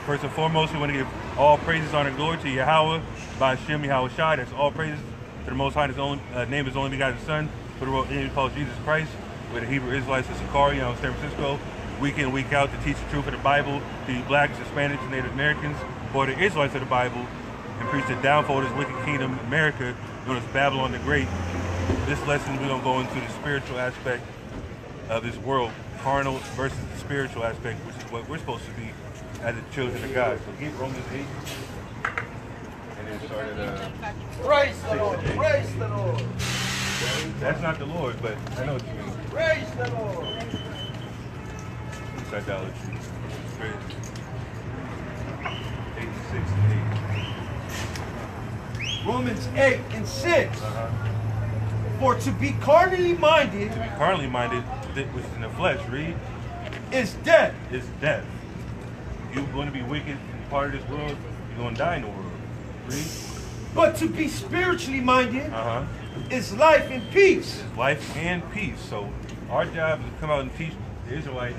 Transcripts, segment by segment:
First and foremost, we want to give all praises, honor, and glory to Yahweh, by Hashem Yahweh Shai. That's all praises to the Most High. His own name is only begotten Son, for the world enemy called Jesus Christ. We're the Hebrew Israelites of Sakari out in San Francisco, week in, week out, to teach the truth of the Bible to you blacks, Hispanics, and Native Americans, who are the Israelites of the Bible, and preach the downfall of this wicked kingdom, America, known as Babylon the Great. This lesson, we're going to go into the spiritual aspect of this world, carnal versus the spiritual aspect, which is what we're supposed to be as the children of God. So get Romans 8, and then start at Praise the Lord! Praise the Lord! That's not the Lord, but I know what you mean. Praise the Lord! It's idolatry. It's crazy. 8 and 6 and 8. Romans 8 and 6. For to be carnally minded, which is in the flesh, read, is death. Is death. You're going to be wicked and part of this world, you're going to die in the world. Read. But to be spiritually minded is life and peace. It's life and peace. So our job is to come out and teach the Israelites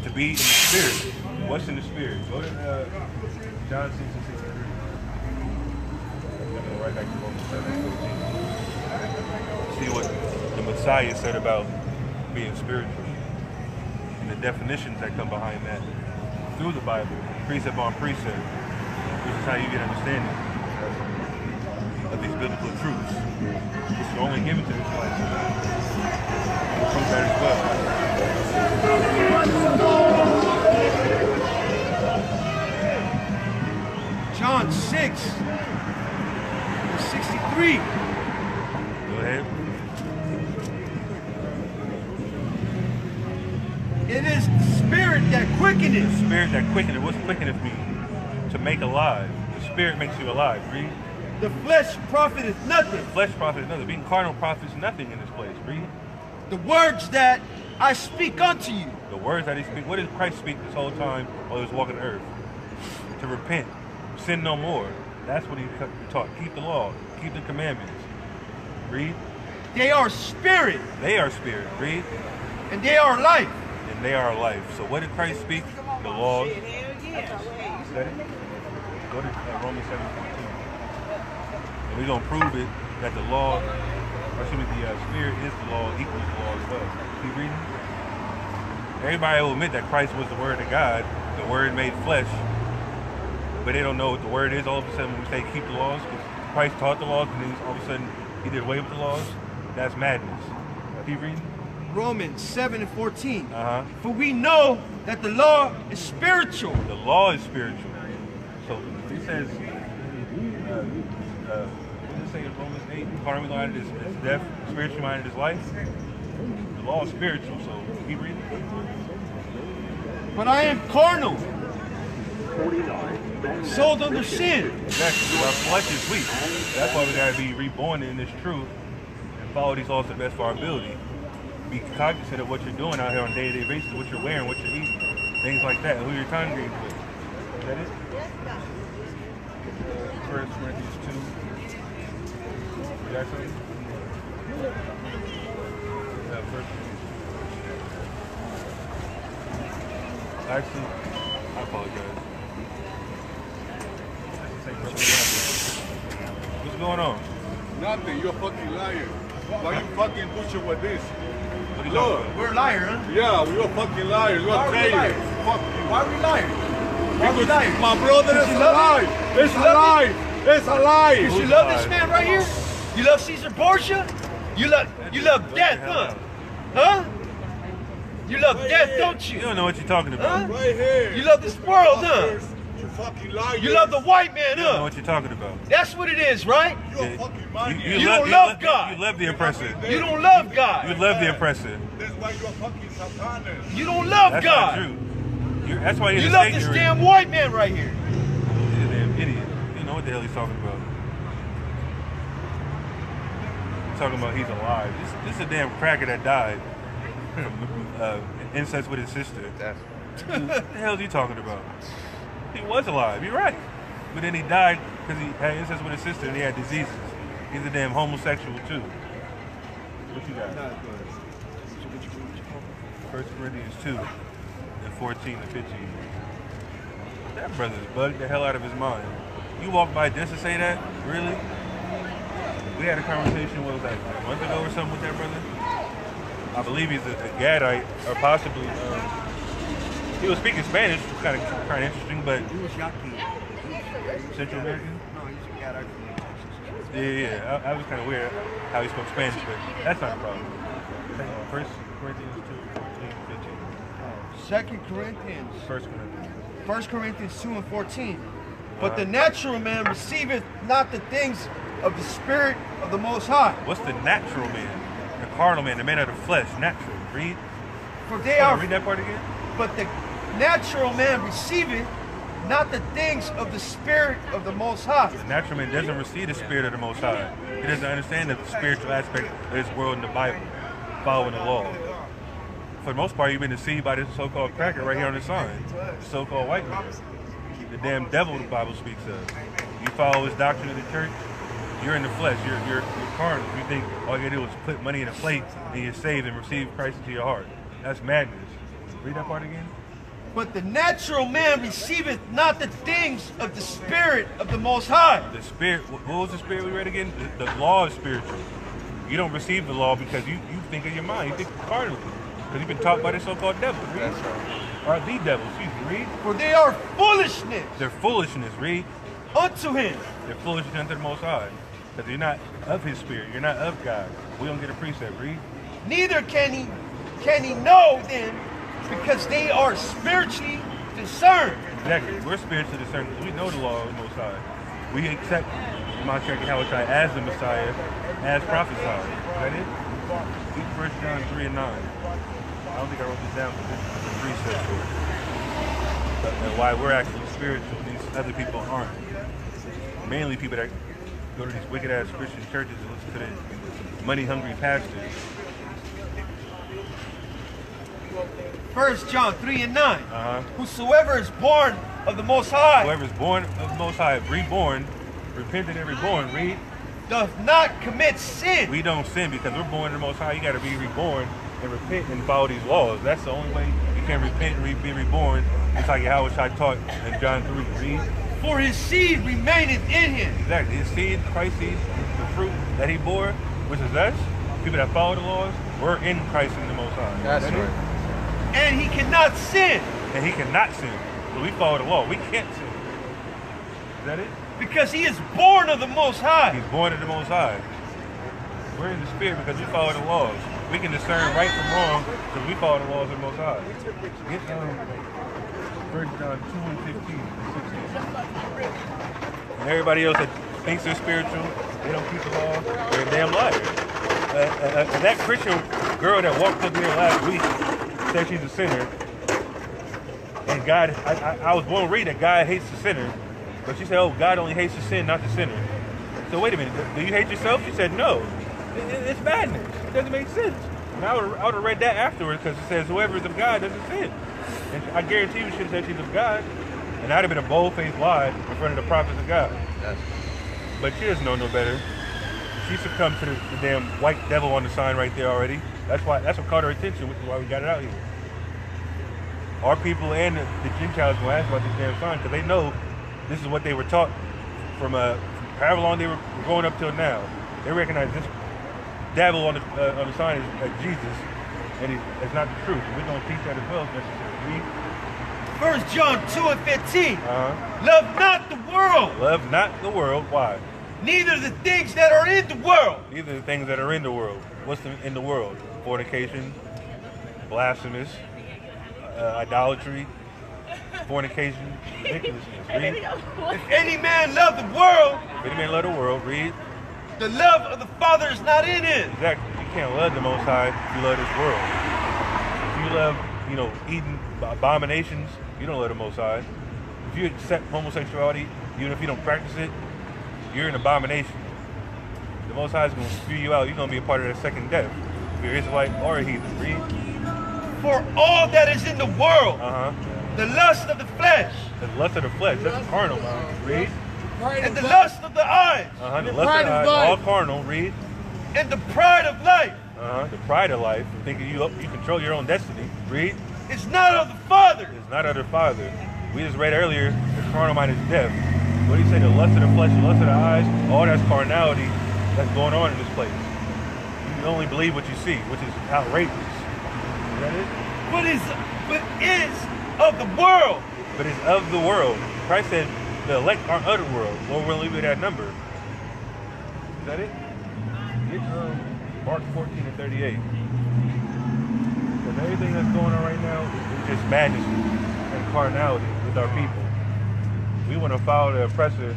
to be in the spirit. What's in the spirit? Go to John 6 and 63. Go right back to Romans 7 and 14. See what the Messiah said about being spiritual and the definitions that come behind that through the Bible, precept on precept, which is how you get understanding of these biblical truths, which are only given to the Israelites. We'll prove that as well. John 6, 63. Go ahead. It is the spirit that quickeneth. The spirit that quickeneth. What's quickeneth mean? To make alive. The spirit makes you alive. Read. The flesh profiteth nothing. The flesh profiteth nothing. Being carnal profits nothing in this place. Read. The words that I speak unto you. The words that he speaks. What did Christ speak this whole time while he was walking the earth? To repent. Sin no more. That's what he taught. Keep the law. Keep the commandments. Read. They are spirit. They are spirit. Read. And they are life. And they are life. So what did Christ speak? The laws. Go to Romans 7:14. And we're going to prove it that the law, or excuse me, the spirit is the law, equals the law as well. Keep reading. Everybody will admit that Christ was the word of God, the word made flesh, but they don't know what the word is. All of a sudden when we say keep the laws, because Christ taught the laws, and then all of a sudden he did away with the laws, that's madness. Keep reading. Romans 7 and 14. For we know that the law is spiritual. The law is spiritual. So he says, what does it say in Romans 8? Carnally minded is death, spiritually minded is life. The law is spiritual, so keep reading. But I am carnal, sold under sin. Exactly. Our flesh is weak. That's why we gotta be reborn in this truth and follow these laws to the best of our ability. Be cognizant of what you're doing out here on a day-to-day basis, what you're wearing, what you're eating, things like that, who you're congregating with. Is that it? 1 Corinthians 2. You got something? First. Actually, I apologize. What's going on? Nothing. You're a fucking liar. Why you fucking bullshit with this? Look, we're a liar, huh? Yeah, we're fucking liars. We're Why are we traitors. liars? Fuck you. Why are we lying? Why are we Because lying? my brother is alive. It's alive. It's alive. Because you love this man right here? You love Caesar Borgia? You love death, huh? Huh? You love death, don't you? You don't know what you're talking about. Huh? Right here. You love this world, huh? You fucking liar. You love the white man, You don't know huh? what you're talking about. That's what it is, right? You're a fucking liar. You don't love God. You love the oppressor. You don't love You God. love the oppressor. That's why you're a fucking satanist. You don't love That's God. not true. That's why You you're love this damn white man right here. He's a damn idiot. You know what the hell he's talking about. He's talking about he's alive. This is a damn cracker that died from incest with his sister. What the hell is he talking about? He was alive, you're right. But then he died because he had incest with his sister and he had diseases. He's a damn homosexual too. What you got? 1 Corinthians 2 and 14 to 15. That brother's bugged the hell out of his mind. You walk by just to say that? Really? We had a conversation, what was that, a month ago or something with that brother? I believe he's a Gadite, or possibly, he was speaking Spanish, which was kind of interesting, but... He was Yaqui. Central American? No, he's a Gadite from Texas. Yeah. I was kind of weird how he spoke Spanish, but that's not a problem. First Corinthians 2, 14, 15. 2 Corinthians. First Corinthians. 1 Corinthians 2 and 14. But the natural man receiveth not the things of the Spirit of the Most High. What's the natural man? The carnal man, the man of the flesh, natural. Read. For they are. Read that part again. But the natural man receiveth not the things of the Spirit of the Most High. The natural man doesn't receive the Spirit of the Most High. He doesn't understand the spiritual aspect of this world in the Bible, following the law. For the most part, you've been deceived by this so-called cracker right here on the sign, the so-called white man. The damn devil the Bible speaks of. You follow his doctrine of the church, you're in the flesh, you're carnal. You think all you gotta do is put money in a plate and you're saved and receive Christ into your heart. That's madness. Read that part again. But the natural man receiveth not the things of the Spirit of the Most High. The Spirit, what was the Spirit we read again? The law is spiritual. You don't receive the law because you think in your mind, you think carnally. Because you've been taught by the so-called devil. Read. That's right. Or the devil, excuse me. Read. For they are foolishness They're foolishness. Read. unto him. They're foolishness unto the Most High. Because you're not of His Spirit. You're not of God. We don't get a precept. Read. Neither can he know them, because they are spiritually discerned. Exactly. We're spiritually discerned because we know the law of the Most High. We accept Moshe Yahushua as the Messiah, as prophesied. Is that it? Read 1 John 3 and 9. I don't think I wrote this down, but this is a precept for it. But why we're actually spiritual, these other people aren't. Mainly people that go to these wicked-ass Christian churches and listen to the money-hungry pastors. 1 John 3 and 9. Whosoever is born of the Most High, Whoever is born of the Most High, reborn, repentant and reborn, read. doth not commit sin. We don't sin because we're born of the Most High. You got to be reborn and repent and follow these laws. That's the only way you can repent and be reborn. It's like Yahushua taught in John 3. Read. For his seed remaineth in him. Exactly. His seed, Christ's seed, the fruit that he bore, which is us, people that follow the laws, we're in Christ in the Most High. That's right. And he cannot sin. And he cannot sin. So we follow the law. We can't sin. Is that it? Because he is born of the Most High. He's born of the Most High. We're in the Spirit because we follow the laws. We can discern right from wrong because we follow the laws of the Most High. Get 1 John 2 and 15 and 16. And everybody else that thinks they're spiritual, they don't keep the law, they're a damn liar. That Christian girl that walked up here last week said she's a sinner. And God, I was born to read that God hates the sinner. But she said, oh, God only hates the sin, not the sinner. So wait a minute, do you hate yourself? She said, no. It's madness. It doesn't make sense. And I would have read that afterwards because it says whoever is of God doesn't sin. And I guarantee you she should have said she's of God. And that would have been a bold-faced lie in front of the prophets of God. Yes. But she doesn't know no better. She succumbed to the damn white devil on the sign right there already. That's what caught her attention, which is why we got it out here. Our people and the Gentiles will ask about this damn sign because they know this is what they were taught from however long they were growing up till now. They recognize this devil on the sign as Jesus, and it's not the truth. We're going to teach that as well. Necessarily. 1 John 2 and 15. Love not the world. Love not the world. Why? Neither the things that are in the world. Neither the things that are in the world. What's in the world? Fornication, blasphemous, idolatry, fornication, ridiculousness. Read. If any man love the world, If any man love the world, read. the love of the Father is not in him. Exactly. You can't love the Most High if you love this world. If you love, eating abominations, you don't love the Most High. If you accept homosexuality, even if you don't practice it, you're an abomination. The Most High is going to spew you out. You're going to be a part of that second death. If you're Israelite or a heathen, read. For all that is in the world, the lust of the flesh, The lust of the flesh, that's carnal. Read. and the lust of the eyes, The lust of the eyes, all carnal. Read. and the pride of life, The pride of life, thinking you control your own destiny. Read. is not of the Father, Is not of the Father. We just read earlier, the carnal mind is death. What do you say? The lust of the flesh, the lust of the eyes, all that's carnality that's going on in this place. You only believe what you see, which is outrageous. Is that it? But is of the world. But it's of the world. Christ said the elect aren't of the world. Lord will leave it at that number. Is that it? Get Mark 14:38. Because everything that's going on right now is just madness and carnality with our people. We want to follow the oppressor,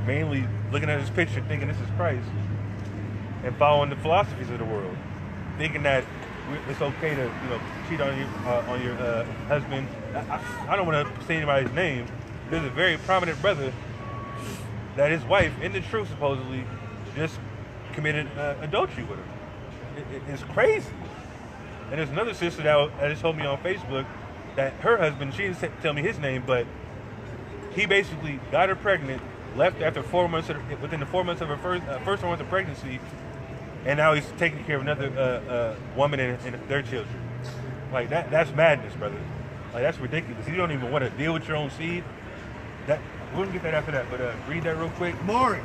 mainly looking at this picture, thinking this is Christ, and following the philosophies of the world, thinking that it's okay to, cheat on your husband. I don't want to say anybody's name. There's a very prominent brother that his wife, in the truth supposedly, just committed adultery with him. It's crazy. And there's another sister that just told me on Facebook that her husband, she didn't tell me his name, but he basically got her pregnant, left after 4 months, within the 4 months of her first 4 months of pregnancy, and now he's taking care of another woman and their children. Like that's madness, brother. Like that's ridiculous. You don't even want to deal with your own seed. We're gonna get that after that, but read that real quick. Maury.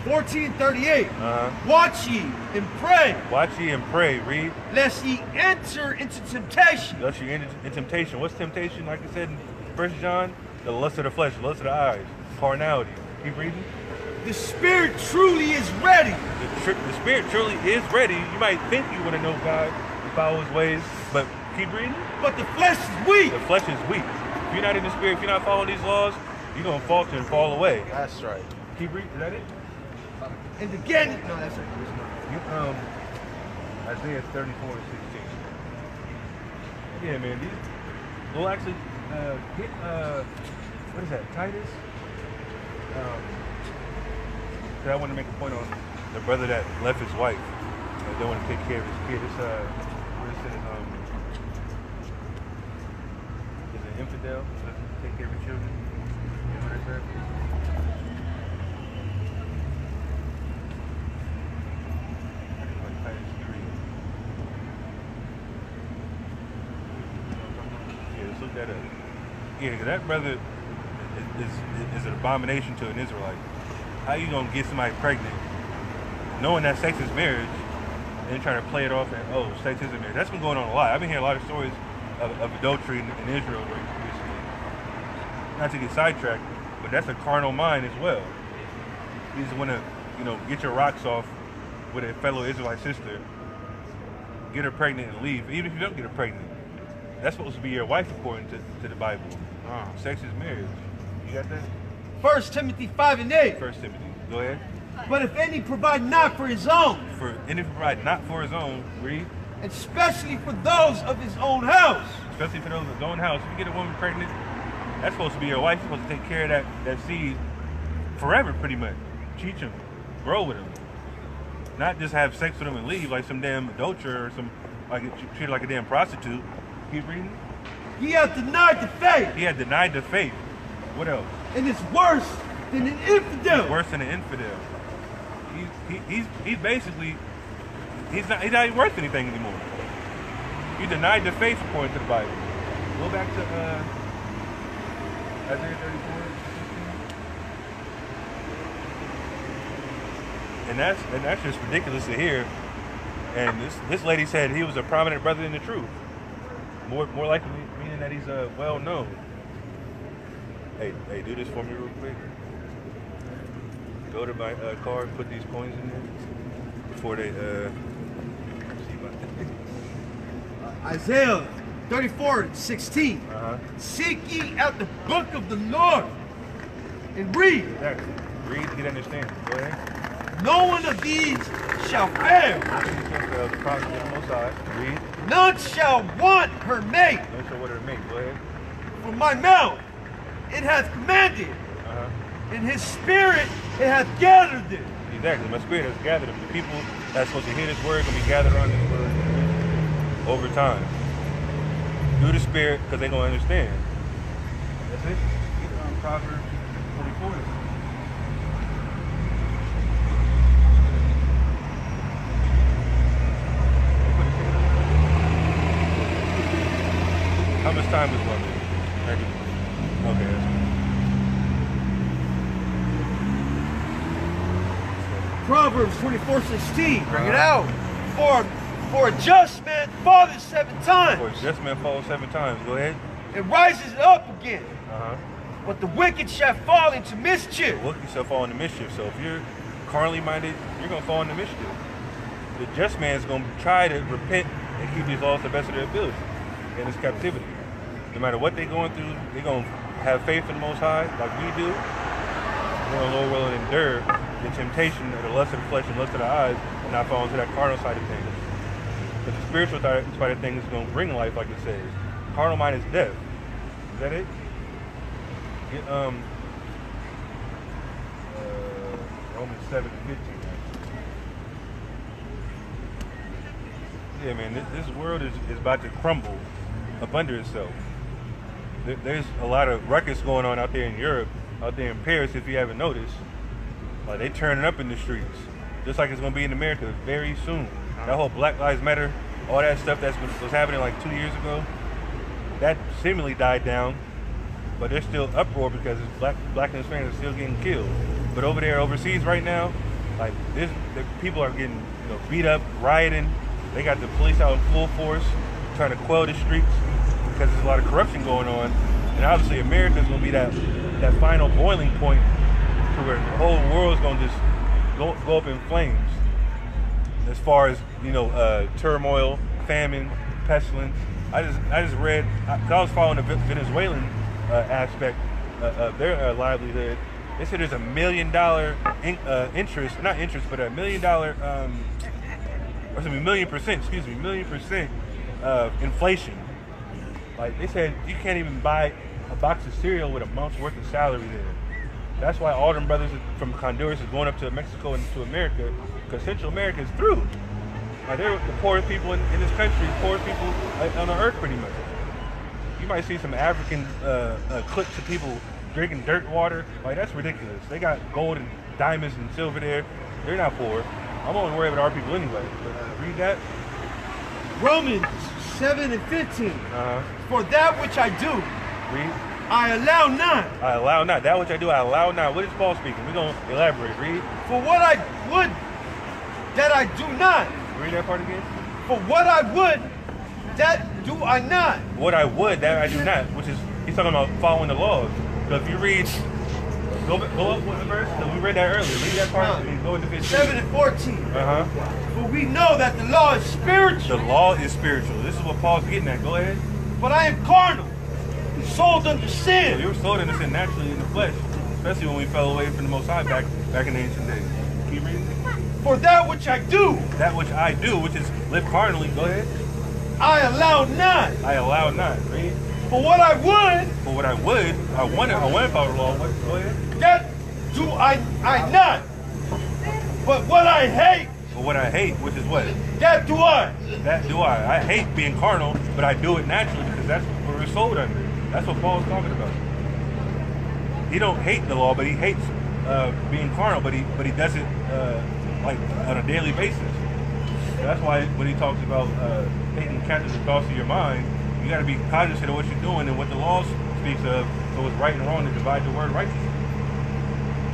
14:38. Watch ye and pray. Watch ye and pray. Read. Lest ye enter into temptation. Lest ye enter in temptation. What's temptation? Like I said in 1 John, the lust of the flesh, the lust of the eyes, carnality. Keep reading. The spirit truly is ready. The spirit truly is ready. You might think you want to know God and follow His ways, but keep reading. But the flesh is weak. The flesh is weak. If you're not in the spirit, if you're not following these laws, you're gonna falter and fall away. That's right. Keep reading. Is that it? And again, no, that's right. Isaiah 34:16. Yeah, man. We'll actually get what is that? Titus. I want to make a point on the brother that left his wife. Don't want to take care of his kid. It's what is it? Is an infidel doesn't take care of his children. You know what I said? Look that up. Yeah, because that brother is an abomination to an Israelite. How you gonna get somebody pregnant, knowing that sex is marriage, and then trying to play it off and sex isn't marriage? That's been going on a lot. I've been hearing a lot of stories of adultery in Israel recently. Not to get sidetracked, but that's a carnal mind as well. You just want to, get your rocks off with a fellow Israelite sister, get her pregnant and leave. Even if you don't get her pregnant. That's supposed to be your wife according to the Bible. Sex is marriage. You got that? 1 Timothy 5:8. 1 Timothy. Go ahead. But if any provide not for his own. For any provide not for his own, read. Especially for those of his own house. Especially for those of his own house. If you get a woman pregnant, that's supposed to be your wife. You're supposed to take care of that seed forever, pretty much. Teach him. Grow with him. Not just have sex with him and leave like some damn adulterer or treated like a damn prostitute. Keep reading. He hath denied the faith. He had denied the faith. What else? And it's worse than an infidel. He's worse than an infidel. He's basically he's not even worth anything anymore. You denied the faith according to the Bible. Go back to Isaiah 34:16. And that's just ridiculous to hear. And this lady said he was a prominent brother in the truth. More likely meaning that he's well known. Hey, do this for me real quick. Go to my car and put these coins in there before they see my Isaiah 34:16. Seek ye out the book of the Lord and read. Exactly. Read to get understanding. Go ahead. No one of these shall fail. The prophet of the Most High. Read. None shall want her mate. None shall want her mate. Go ahead. For my mouth it hath commanded, and his spirit it hath gathered them. Exactly. My spirit has gathered them. The people that's supposed to hear this word are going to be gathered around this word over time. Through the spirit, because they're going to understand. That's it. Proverbs 44. time is what? Okay. Proverbs 24:16. Bring it out. For a just man falleth 7 times. For a just man falls 7 times. Go ahead. And rises up again. Uh-huh. But the wicked shall fall into mischief. The wicked shall fall into mischief. So if you're carnally minded, you're going to fall into mischief. The just man is going to try to repent and keep these laws to the best of their ability in this captivity. No matter what they're going through, they're going to have faith in the Most High like we do. The Lord will endure the temptation of the lust of the flesh and lust of the eyes and not fall into that carnal side of things. But the spiritual side of things is going to bring life, like it says. Carnal mind is death. Is that it? Get, Romans 7:15. Yeah, man, this world is about to crumble up under itself. There's a lot of ruckus going on out there in Europe, out there in Paris, if you haven't noticed. Like, they turning up in the streets, just like it's going to be in America very soon. That whole Black Lives Matter, all that stuff that was happening like 2 years ago, that seemingly died down, but there's still uproar because black and Hispanics are still getting killed. But over there, overseas right now, like the people are getting beat up, rioting. They got the police out in full force, trying to quell the streets because there's a lot of corruption going on. And obviously, America is going to be that final boiling point to where the whole world is going to just go up in flames. As far as turmoil, famine, pestilence. I just read, because I was following the Venezuelan aspect of their livelihood. They said there's $1 million interest, not interest, but $1 million, or something, 1,000,000% inflation. Like they said, you can't even buy a box of cereal with a month's worth of salary there. That's why all them brothers from Honduras is going up to Mexico and to America, because Central America is through. Like they're the poorest people in this country, poorest people on the earth pretty much. You might see some African clips of people drinking dirt water. Like that's ridiculous. They got gold and diamonds and silver there. They're not poor. I'm only worried about our people anyway. But read that. Romans 7:15. For that which I do, Read. I allow not. I allow not. That which I do, I allow not. What is Paul speaking? We're going to elaborate. Read. For what I would, that I do not. Read that part again. For what I would, that do I not. What I would, that I do not. Which is, he's talking about following the laws. So if you read, go up with the verse. So we read that earlier. Read that part and go into 15. 7:14. For we know that the law is spiritual. The law is spiritual. This is what Paul's getting at. Go ahead. But I am carnal, sold under So sin. you were sold into sin naturally in the flesh, especially when we fell away from the Most High back in the ancient days. Keep reading. For that which I do, That which I do, which is live carnally. Go ahead. I allow not. I allow not. Read. For what I would, For what I would, I want to follow the law. Go ahead. that do I not. But what I hate, But what I hate, which is what? that do I. That do I. I hate being carnal, but I do it naturally because that's what we're sold under. That's what Paul's talking about. He don't hate the law, but he hates being carnal, but he does it like on a daily basis. That's why when he talks about taking captive the thoughts of your mind, you got to be cognizant of what you're doing and what the law speaks of, so it's right and wrong to divide the word righteously.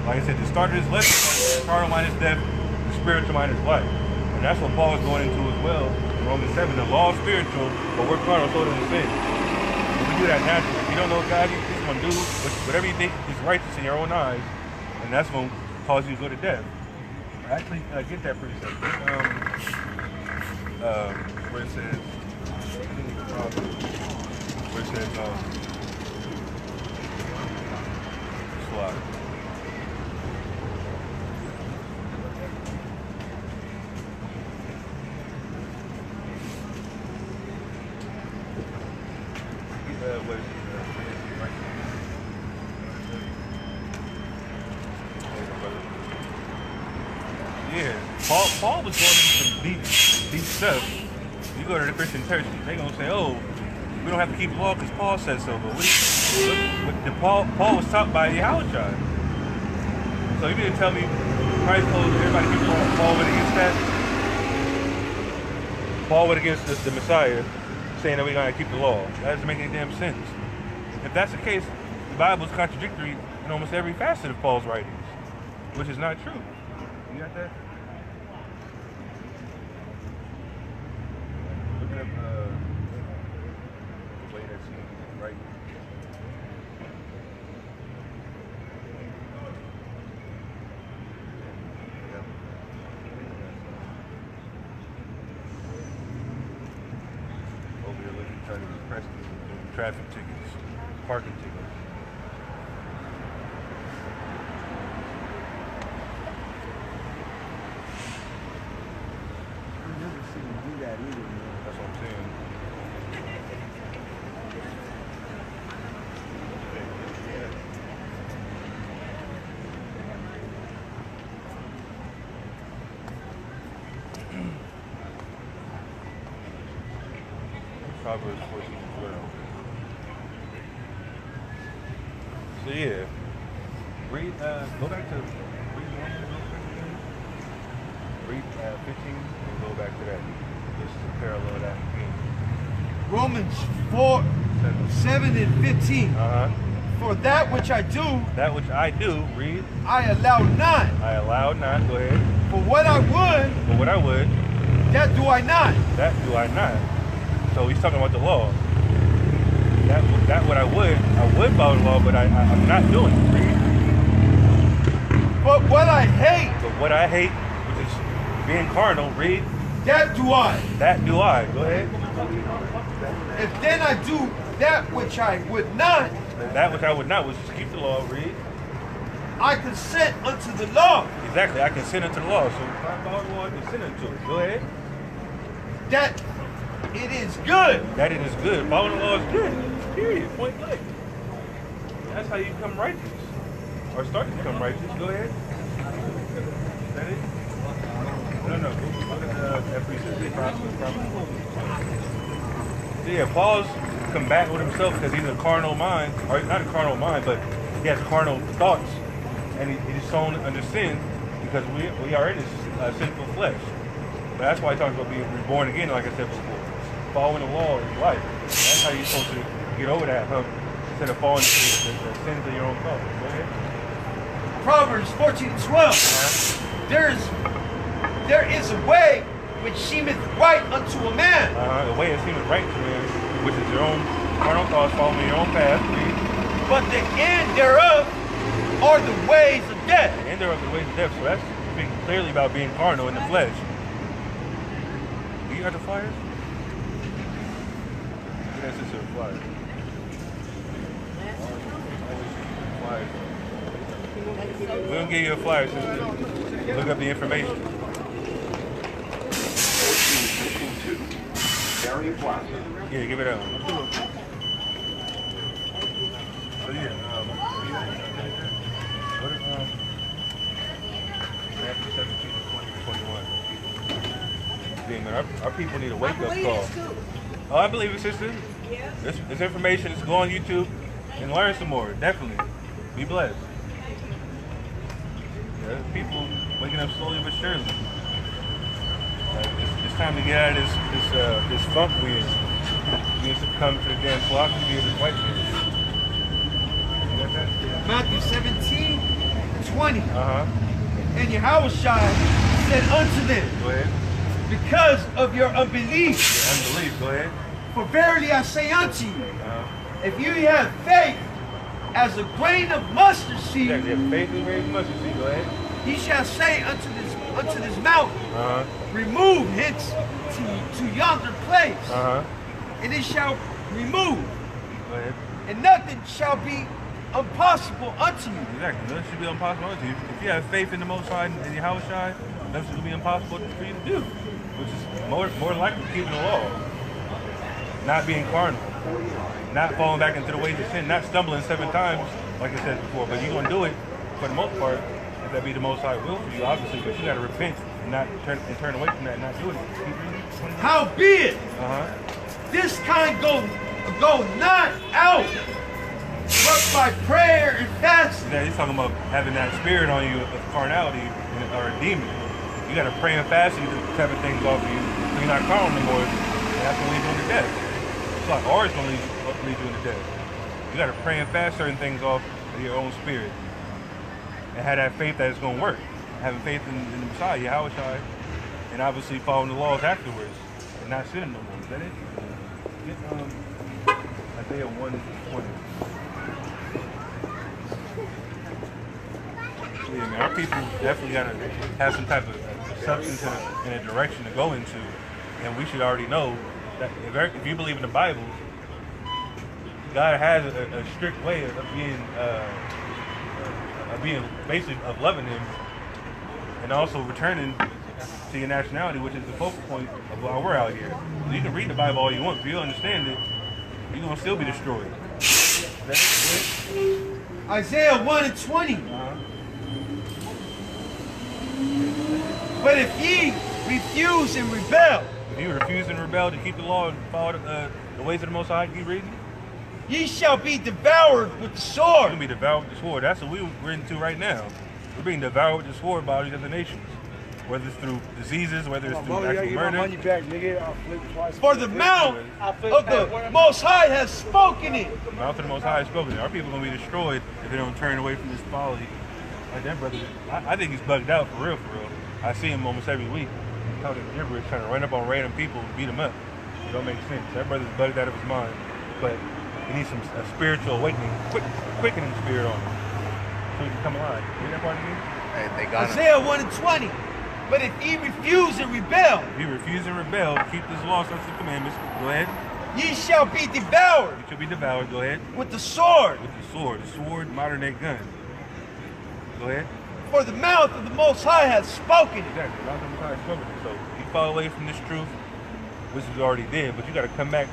Like I said, the start of this lesson, the carnal mind is death, the spiritual mind is life. And that's what Paul is going into as well in Romans 7. The law is spiritual, but we're carnal, sold into sin. And we do that naturally. If you don't know God, you're just going to do whatever you think is righteous in your own eyes, and that's going to cause you to go to death. I actually get that pretty simple. Where it says, slide. Yeah, Paul was going into some deep stuff. You go to the Christian church, they're gonna say, "Oh, we don't have to keep the law because Paul said so." But Paul was taught by Yahushua. So you didn't tell me Christ told everybody to keep the law. Paul went against that. Paul went against the Messiah. saying that we're going to keep the law. That doesn't make any damn sense. If that's the case, the Bible is contradictory in almost every facet of Paul's writings, which is not true. You got that? Look up the way that seems right. Over here looking, trying to press traffic tickets, parking tickets. That's what I'm saying. Proverbs 14:12. So yeah, read. Go back to read 15 and go back to that. Just to parallel that again. Romans 4, 7 and 15. For that which I do, That which I do, read. I allow not. I allow not. Go ahead. For what I would, But what I would, that do I not. that do I not. So he's talking about the law. That what I would follow the law, but I'm not doing it. Read. But what I hate, But what I hate, which is being carnal, read. that do I. That do I. Go ahead. If then I do that which I would not, That which I would not was to keep the law. Read. I consent unto the law, Exactly. I consent unto the law. So if I follow the law, I consent unto it. Go ahead. that it is good. That it is good. Following the law is good. Period. Point blank. That's how you become righteous. Or start to become righteous. Go ahead. Is that it? No. Look at that precept. So yeah, Paul's combating with himself because he's a carnal mind, or not a carnal mind, but he has carnal thoughts, and he's sown under sin because we are in this sinful flesh. But that's why he talks about being reborn again, like I said before. Following the law is life. That's how you're supposed to get over that hump instead of falling into the sins of your own thoughts. Go ahead. Proverbs 14:12. There is a way which seemeth right unto a man, The way it seems right to him, which is your own carnal thoughts, following your own path. but the end thereof are the ways of death. The end of the ways of death. So that's speaking clearly about being carnal in the flesh. You got the flyers? That's just a flyer. We're gonna give you a flyer, sister. Look up the information. Yeah, give it up. So yeah, what is Matthew 17, 20, 21. Yeah, man, our people need a wake-up call. Oh, I believe it, sister. Yeah. This information is go on YouTube and learn some more. Definitely. Be blessed. Yeah, people waking up slowly but surely. It's time to get out of this funk we in. We need to come to the damn philosophy of this white man. You got that? Matthew 17:20. Uh-huh. And Yahushua said unto them, Go ahead. because of your unbelief, Your unbelief. Go ahead. for verily I say unto you, Uh-huh. if you have faith as a grain of mustard Yeah, seed, yeah, faith is very much. Go ahead. ye shall say unto this mountain, Uh-huh. remove hence to yonder place, Uh-huh. and it shall remove, Go ahead. and nothing shall be impossible unto you. Exactly. Nothing should be impossible to you. If you have faith in the Most High and your house shy, nothing should be impossible for you to do. Which is more likely keeping the law. Not being carnal. Not falling back into the ways of sin. Not stumbling 7 times, like I said before. But you're going to do it, for the most part, if that be the Most High will for you, obviously. But you got to repent and not turn away from that and not do it. Keep reading. Howbeit, Uh-huh. this kind go not out, but by prayer and fasting. Yeah, he's talking about having that spirit on you of carnality or a demon. You got to pray and fast and get the type of things off of you so you're not carnal anymore. And that's when we do the death. like ours gonna lead you into death. You gotta pray and fast certain things off of your own spirit. And have that faith that it's gonna work. Having faith in the Messiah, Yahweh Shai, and obviously following the laws afterwards. And not sinning no more. Is that it? Get Isaiah 1:20. Yeah, man, our people definitely gotta have some type of substance and a direction to go into. And we should already know that if you believe in the Bible, God has a strict way of being basically of loving Him, and also returning to your nationality, which is the focal point of why we're out here. So you can read the Bible all you want, if you understand it, you're gonna still be destroyed. Isaiah 1:20. But if ye refuse and rebel, if you refuse and rebel to keep the law and follow the ways of the Most High, keep reading, ye shall be devoured with the sword. You're gonna be devoured with the sword. That's what we're into right now. We're being devoured with the sword by all these other nations. Whether it's through diseases, whether it's through actual murder. For the mouth of the Most High has spoken it. The mouth of the Most High has spoken it. Our people are gonna be destroyed if they don't turn away from this folly. Like that brother, I think he's bugged out for real, for real. I see him almost every week. Talking gibberish, trying to run up on random people and beat them up. It don't make sense. That brother's bugged out of his mind. But he needs a spiritual awakening, quickening spirit on him, so he can come alive. You hear that part again? Hey, they got Isaiah 1:20. But if ye refuse and rebel, if you refuse and rebel, keep this law, statutes, and commandments. Go ahead. ye shall be devoured You should be devoured. Go ahead. with the sword. With the sword, modern day gun. Go ahead. For the mouth of the Most High has spoken it. Exactly. The mouth of the Most High has spoken it. So you fall away from this truth, which you already did, but you got to come back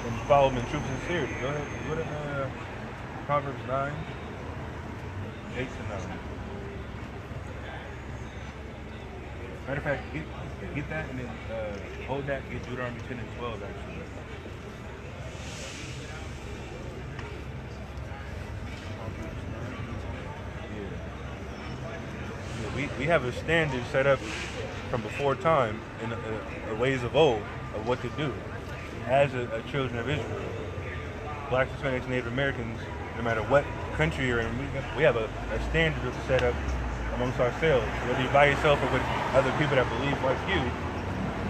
and follow Him in truth and sincerity. Go ahead. Go to Proverbs 9, 8 to 9. Matter of fact, get that and then hold that. Get Deuteronomy 10 and 12 actually. We have a standard set up from before time in the ways of old of what to do as a children of Israel. Blacks, Hispanics, Native Americans, no matter what country you're in, we have a standard set up amongst ourselves. Whether you're by yourself or with other people that believe like you,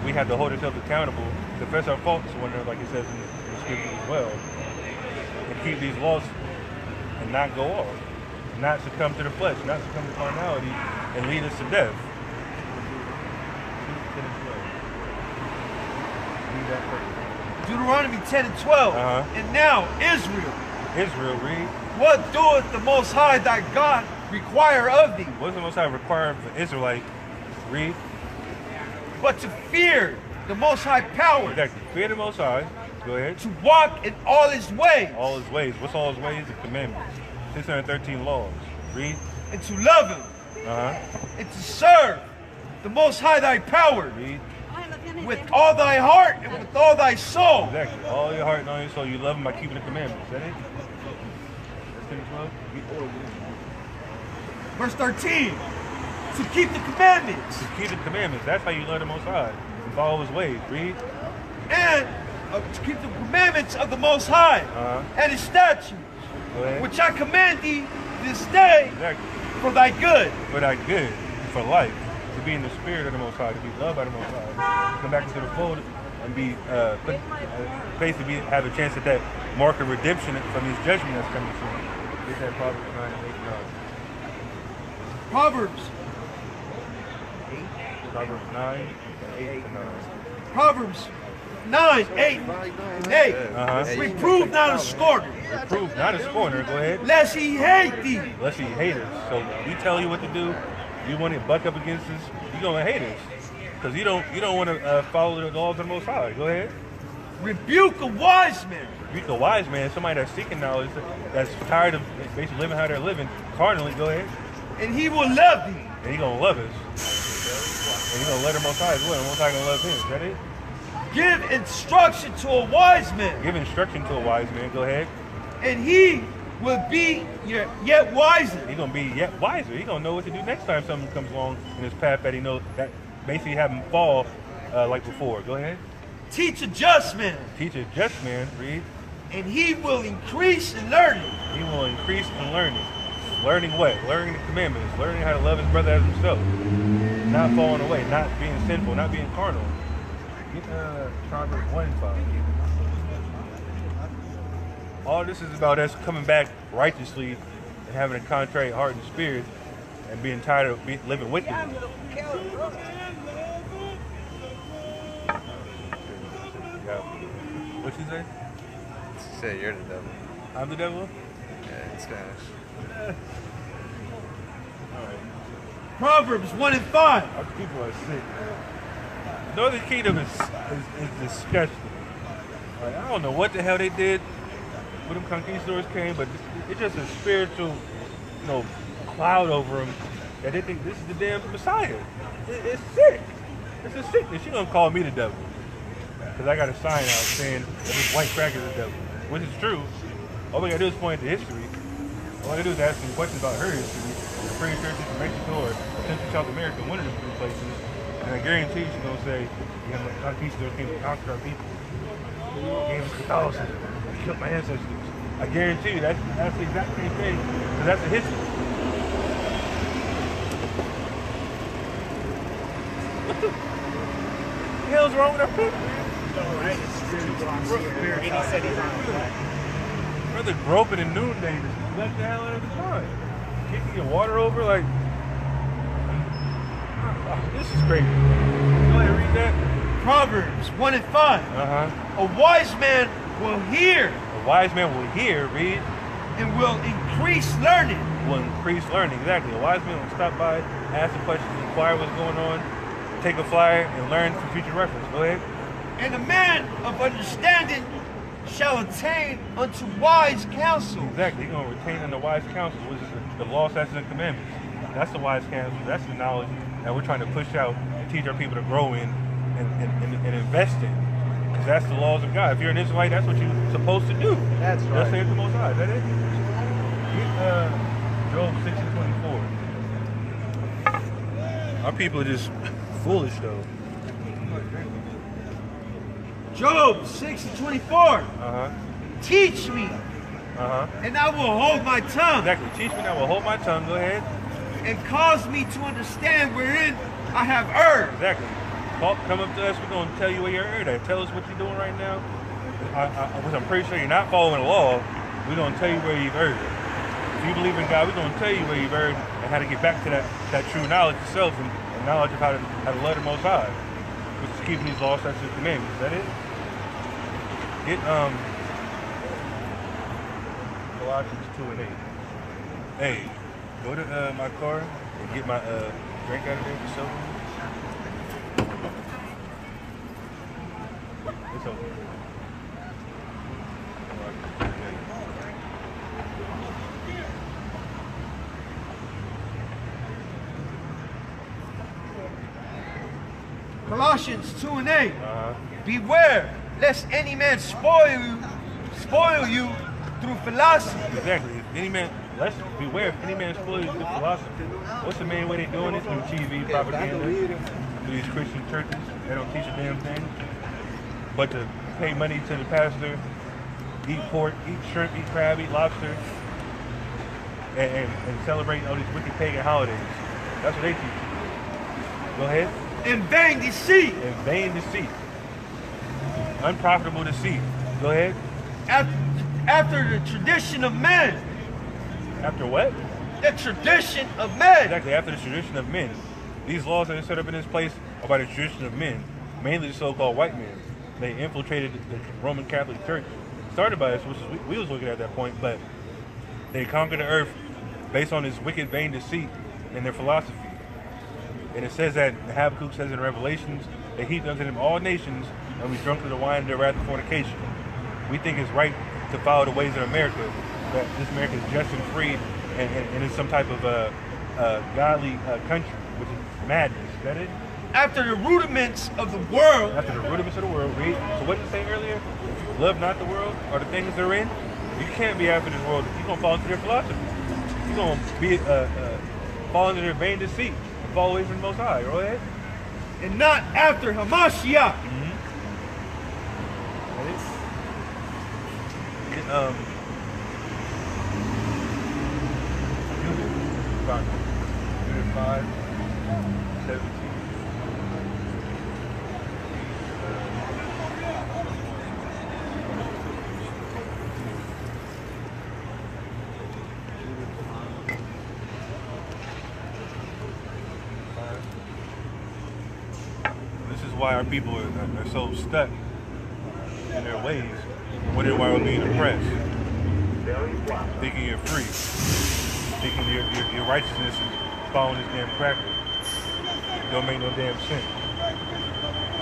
we have to hold ourselves accountable, confess our faults to one another, like it says in the scripture as well, and keep these laws and not go off. Not succumb to the flesh, not succumb to carnality, and lead us to death. Deuteronomy 10 and 12. And now, Israel, read. What doeth the Most High thy God require of thee? What does the Most High require of the Israelite? Read. But to fear the Most High power. Exactly. Fear the Most High. Go ahead. To walk in all His ways. All His ways. What's all His ways? The commandments. 613 laws. Read. And to love Him. And to serve the Most High thy power. Read. With all thy heart and with all thy soul. Exactly. All your heart and all your soul. You love Him by keeping the commandments. Is that it? That's 10 and 12? Verse 13. To keep the commandments. To keep the commandments. That's how you love the Most High. And follow His ways. Read. And to keep the commandments of the Most High. And His statutes. Which I command thee this day. Exactly. For thy good. For thy good. For life. To be in the spirit of the Most High. To be loved by the Most High. Come back into the fold and be basically have a chance at that mark of redemption from His judgment that's coming soon. Get that Proverbs 9 and 8 and 9. Proverbs 9, 8 to 9. Proverbs 9, 8, and 8. Reprove not a scorner. Reprove not a scorner. Go ahead. Lest he hate thee. Lest he hate us. So we tell you what to do. You want to buck up against us. You're gonna hate us because you don't want to follow the laws of the Most High. Go ahead. Rebuke a wise man. Rebuke a wise man. Somebody that's seeking knowledge, that's tired of basically living how they're living carnally. Go ahead. And he will love thee. And He gonna love us. And He gonna let the Most High as well. The Most High gonna love Him. Is that it? Give instruction to a wise man. Give instruction to a wise man. Go ahead. And he will be yet wiser. He's gonna be yet wiser. He's gonna know what to do next time something comes along in his path that he knows that basically have him fall like before. Go ahead. Teach a just man. Teach a just man, read. And he will increase in learning. He will increase in learning. Learning what? Learning the commandments. Learning how to love his brother as himself. Not falling away. Not being sinful. Not being carnal. Get Proverbs 1 and 5. All this is about us coming back righteously and having a contrite heart and spirit and being tired of living wickedly. What you say? She said you're the devil. I'm the devil? Yeah, in Spanish. Proverbs 1 and 5. Our people are sick. Northern Kingdom is disgusting. Like, I don't know what the hell they did when them conquistadors came, but it's just a spiritual, cloud over them that they think this is the damn Messiah. It's sick. It's a sickness. She gonna call me the devil because I got a sign out saying that this white cracker is the devil, which is true. All we gotta do is point to history. All I gotta do is ask some questions about her history. The free churches in Mexico or Central South America, one of them three places, and I guarantee she's gonna say, the conquistadors came to conquer our people. Gave us Catholicism. They killed my ancestors. I guarantee you that's the exact same thing, because that's the history. What the hell's wrong with our people? Brother groping in noonday, just left the hell out of the time. Kicking your water over, like, this is crazy. Go ahead, read that. Proverbs 1 and 5. A wise man will hear. A wise man will hear, read. And will increase learning. Will increase learning, exactly. A wise man will stop by, ask the questions, inquire what's going on, take a flyer, and learn for future reference. Go ahead. And a man of understanding shall attain unto wise counsel. Exactly. He's going to retain unto wise counsel, which is the law, statutes, and commandments. That's the wise counsel. That's the knowledge that we're trying to push out and teach our people to grow in and invest in. Because that's the laws of God. If you're an Israelite, that's what you're supposed to do. That's right. Thus saith the Most High. Is that it? Get Job 6 and 24. Our people are just foolish, though. Job 6 and 24. Teach me, and I will hold my tongue. Exactly. Teach me, and I will hold my tongue. Go ahead. And cause me to understand wherein I have erred. Exactly. Come up to us. We're going to tell you where you're erred at. Tell us what you're doing right now. Which I'm pretty sure you're not following the law. We're going to tell you where you've erred. If you believe in God, we're going to tell you where you've erred and how to get back to that true knowledge yourself and knowledge of how to love the Most High, which is keeping these laws, statutes, and commandments. Is that it? Get Colossians 2 and 8. Hey, go to my car and get my drink out of there for yourself. It's over. Colossians 2 and 8. Beware lest any man spoil you through philosophy. Exactly. Let's beware if any man spoil you through philosophy. What's the main way they're doing this? Through TV, propaganda, through these Christian churches. They don't teach a damn thing. But to pay money to the pastor, eat pork, eat shrimp, eat crab, eat lobster, and celebrate all these wicked pagan holidays. That's what they teach. Go ahead. In vain deceit. In vain deceit. Unprofitable deceit. Go ahead. After the tradition of men. After what? The tradition of men. Exactly, after the tradition of men. These laws that are set up in this place are by the tradition of men, mainly the so-called white men. They infiltrated the Roman Catholic Church. Started by us, which we was looking at that point, but they conquered the earth based on this wicked, vain deceit and their philosophy. And it says that Habakkuk says in Revelations, they heaped unto them all nations, and we drunk of the wine of their wrath and fornication. We think it's right to follow the ways of America, that this America is just and free, and is some type of godly country, which is madness. Is that it? After the rudiments of the world. After the rudiments of the world. Read. So what did it say earlier? Love not the world or the things they're in. You can't be after this world. You're going to fall into their philosophy. You're going to be fall into their vain deceit and fall away from the Most High. Go ahead. And not after Hamashiach. Unit 5, 17. This is why our people are so stuck in their ways, wondering why we're being oppressed, thinking you're free, thinking your righteousness is following this damn cracker. Don't make no damn sense.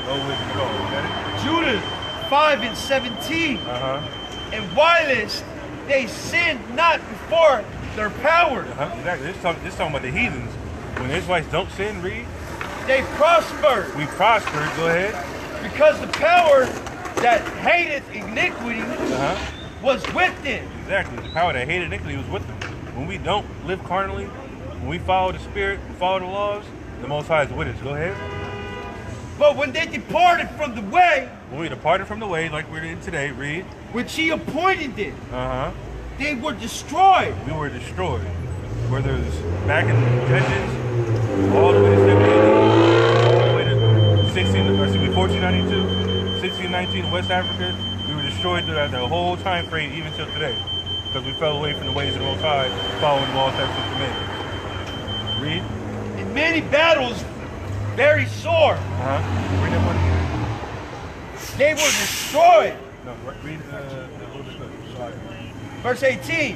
No wisdom at all. Got it? Judah 5 and 17. And whilst they sinned not before their power, Exactly. This talking about the heathens. When the Israelites don't sin, read. they prospered. We prospered. Go ahead. Because the power that hateth iniquity was with them. Exactly. The power that hated iniquity was with them. When we don't live carnally, when we follow the Spirit, follow the laws, the Most High is with us. Go ahead. But when they departed from the way, When we departed from the way, like we're in today, read. which he appointed them, they were destroyed. We were destroyed. Whether it's back in Judges, all the way to 780, all the way to 1492, 1619, West Africa, we were destroyed throughout the whole time frame, even till today. Because we fell away from the ways of the Most High, following the laws, statutes, and commandments. Read. In many battles, very sore, Read that one again. they were destroyed. No, read the little bit. Sorry. Verse 18.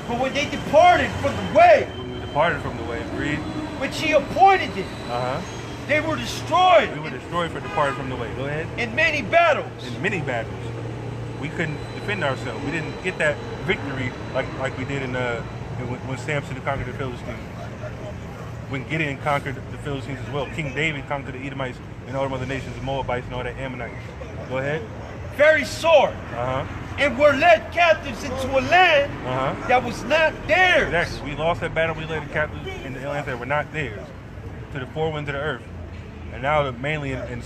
But when they departed from the way, When we departed from the way, read. which he appointed them, they were destroyed We were destroyed for departing from the way. Go ahead. in many battles. In many battles, we couldn't defend ourselves. We didn't get that victory like we did when Samson conquered the Philistines. When Gideon conquered the Philistines as well. King David conquered the Edomites and all the other nations, the Moabites and all the Ammonites. Go ahead. Very sore. And were led captives into a land that was not theirs. Exactly. We lost that battle. We led the captives in the lands that were not theirs, to the four winds of the earth. And now they're mainly in North,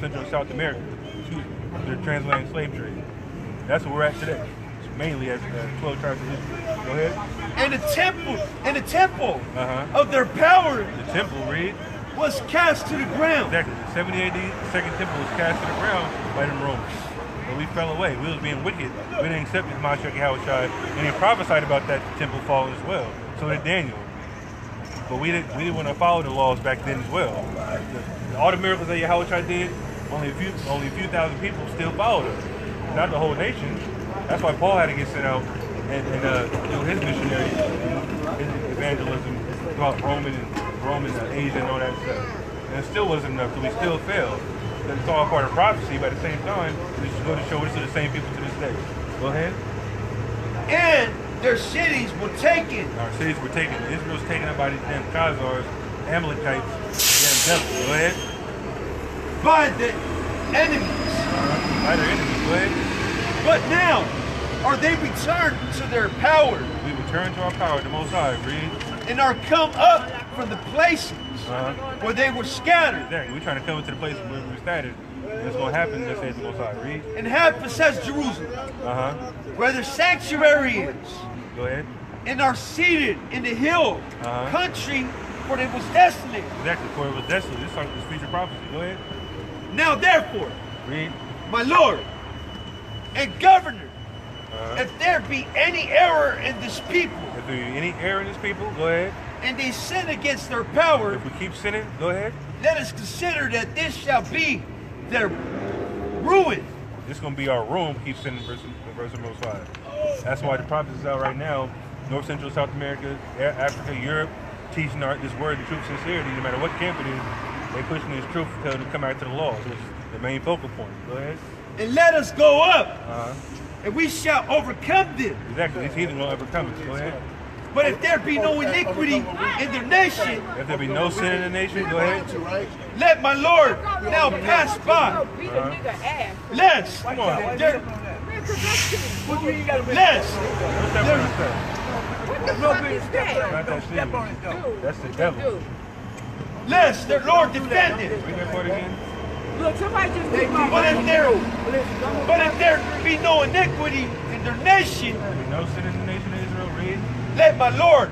Central, and South America, to the transatlantic slave trade. That's where we're at today. It's mainly as 12 tribes of Israel. Go ahead. And the temple of their power The temple, read. was cast to the ground. Exactly. The 70 AD, the second temple was cast to the ground by them Romans. But we fell away. We was being wicked. We didn't accept his Mashiach Yahushua, and he prophesied about that temple falling as well. So did Daniel. But we didn't want to follow the laws back then as well. All the miracles that Yahushua did, only a few thousand people still followed him. Not the whole nation. That's why Paul had to get sent out and do his missionary, his evangelism throughout Roman Asia and all that stuff. And it still wasn't enough, so we still failed. It's all part of prophecy, but at the same time, it just goes to show this to the same people to this day. Go ahead. And their cities were taken. Our cities were taken. Israel's taken up by these damn Khazars, Amalekites, damn devils. Go ahead. By the enemies. By their enemies. Go ahead. But now are they returned to their power We return to our power, the Most High. Read. and are come up from the places where they were scattered Exactly. We're trying to come into the place where we were scattered. And it's going to happen, just says the Most High. Read. and have possessed Jerusalem, where their sanctuary is, Go ahead. and are seated in the hill country where it was desolate. Exactly. For it was desolate. This future prophecy. Go ahead. Now therefore, Read. my Lord and Governor, if there be any error in this people, If there be any error in this people, go ahead. and they sin against their power, If we keep sinning, go ahead. let us consider that this shall be their ruin. This is going to be our room, keep sinning versus Most High. That's why the prophecy is out right now. North, Central, South America, Africa, Europe, teaching this word, the truth, sincerity. No matter what camp it is, they pushing this truth to come out to the laws, which is the main focal point. Go ahead. And let us go up, and we shall overcome them. Exactly. These heathen will overcome us. Go ahead. But if there be no iniquity in their nation, If there be no sin in the nation, go ahead. let my Lord now pass by. Lest Come on. there, lest Don't step on his stuff. What the fuck is that? Not that serious. That's the devil. lest their Lord defend them, Read that part again. Look, somebody just take my But if there be no iniquity in their nation, There be no sin in the nation of Israel. Read. let my Lord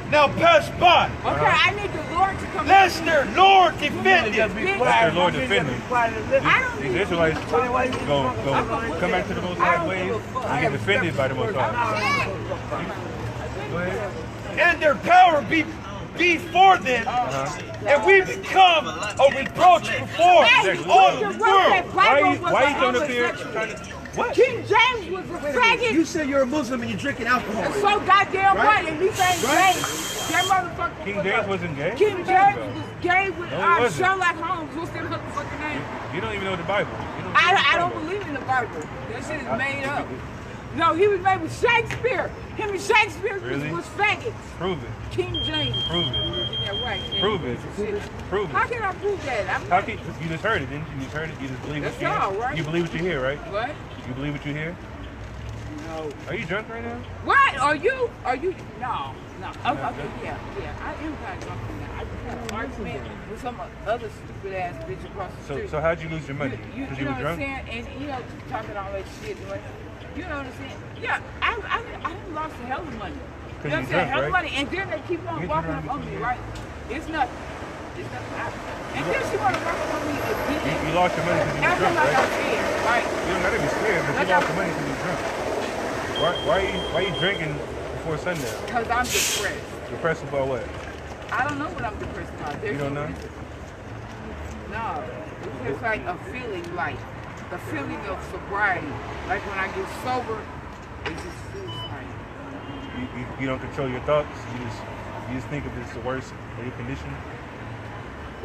now pass by. Okay, I need the Lord to come. Lest their Lord defend it. Let their Lord defend them. I don't These need Israelites go come back to the Most High ways and get defended by the Most High. Go ahead. And their power be for them, and we become a reproach before all the world. Why you coming up here trying to... What? King James was a faggot. You say you're a Muslim and you're drinking alcohol. And so goddamn right, and these ain't gay. That motherfucker. King James wasn't gay? King James was gay with No, he wasn't. Sherlock Holmes. What's that motherfucking name? You don't even know the Bible. I don't believe in the Bible. That shit is made up. No, he was made with Shakespeare. Him and Shakespeare Really? was faggots. Prove it. King James. Prove it. Yeah, right. Prove it. Prove How it. can I prove that? How can you just heard it, didn't you? You just heard it. You just believe what That's you all, hear. right? You believe what you hear, right? What? You believe what you hear? No. Are you drunk right now? What? Are you? No. Oh, okay, yeah. I am kind of drunk now. I just had an argument with some other stupid ass bitch across the street. So how'd you lose your money? You Because know you were what I'm drunk? saying? And talking all that shit. You know what I'm saying? Yeah, I done lost a hell of money. You know what I'm saying? Hell of money. And then they keep on walking up on me, right? It's nothing. And then she want to walk up on me again. You lost your money because you were Acting drunk, like I'm right? scared, right? You don't gotta be scared, but you lost your money because you were drunk. Why are you drinking before sundown? Because I'm depressed. Depressed about what? I don't know what I'm depressed about. You don't know? No. It's just like a feeling, like the feeling of sobriety. Like when I get sober, it just feels like. You don't control your thoughts. You just think of it as the worst of your condition.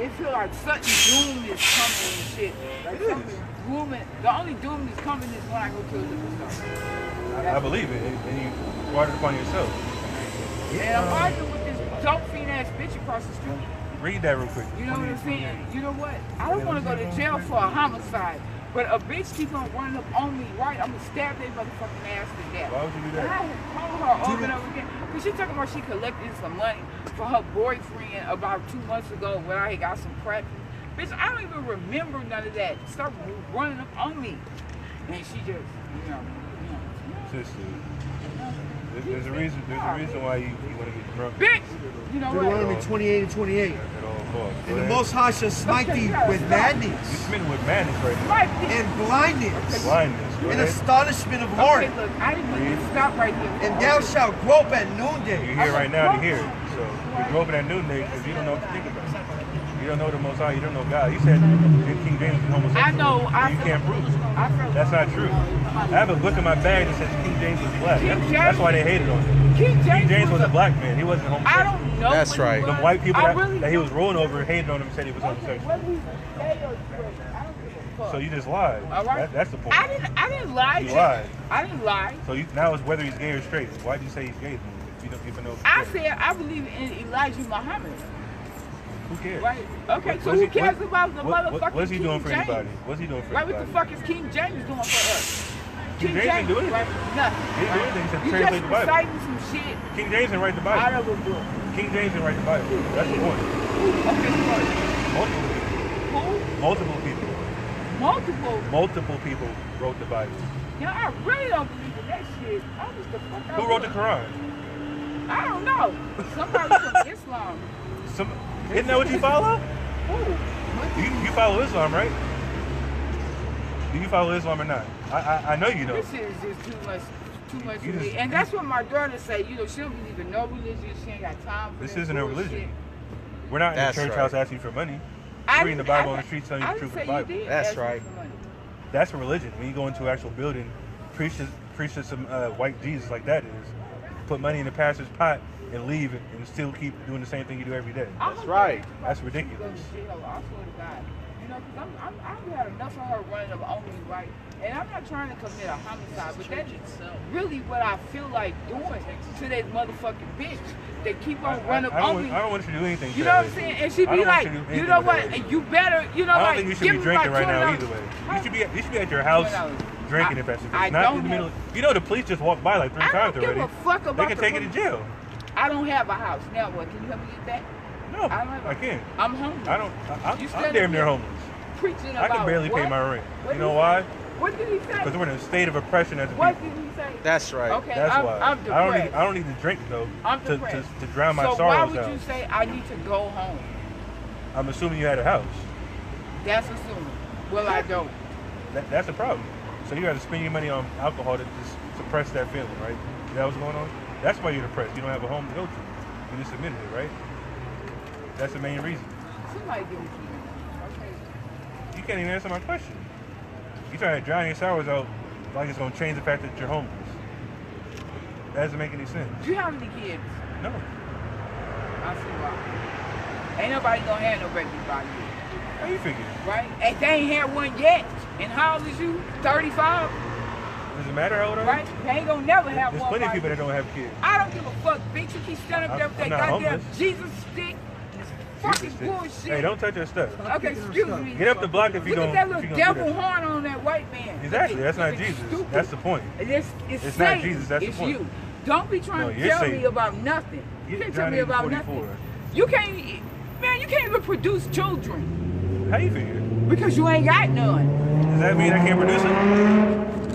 It feels like sudden doom is coming and shit. Like It is. something dooming. The only doom that's coming is when I go to a liquor store. I believe it, and you brought it upon yourself. And I'm arguing with this dope fiend ass bitch across the street. Read that real quick. You know what I'm saying? You know what? I don't want to go to jail for a homicide. But a bitch keeps on running up on me, right? I'm gonna stab that motherfucking ass to death. Why would you do And I that? had told her over and over again. Because she talking about she collected some money for her boyfriend about 2 months ago when I had got some crack. Bitch, I don't even remember none of that. Start running up on me. And she just, Sister, there's a reason why you want to get drunk. bitch! You know what? Deuteronomy 28 and 28. At all costs. Go And the ahead. Most High shall smite thee with You madness smitten with madness right now. Right, and blindness Blindness. Go and ahead. astonishment of heart. okay, look, I didn't mean to stop right there. And thou shalt grope at You're noonday. here right now to hear it. So you're groping at noonday because you don't know what to think about. You don't know the Most High. You don't know God. He said King James is homosexual. I know. You can't prove it. I feel That's not true. I have a book in my bag that says King James was black. That's why they hated on him. King James was a black man. He wasn't I homosexual. don't know. That's what he right. was. The white people I really that he was don't. ruling over hated on him and said he was Okay, homosexual. whether he's gay or straight, I don't give a fuck. So you just lied. All right. That's the point. I didn't lie. You lied. I didn't lie. So now it's whether he's gay or straight. Why'd you say he's gay then, if you don't even know? If I he's straight? said I believe in Elijah Muhammad. Who cares? Right. Okay. So What's who he- cares about the motherfucking What's he King doing for James? anybody? What's he doing for Right. What anybody? the fuck is King James doing for us? King James didn't do anything. Right? Nothing. He didn't do anything except You translate just the Bible. reciting some shit King James didn't write the out Bible. of a book. King James didn't write the Bible. That's the point. Okay. Multiple people. Who? Multiple people. Multiple. Multiple people wrote the Bible. Yeah, I really don't believe in that shit. I was the fuck. Who wrote the Quran? I don't know. Somebody from Islam. Isn't that what you follow? Who? You follow Islam, right? Do you follow Islam or not? I know you don't. This shit is just too much You for me. just- And that's what my daughter say. You know, she don't believe in no religion. She ain't got time for This that isn't a bullshit. religion. We're not in That's the church right. house asking for money. I We're reading the didn't- Bible on the streets telling you I the truth didn't of the say you Bible. did That's ask me right. for money. That's a religion. When you go into an actual building, preach to some white Jesus like that is, put money in the pastor's pot and leave it and still keep doing the same thing you do every day. That's right. That's She ridiculous. go to jail, I swear to God. You know, because I've had enough of her running up on me, right? And I'm not trying to commit a homicide, but that's really what I feel like doing to that motherfucking bitch. They keep on running up on me. I don't want you to do anything. You know what I'm saying? And she I be don't want like, you to do you anything know with what? that. You better, you know, I don't like, think you should give be me drinking like right now $20. either way. You should be at your house $20. drinking if that's the case. I Not don't in the middle. have- You know the police just walked by like 3 I times don't give already. a fuck about They can the take you to jail. I don't have a house. Now what? Can you help me get that? No, I don't have I can't. I'm homeless. I don't. You I'm standing damn near here? homeless. preaching I about can barely what? pay my rent. What You did know he why? say? What did he say? Because we're in a state of oppression as a What people. did he say? That's right. Okay, That's why. I'm depressed. I don't need to drink though I'm to depressed. drown my so sorrows why would out. you say I need to go home? I'm assuming you had a house. That's assuming. Well, I don't. That's a problem. So you got to spend your money on alcohol to just suppress that feeling, right? Is that what's going on? That's why you're depressed. You don't have a home to go to. You just admitted it, right? That's the main reason. Somebody give me keys. Okay. You can't even answer my question. You trying to drown your sorrows out like it's going to change the fact that you're homeless. That doesn't make any sense. Do you have any kids? No. I see why. Ain't nobody gonna have no baby by you. How you figure? Right? And they ain't had one yet. And how old is you? 35? Does it matter how old I am? Right? They ain't gonna never have There's one. plenty of by people you. that don't have kids. I don't give a fuck, bitch. You keep standing up there with that I'm not goddamn homeless. Jesus stick. This fucking Jesus, bullshit. hey, don't touch your stuff. Okay, excuse me. Get up the block if you Look don't. at that if you little gonna do devil that. horn on that white man. Exactly. Look That's at- not look at Jesus. stupid. That's the point. It's It's Satan. not Jesus, that's the it's point. you. Don't be trying No, to you're tell me Satan. about nothing. You You're can't tell John me about 8:44. nothing. You can't, man, you can't even produce children How you figure? because you ain't got none. Does that mean I can't produce it?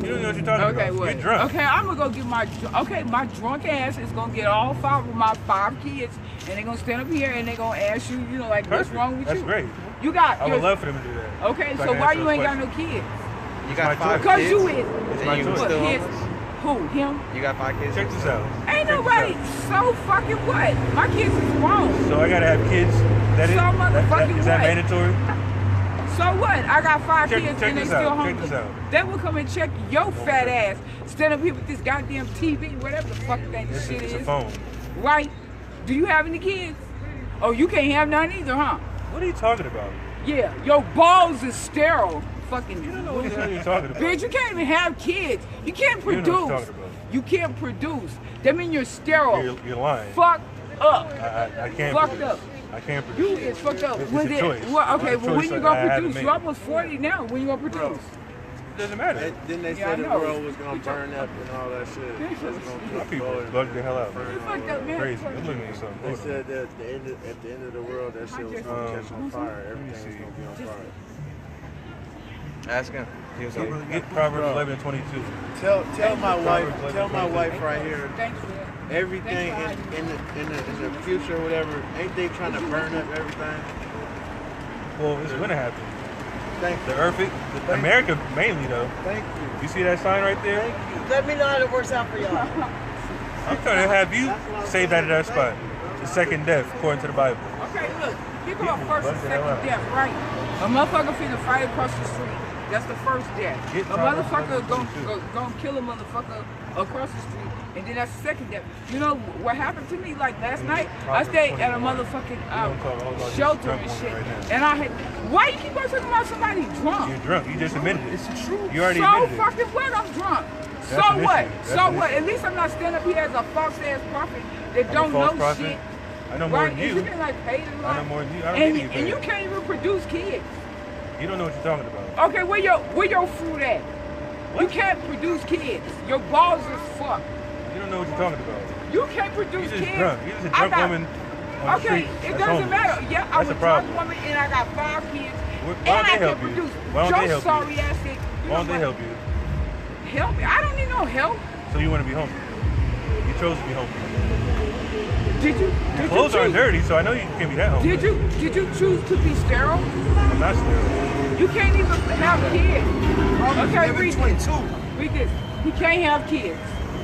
You don't know what you're talking Okay, about. what? You're drunk. Okay, I'm gonna go get my drunk ass is gonna get all five of my 5 kids, and they're gonna stand up here and they're gonna ask you, you know, like, what's Perfect. wrong with That's you? great. You got. I would love for them to do that. Okay, So I so can why answer you those ain't got no questions. kids? You got my 5 Because kids? you is. And my you choice. still Kids. homeless? Who? Him? You got 5 kids? Check this out. Ain't Check this nobody out. so fucking what? My kids is grown. So I gotta have kids. That is. So motherfucking Is that what? mandatory? So what? I got 5 Check- kids check and they this still out, check hungry. this out. They will come and check your fat Okay. ass. Stand up here with this goddamn TV, whatever the fuck that shit It's a is. phone. Right? Do you have any kids? Oh, you can't have none either, huh? What are you talking about? Yeah, your balls is sterile. Fucking. You don't know what the hell you're talking about. Bitch, you can't even have kids. You can't You don't know what you're produce. talking about. You can't produce. That means you're sterile. You're lying. Fucked up. I can't Fucked produce. up. I can't You produce. is fucked up. It's When a did- choice. well, okay, It's a well, when choice you that gonna I had to produce? make. You almost 40 now. When you gonna produce? It doesn't matter. Then they Yeah, I said the know. world was gonna burn up and all that shit. My My people bugged the hell out. You fucked up, man. Crazy. I'm looking at something. They Hold on. said that at the end of the world, that shit was gonna catch on fire. Everything was gonna be on fire. Ask him. He was like, Get Proverbs 11:22. Tell my wife, Proverbs tell my 11:22. wife right here. Thanks for that. Everything in the future, or whatever, ain't they trying to burn up everything? Well, it's gonna happen. Thank The you. earth, America mainly though. Thank you. You see that sign right there? Thank you. Let me know how it works out for y'all. I'm trying to have you save that at that spot. The second death, according to the Bible. Okay, look. Here come a first and Bust the hell second out. death, right? A motherfucker finna fight across the street. That's the first death. Get A Proverbs motherfucker 11:22. gonna kill a motherfucker across the street, and then that's the second death. You know what happened to me? Like last night, I Proverbs stayed at a 21. motherfucking don't talk all about this shelter drunk and woman shit, right now. and I had. Why you keep on talking about somebody drunk? You're drunk. You just admitted it. It's true. You already so admitted it. fucking what? I'm drunk. That's So an what? issue. That's So an what? issue. At least I'm not standing up here as a false ass prophet that I'm a don't false know prophet. shit. I know more Right? than And you. you get like paid a lot. I know more than you. I don't and, need to get and you paid. can't even produce kids. You don't know what you're talking about. Okay, where your fruit at? You can't produce kids. Your balls is fucked. You don't know what you're talking about. You can't You're produce just kids. drunk. You're just a I drunk got- woman on the Okay, street. it that's doesn't homeless. matter. Yeah, I That's was a a drunk problem. woman and I got 5 kids. Why And don't I they can help you? produce. Why don't Your they help you? sorry ass shit. Why don't they help you? Help me. I don't need no help. So you want to be homeless. You chose to be homeless. Did you? Your clothes aren't dirty, so I know you can't be that homeless. Did you choose to be sterile? I'm not sterile. You can't even have kids. Okay, Never read 22. this. Read this. He can't have kids.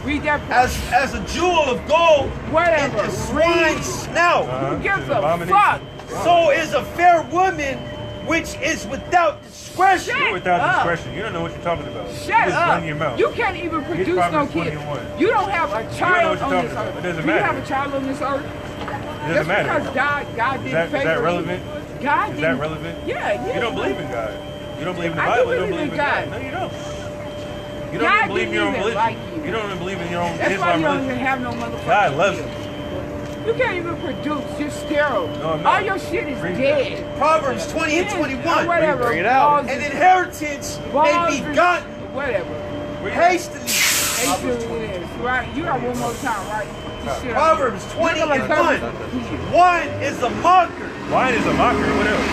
Read that part. As a jewel of gold Whatever. in the swine's snout, Who gives It's an a abomination. fuck? so is a fair woman which is without discretion. Shut You're without up. discretion. You don't know what you're talking about. Shut you just up. run your mouth. You can't even produce no Proverbs kids. 21. You don't have a child you're on this talking about. earth. It doesn't Do you matter. have a child on this earth? It doesn't Just matter. because God didn't Is that favor you. relevant? God Is didn't. that relevant? Yeah. You don't believe in God. You don't believe in the I do Bible. You don't believe believe in in God. God. No, you don't. You don't God even believe in your own didn't even religion. like you. You don't even believe in your own That's why Islam you don't religion. even have no motherfucking God loves kids. you. You can't even produce. You're sterile. No, I'm not. All your shit is Read dead. Proverbs 20 and Yeah, 21. Whatever. Bring it out. Balls An is- inheritance balls may is- be gotten Whatever. Where you at? hastily. Proverbs 20 it is. Right? You got one more time, right? This shit- Proverbs 20 You look and like 1. Kirby. Wine is a mocker. Wine is a mocker. What else?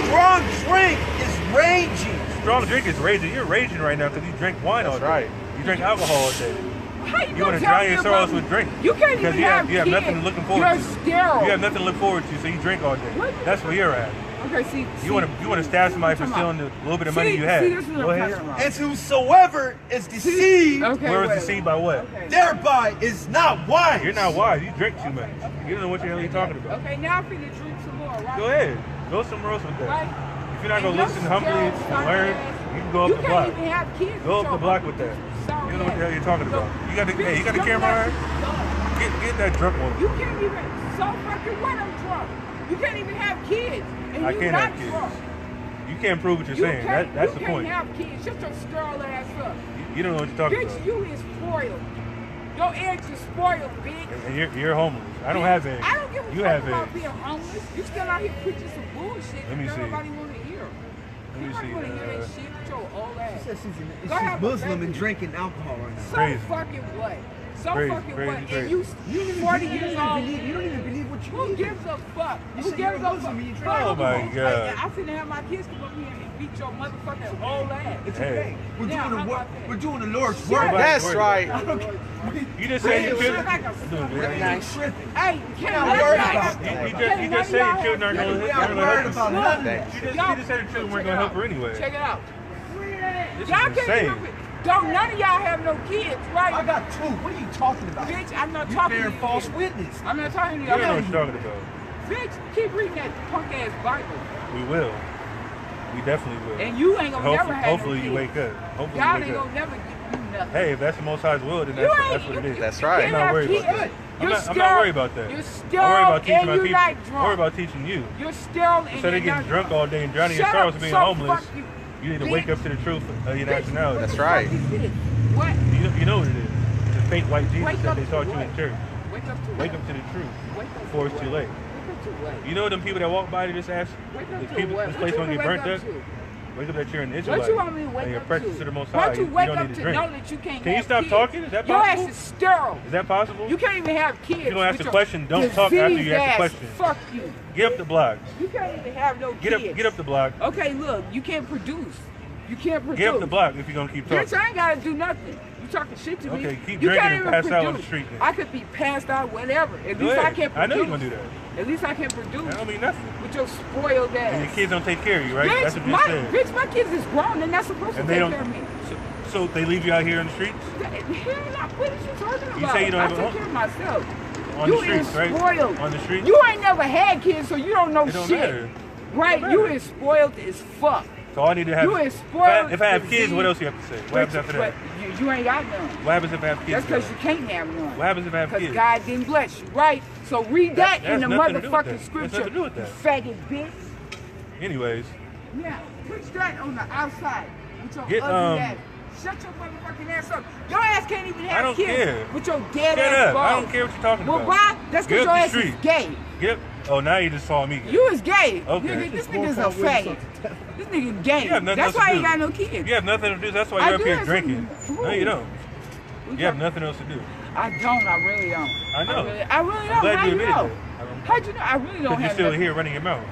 Strong drink is raging. Strong drink is raging. You're raging right now because you drink wine all day. right. You drink alcohol all day. How You gonna want to tell drown me your about sorrows me? with drink. You can't Because even have you have kids. nothing to look forward You're to. sterile. You have nothing to look forward to, so you drink all day. What? That's where you're at. Okay, see. You want to stab somebody for stealing the little bit of money you had. See, this is what Go I'm ahead. talking about. And whosoever is deceived Okay, Where was wait. deceived by what? Okay. thereby is not wise. You're not wise. You drink too much. You don't know what the hell you're talking about. Okay, now I'm finna drink some more, right? Go ahead. Go somewhere else with that. Right? If you're not going to And listen no humbly sterile and learn, you can go up You the can't block. even have kids. Go with up the your block with that. sorry You don't know what the hell ass. you're talking about. You got the, hey, you got the Bitch, camera on? don't Get that drunk one. You can't even, so fucking what, I'm drunk. You can't even have kids. And I you can't not have kids. drunk. You can't prove what you're You saying. can't, That's the you point. can't have kids. Shut your sterile ass up. You don't know what you're talking Bitch, about. you is spoiled. Your eggs are spoiled, bitch. And you're homeless. I don't have eggs. I don't give a You fuck have about eggs. being homeless. You still out here preaching some bullshit Let me that see. nobody want to hear. Let me Nobody see, want to hear that shit with your old ass. She said she's Go have a Muslim baby. and drinking alcohol right now. So Crazy. fucking what? So Crazy, fucking crazy, what? crazy. And you 40 years old. You don't even believe what you Who believe. gives a fuck? You Who said gives you're a a fuck? Muslim and you drink. Fuck Oh my you. God. I finna have my kids come up here and beat your motherfucking old ass. It's Hey. okay. We're Yeah, doing how the work. about that? We're doing the Lord's Shut work. up. Nobody's That's worried right. about that. You just Hey, said your shut children. like a Doing good. Really ain't tripping. Hey, We're can't not none of worried y'all about have- that. You just said your children aren't going We to aren't help worried you. about Look. none of that. You just said your children weren't going to help her anyway. Check it out. This Y'all is can't insane. even. Don't none of y'all have no kids, right? I got two. What are you talking about? Bitch, I'm not You talking to bearing you. false witness. I'm not talking to You don't know y'all. what you're talking about. Bitch, keep reading that punk ass Bible. We will. We definitely will. And you ain't gonna never have Hopefully no you kids. wake up. Hopefully Y'all you ain't wake gonna up. never give you nothing. Hey, if that's the Most High's will, then You that's ain't, what it is. That's you right. can't I'm not have worried about kids. that. You're I'm sterile, not worried about that. You're I'm sterile worried about teaching and my you're people. not I'm drunk. worried about teaching you. You're sterile and Instead you're of getting not drunk all day and drowning your Shut sorrows up, for being so homeless, fuck you need to bitch. wake up to the truth of your Bitch, nationality. what That's the right. fuck is this? What? You know what it is. It's the fake white Jesus Wake that up they to taught you what? in church. Wake up to Wake what? up to the truth Wake up before to it's too what? late. Wake up to what? You know them people that walk by to just ask, Wake up this, to people, what? this What place you gonna get wanna burnt wake up? up to? Wake up that you're an What Israelite. you want me to wake and you're up precious to? to the Most Why High. don't you You wake don't up need to to drink. know that you can't Can you have stop kids? talking? Is that Your possible? ass is sterile. Is that possible? You can't even have kids. If you're gonna ask with a your question, don't talk after you diseased ask the ass. question. Fuck you. Get up the block. You can't even have no kids. Get up the block. Okay, look, you can't produce. You can't produce. Get up the block if you're gonna keep talking. Bitch, I ain't gotta do nothing. You talking shit to me. Okay, keep you drinking can't and even pass out on the produce. street then. I could be passed out, whatever. At Go least I ahead. can produce. I know you're gonna do that. At least I can produce. That don't mean nothing. With your spoiled ass. And your kids don't take care of you, right? That's what you said. Bitch, my kids is grown. They're not supposed And to they take don't. care of me. So they leave you out here in the streets Hell no, what are you talking about? You say you don't I have a take home- care of myself. on You the streets, is right? spoiled. On the streets. You ain't never had kids, so you don't know It don't shit. matter. Right? It You don't matter. is spoiled as fuck. So all I need to have. You is spoiled. If I have kids, diseased. what else you have to say? What happens after that? You ain't got none. What happens if I have kids? That's because though? you can't have none. What happens if I have Because kids? God didn't bless you, right? So read That- that in the that's nothing to do with motherfucking that. That's scripture. nothing to do with You that. faggot bitch. Anyways, Yeah, put that on the outside with your Get, ugly ass. Shut your motherfucking ass up. Your ass can't even I have don't kids care. with your dead shut ass up. balls. I don't care what you're talking Well, about. why? That's Get because up your the ass street. is gay. Get up. Oh, now you just saw me. You is gay. Okay. Nigga, this Just more nigga's a called witness faggot. This nigga gay. You have nothing That's else to why do. he got no kids. You have nothing to do. That's why I you're up do here have drinking. something. No, you don't. We You have talk- nothing else to do. I don't. I really don't. I know. I really I'm don't. glad How you you admitted know? that. How'd you know? I really don't Because you're have still nothing here running your mouth.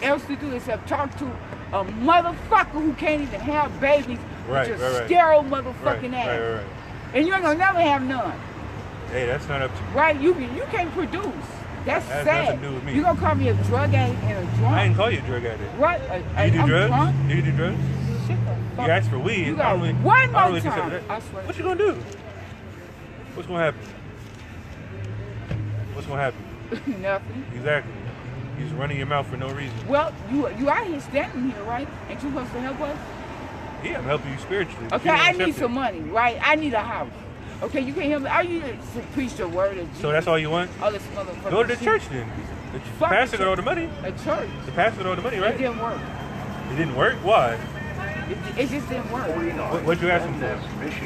else to do except talk to a motherfucker who can't even have babies Right, with your right, right. sterile Right, motherfucking right, ass. right, right. And you ain't gonna never have none. Hey, that's not up to you. Right? You can't produce. That's That has sad. nothing to do with me. You gonna call me a drug addict and a drunk? I didn't call you a drug addict. What? Do you do I'm drugs? drunk? Do you do drugs? Shit the fuck. You asked for weed. You got I don't really, one I don't more really consider time. that. I swear. What you gonna do? What's gonna happen? What's gonna happen? Nothing. Exactly. You're just running your mouth for no reason. Well, you out here standing here, right? Ain't you supposed to help us? Yeah, I'm helping you spiritually. but Okay, you don't I accept need it. some money, right? I need a house. Okay, you can't help me. Are you to preach the word of Jesus? So that's all you want? All this motherfucker. Go to the church then. The Fuck pastor the got all the money. A church. The pastor got all the money, It right? didn't work. It didn't work? Why? It just didn't work. What you asking for?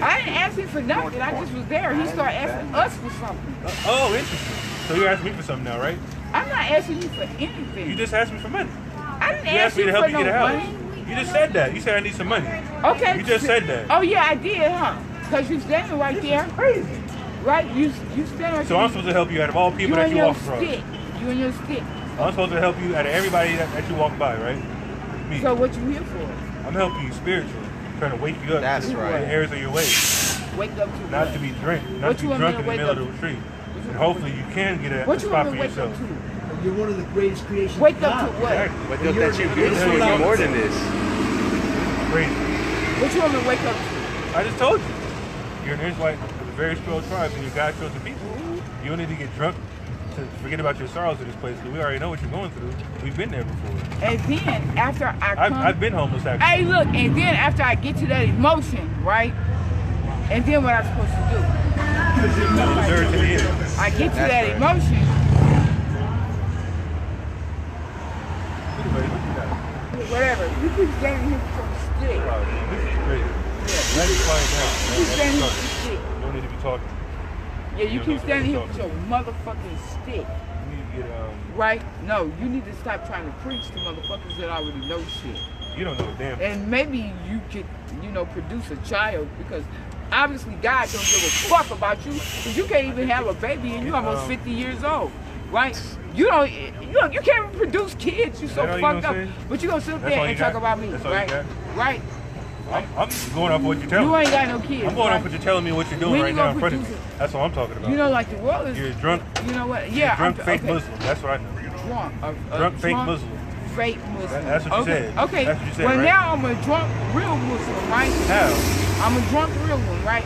I didn't ask him for nothing. I just was there. He started asking us for something. Oh, interesting. So you're asking me for something now, right? I'm not asking you for anything. You just asked me for money. I didn't You ask asked me you to help for you no get a house. money. You just said that. You said I need some money. Okay. You just said that. Oh yeah, I did, huh? Because you standing right there. Crazy. Right? You stand right So there. I'm supposed to help you out of all people you that and you your walk across. stick. You and your stick. I'm supposed to help you out of everybody that you walk by, right? Me. So what you here for? I'm helping you spiritually. I'm trying to wake you up. That's to right. the areas of your way. Wake up to Not what? to be drunk in What the you want me to middle wake of up the to? street. And hopefully you can get a What you spot want for me to wake yourself. up to? You're one of the greatest creations. Wake of up to God. what? Exactly. Wake up that you're beautiful. you're You're more than this. Crazy. What you want me to wake up to? I just told you. You're an Israelite of a very strong tribe and you're God's chosen people. You don't need to get drunk to forget about your sorrows in this place because we already know what you're going through. We've been there before. And then after I come, I've been homeless actually. hey, look, and then after I get to that emotion, right? And then what I'm supposed to do? Endure to the end. I get to That's that right. emotion. Anyway, what you got? Whatever. You keep standing here with your stick. Wow, man, this is crazy. Let's quiet down. You keep standing here Let's with your stick. You don't need to be talking. Yeah, you You keep don't standing need here to with be your motherfucking stick. You need to get Right? No, you need to stop trying to preach to motherfuckers that already know shit. you don't know a damn. And maybe you could, produce a child because obviously God don't give a fuck about you because you can't even have a baby and you're almost 50 years old, right? You can't even produce kids. You so that all you fucked gonna up. say? But you gonna sit That's there all you and talk got? about me, That's all you right? got? Right? I'm going off what you're telling You me. ain't got no kids. I'm going right? off what you're telling me what you're doing When right you now gonna in front of me. produce That's what I'm talking about. You know, like the world is. You're a drunk, You know what? Yeah, drunk fake okay. Muslim. That's what I know. Drunk. Drunk fake Muslim. Fake Muslim. That's what you okay. said. Okay. That's what you said, well, right? now I'm a drunk real Muslim, right? How? I'm a drunk real one, right?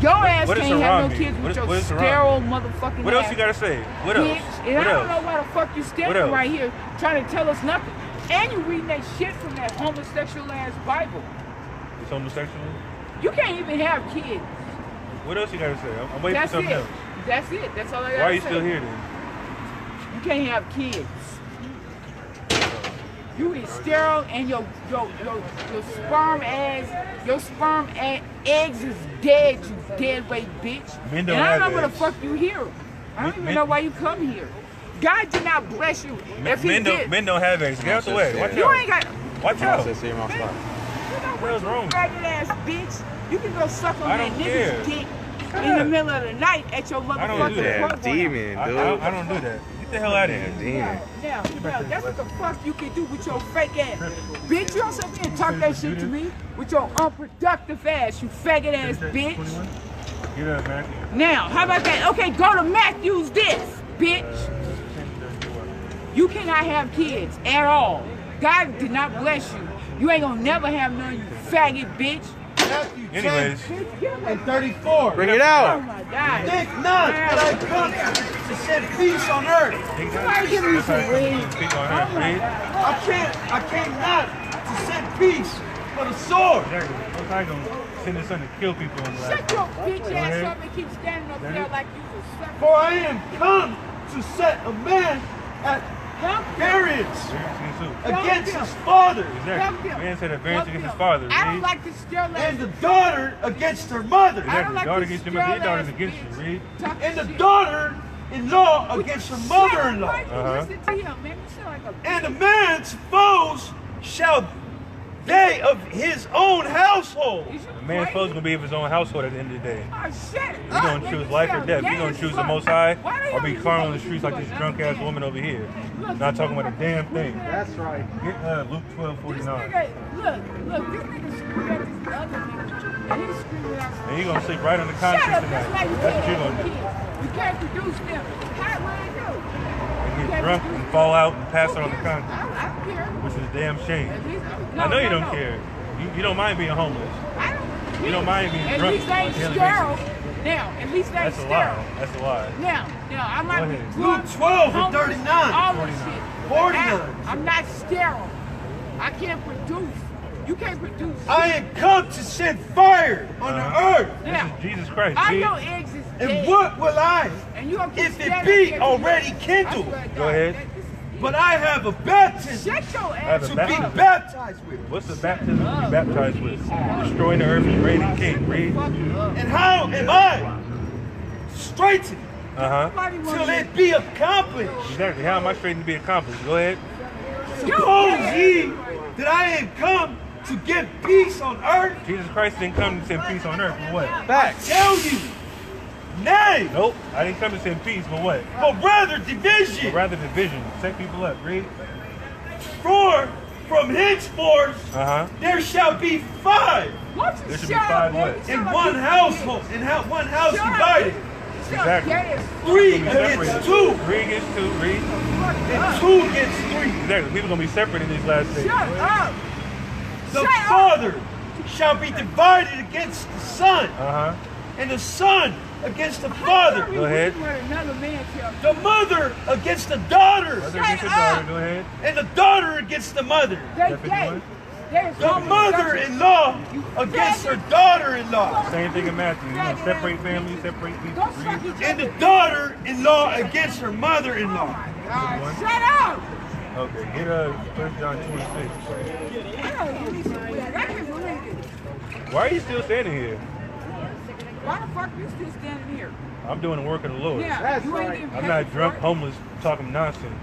Your ass what does can't have haram no mean? kids What with is- your what is haram sterile mean? motherfucking What else ass. you gotta say? What else? Bitch, and What I else? don't know why the fuck you What standing else? right here trying to tell us nothing. And you reading that shit from that homosexual ass Bible. It's homosexual. You can't even have kids. What else you gotta say? I'm waiting That's for something it. else. That's it. That's all I gotta Why are you say. still here then? You can't have kids. You is sterile and your sperm eggs is dead, you dead weight bitch. Men don't and I don't have know where the eggs. fuck you here. I don't even know why you come here. God did not bless you. If he Men did, don't have eggs. Get out the way. Watch you out. ain't got. Watch out. Says here, my spot. You know What is what, wrong? you ragged ass bitch. You can go suck on I that don't care. nigga's dick Shut in the up. middle of the night at your I don't do motherfucking that. program. Demon, dude. I don't do that. Get the hell out of here. Demon. Now, that's what the fuck you can do with your fake ass. Bitch, you don't sit there and talk that shit to me with your unproductive ass, you faggot ass bitch. Get up, man. Now, how about that? Okay, go to Matthew's this, bitch. You cannot have kids at all. God did not bless you. You ain't gonna never have none, you faggot bitch. Matthew 10 Anyways, and 34. Bring it Oh out. my God. Think not that I come to set peace on earth. Somebody give me some weed. Speak on her. Read. I came not to set peace, but a sword. Exactly. I'm probably gonna send his son to kill people on the last Shut your one. bitch ass up and keep standing up there like you a sucker. For I am come to set a man at variance against his father, Exactly. Man said a variance against his father. I don't Read. like this sterile and ass. the daughter against her mother, I Exactly. don't like Daughter this against your mother. Your sterile daughter's ass against you. bitch. Read. Talking and the shit. daughter-in-law against her mother-in-law. Listen to him, man. You sound like a And a man's foes shall they of his own household. Is you A man's crazy? supposed to be of his own household at the end of the day. Oh, shut You're up, gonna man. choose You life or sound death. gay You're gonna as choose the fuck. Most High Why the or hell be you carnal in the supposed streets to like do this another drunk ass man? woman over here. Look, Not talking about a damn thing. That's right. Get Luke This 12:49. nigga, look, this nigga screwed at this other nigga, and he's screaming out. And you're gonna sleep right on the Shut concrete up, that's why tonight. you That's what you're can't gonna have do. kids. You can't produce them. How would I do? And get drunk and fall out and pass out on the concrete, I don't care. which is a damn shame. At least, I know you don't care. You don't mind being homeless. I don't. You don't mind being At drunk least they on a ain't daily sterile. basis. Now, at least they ain't That's a sterile. lie. That's a lie. Now, I might Go be ahead. drunk, Luke 12 and homeless, 39. all this shit. 49. I'm not sterile. I can't produce. You can't produce. I am come to set fire on the earth. This is Jesus Christ. I Read. know eggs is dead. And what will I, And you gonna keep if it standing be there. already I kindled? swear to Go God, ahead. this is- But I have a baptism Shut your have ass a to baptism. be baptized with. What's the baptism to be baptized with? Destroying the earth and reigning king. Read. Fuck up. And how am I straightened Uh-huh. Nobody wants till you. it be accomplished? Exactly. How am I straight to be accomplished? Go ahead. Suppose ye that I am come to give peace on earth? Jesus Christ didn't come to send peace on earth, but what? Facts. Tell you, nay, Nope. I didn't come to send peace, but what? but rather But division. rather division. Set people up. Read. For from henceforth there shall be 5 There should be 5 what? in one household, in one house divided. Exactly. 3 against 2. 3 against 2, read. And 2 against 3. Exactly. People gonna be separate in these last days. Shut up. The father shall be divided against the son, and the son against the father. Go ahead. The mother against the daughter, Mother against the daughter. Go ahead. and the daughter against the mother. The mother-in-law against her daughter-in-law, Same thing in Matthew. You know, separate families, separate people. Read. and the daughter-in-law against her mother-in-law. Shut up. Okay, get 1 John 2:6. Why are you still standing here? Why the fuck you still standing here? I'm doing the work of the Lord. Yeah, you ain't even I'm not drunk, homeless, talking nonsense.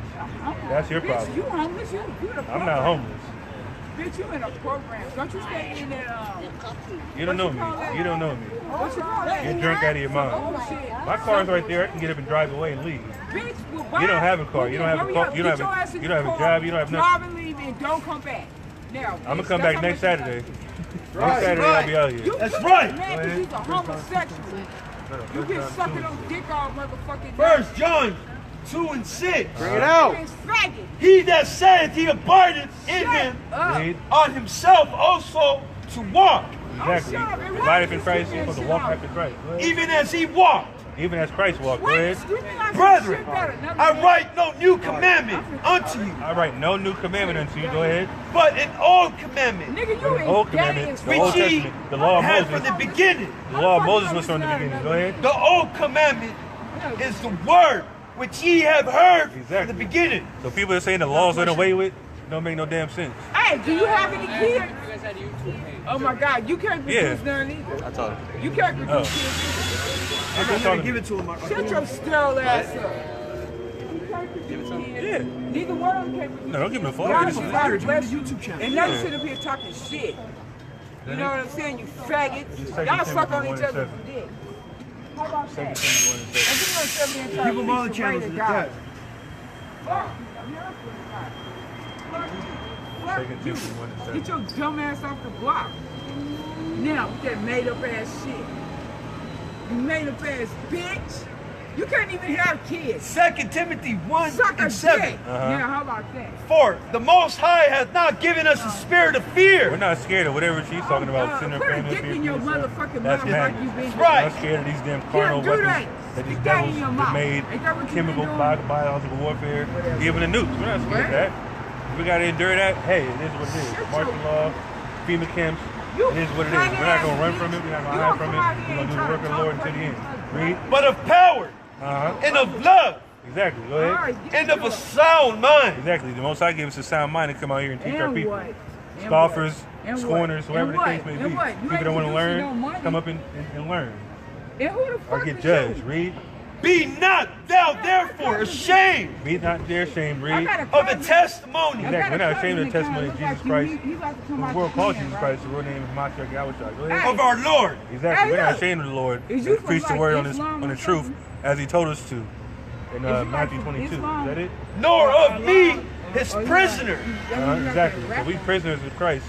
That's your problem. Bitch, you homeless? You in a program. I'm not homeless. Bitch, you in a program. Don't you stay in that, You don't know me. You don't know me. what you call that? You're drunk out of your mind. Oh, shit. My car's right there. I can get up and drive away and leave. Bitch, well, why? You don't have a car. You don't have a car. You don't have a job. You don't have Drive nothing. and leave and don't come back. Now, I'm gonna come back next Saturday. Next Saturday I'll be out here. That's right. Man, 'cause he's a homosexual. You been sucking on dick all motherfucking day. 1 John 2 and 6. Bring it out. You been faggot. He that saith he abideth in him Read. ought himself also to walk, Exactly. Life in Christ, you're supposed to walk after Christ. Go ahead. even as he walked. Even as Christ walked. Go ahead. Brethren, I write no new commandment unto you, I write no new commandment unto you. Go ahead. but an old commandment, Nigga, you The Old ain't Commandment, gay the which Old ye Testament, the law of had from Moses. the beginning. The law of Moses was from the beginning. Go ahead. The old commandment is the word which ye have heard from Exactly. the beginning. So people that saying the law's done away with don't make no damn sense. Hey, do you have any kids? Oh my God, you can't produce none either. I told him. You can't produce Oh. kids I'm just talking. Give it to him. either. Shut your sterile ass up. You can't produce kids. Yeah. Neither one of them can produce No, don't give him a kids. flyer. God This is- bless you. YouTube channel. And now you sit up here talking shit. You know what I'm saying? You faggots. Second Y'all suck on Timothy each other's 1:7. dick. How about that? And Second Timothy 1:7. you're gonna tell me and try to Give him all the preach channels the in way the to God. text. Fuck Second you. Timothy 1:7. Get your dumb ass off the block. Now with that made up ass shit. You made up ass bitch. You can't even have kids. 2 Timothy 1 Suck a and 7. dick. Now how about that? For the Most High hath not given us a spirit of We're fear. not scared of whatever she's talking about. Send her Put a family dick fear in for your yourself. motherfucking That's mouth like madness. you been. That's right. I'm not scared of these damn carnal do weapons that. that these Stick that in devils your have mouth. made, Ain't that what you chemical, been doing? biological warfare, giving the nukes. We're not scared of What? that. If we gotta endure that, hey, it is what it is. Shut Martial your- law, FEMA camps, You it is what it is. We're not gonna run from it. We're not gonna hide from it. We're gonna do the work of the Lord until the end. Read. But of power and of love Exactly. Go ahead. Alright, get and of to a it. sound mind. Exactly. The Most High gave us a sound mind to come out here and teach our And people. what? And Scoffers, what? And scorners, what? whoever the And case may what? be. And what? You People ain't that want to producing no learn, money. come up and learn. And who the fuck Or get is judged. you? Read. Be not thou therefore ashamed Be not their shame. I Read. got a of the cousin- testimony I Exactly. got a We're not cousin ashamed of the that testimony kinda of look Jesus like Christ. you. He about to come The out world the calls can, Jesus right? Christ. The real name is Mashiach Yahushua. Go ahead. Hey. of our Lord. Exactly. Hey, We're not look. ashamed of the Lord. Is We you preach from, the like, word Islam on the or truth something? as He told us to. In you, like, Matthew from 22. Islam? Is that it? Nor of me his Oh, you prisoner. Exactly. So we prisoners of Christ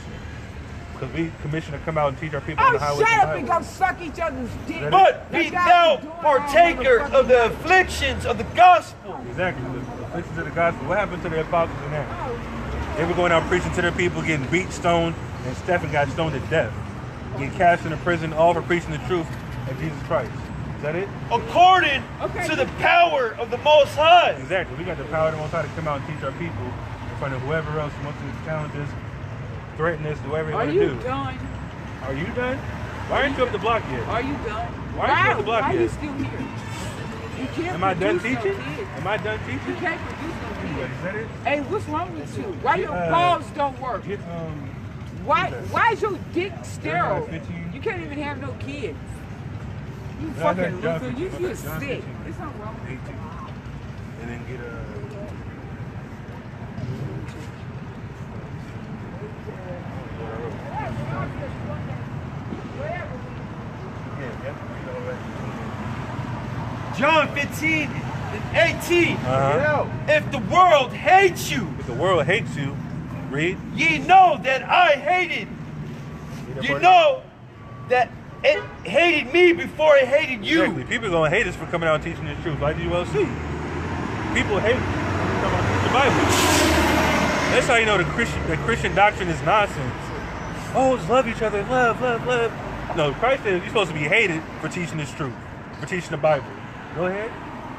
because we commissioned to come out and teach our people on Oh, the highways shut and up and byways. go suck each other's dick. But That be guy thou be doing all partaker motherfucking of the night. afflictions of the gospel. Exactly. The afflictions of the gospel. What happened to the apostles in that? They were going out preaching to their people, getting beat, stoned, and Stephen got stoned to death. Getting cast into prison, all for preaching the truth of Jesus Christ. Is that it? According Okay. to the power of the Most High. Exactly. We got the power to Most High to come out and teach our people in front of whoever else wants to challenge us, threaten us, do whatever they Are want to you do. done? Are you done? Why aren't you up the block yet? Are you done? Why aren't you up the block why yet? are you still here? You can't Am I done produce no teaching? kids. Am I done You teaching? can't produce no kids. Is that it? Hey, what's wrong with you? Why your Uh, balls don't work? Get Why is your dick sterile? 15. You can't even have no kids. You No, fucking John loser. 15. You John just 15. sick. There's something wrong with 18. And then get John 15 and 18. Uh-huh. If the world hates you, If the world hates you, Read. Ye know that I hated. You know that it hated me before it hated you. Exactly. People are going to hate us for coming out and teaching this truth, like you well see. People hate the Bible. That's how you know the Christian doctrine is nonsense. Oh, just love each other, love. No, Christ says you're supposed to be hated for teaching this truth, for teaching the Bible. Go ahead.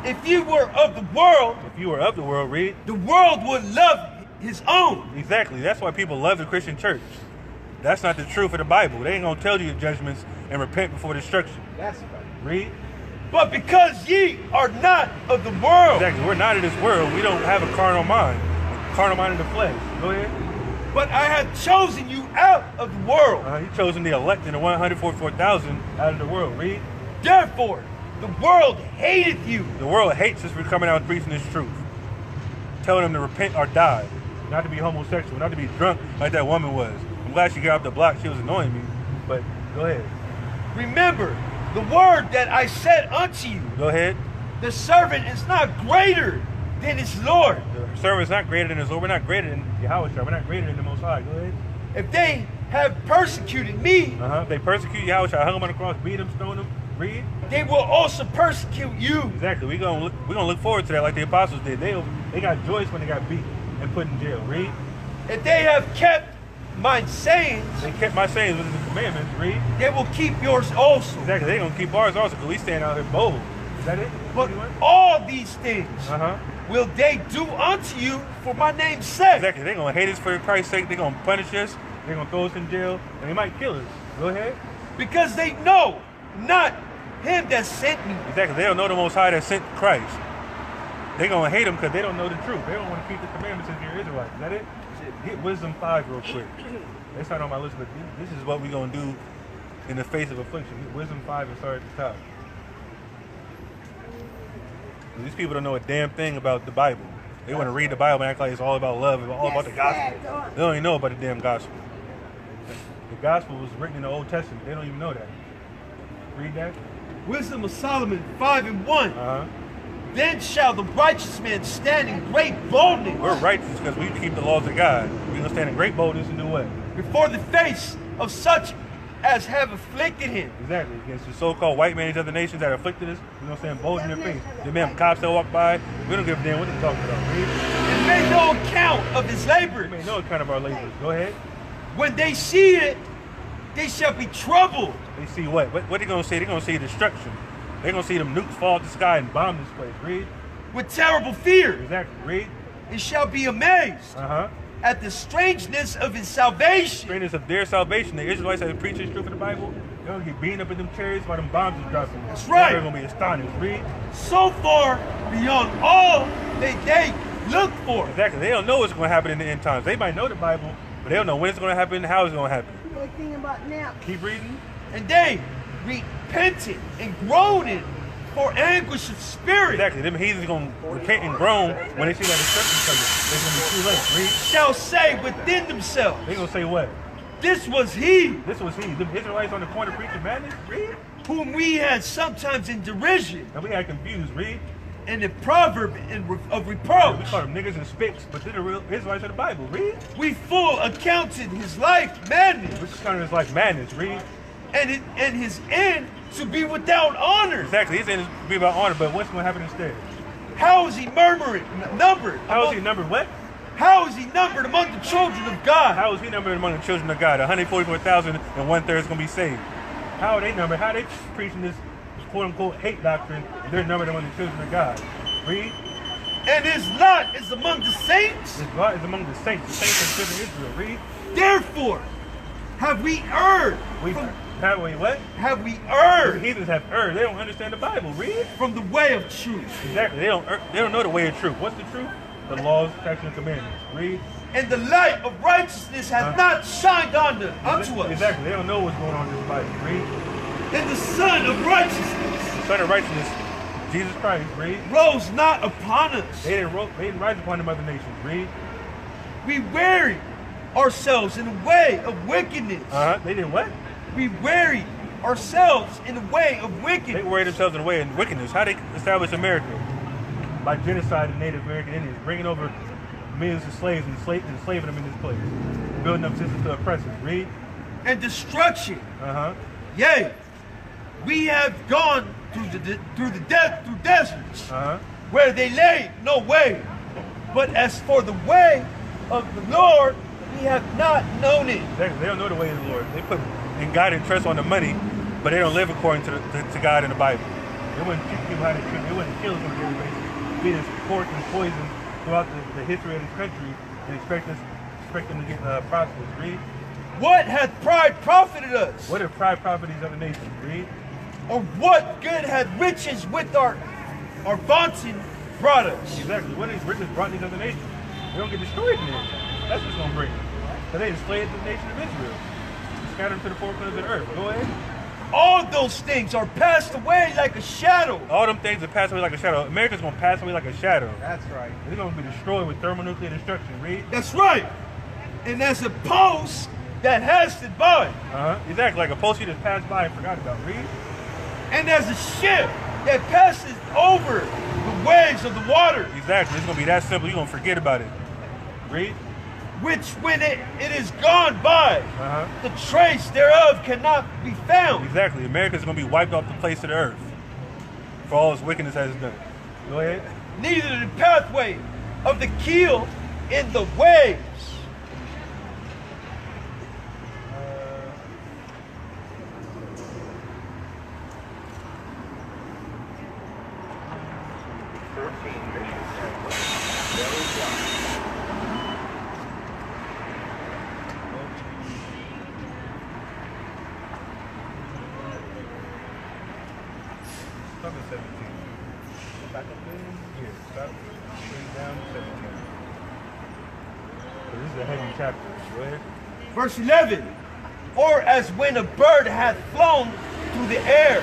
If you were of the world, read. The world would love his own. Exactly. That's why people love the Christian church. That's not the truth of the Bible. They ain't gonna tell you the judgments and repent before destruction. That's right. Read. But because ye are not of the world. Exactly. We're not of this world. We don't have a carnal mind. Carnal mind in the flesh. Go ahead. But I have chosen you out of the world. You've chosen the elect and the 144,000 out of the world. Read. Therefore, the world hateth you. The world hates us for coming out and preaching this truth. Telling them to repent or die. Not to be homosexual. Not to be drunk like that woman was. I'm glad she got off the block. She was annoying me. But go ahead. Remember the word that I said unto you. Go ahead. The servant is not greater than his Lord. The servant is not greater than his Lord. We're not greater than Yahweh. We're not greater than the Most High. Go ahead. If they have persecuted me. If they persecute Yahweh, I hung him on the cross, beat him, stoned him. Read. They will also persecute you. Exactly. We're gonna look forward to that like the apostles did. They got joy when they got beat and put in jail. Read. If they have kept my sayings. They kept my sayings within the commandments. Read. They will keep yours also. Exactly. They're gonna keep ours also because we stand out here bold. Is that it? But all these things will they do unto you for my name's sake. Exactly. They're gonna hate us for Christ's sake. They're gonna punish us. They're gonna throw us in jail, and they might kill us. Go ahead. Because they know not him that sent me. Exactly. They don't know the Most High that sent Christ. They're going to hate him because they don't know the truth. They don't want to keep the commandments as you're Israelites. Is that it? Get Wisdom 5 real quick. That's not on my list, but this is what we're going to do in the face of affliction. Get Wisdom 5 and start at the top. These people don't know a damn thing about the Bible. They want to read the Bible and act like it's all about love and all about the gospel. They don't even know about the damn gospel. The gospel was written in the Old Testament. They don't even know that. Read that. Wisdom of Solomon 5 and 1. Then shall the righteous man stand in great boldness. We're righteous because we keep the laws of God. We're going to stand in great boldness and do what? Before the face of such as have afflicted him. Exactly. Against the so-called white man and other nations that afflicted us, we're going to stand bold in their face. The man cops that walk by, we don't give a damn what they're talking about. Read. And make no account of his labors. We make no account of our labors. Go ahead. When they see it, they shall be troubled. They see what? What are they going to see? They're going to see destruction. They're going to see them nukes fall out the sky and bomb this place. Read. With terrible fear. Exactly. Read. And shall be amazed at the strangeness of his salvation. Strangeness of their salvation. The Israelites that preach this truth in the Bible, they're going to get beaten up in them chariots while them bombs are dropping. That's right. They're going to be astonished. Read. So far beyond all they look for. Exactly. They don't know what's going to happen in the end times. They might know the Bible, but they don't know when it's going to happen and how it's going to happen. About now. Keep reading. And they repented and groaning for anguish of spirit. Exactly. Them heathens going to repent and groan when they see that destruction coming. It's going to be too late. Read. Shall say within themselves. They're going to say what? This was he. This was he. The Israelites on the corner preaching madness. Read. Whom we had sometimes in derision. And we had confused. Read. And the proverb of reproach. We call them niggas and spicks, but they're the real Israelites of the Bible. Read. We full accounted his life madness. Which is kind of his life madness. Read. And his end to be without honor. Exactly. His end is to be without honor, but what's going to happen instead? How is he numbered? How is he numbered what? How is he numbered among the children of God? How is he numbered among the children of God? 144,000 and 1/3 is going to be saved. How are they numbered? How are they preaching this quote-unquote hate doctrine? They're numbered among the children of God. Read. And his lot is among the saints. His lot is among the saints of the children of Israel. Read. Therefore, have we erred? Have we what? Have we erred? The heathens have erred. They don't understand the Bible. Read. From the way of truth. Exactly. They don't know the way of truth. What's the truth? The laws, statutes, and commandments. Read. And the light of righteousness has not shined unto us. Exactly. They don't know what's going on in this Bible. Read. And the Son of righteousness. The Son of righteousness, Jesus Christ. Read. Rose not upon us. They didn't rise upon the other nations. Read. We wearied ourselves in the way of wickedness. They did what? We wearied ourselves in the way of wickedness. They worried themselves in the way of wickedness. How they establish America? By genocide of Native American Indians, bringing over millions of slaves and enslaving them in this place. Building up systems to oppress us. Read. And destruction. Uh-huh. Yea, we have gone through deserts, where they lay no way. But as for the way of the Lord, we have not known it. Exactly. They don't know the way of the Lord. They put in God and trust on the money, but they don't live according to God in the Bible. They wouldn't treat people how they treat. They wouldn't kill us on a daily basis, feed us pork and poison throughout the history of this country, and expect them to get prosperous. Read. What hath pride profited us? What have pride profited these other nations? Read. Or what good hath riches with our vaunting brought us? Exactly. What has riches brought these other nations? They don't get destroyed in it. That's what's going to bring them. So they enslaved the nation of Israel. Scattered them to the four corners of the earth. Go ahead. All those things are passed away like a shadow. All them things are passed away like a shadow. America's going to pass away like a shadow. That's right. They're going to be destroyed with thermonuclear destruction. Read. That's right. And as a post that hasted by. Exactly. Like a post you just passed by and forgot about. Read. And as a ship that passes over the waves of the water. Exactly. It's going to be that simple. You're going to forget about it. Read. Which when it is gone by, the trace thereof cannot be found. Exactly. America's going to be wiped off the face of the earth for all its wickedness has done. Go ahead. Neither the pathway of the keel in the waves. Stop at 17. Go back up there. Here, stop. Straight down to 17. So this is a heavy chapter. Go ahead. Verse 11. Or as when a bird hath flown through the air,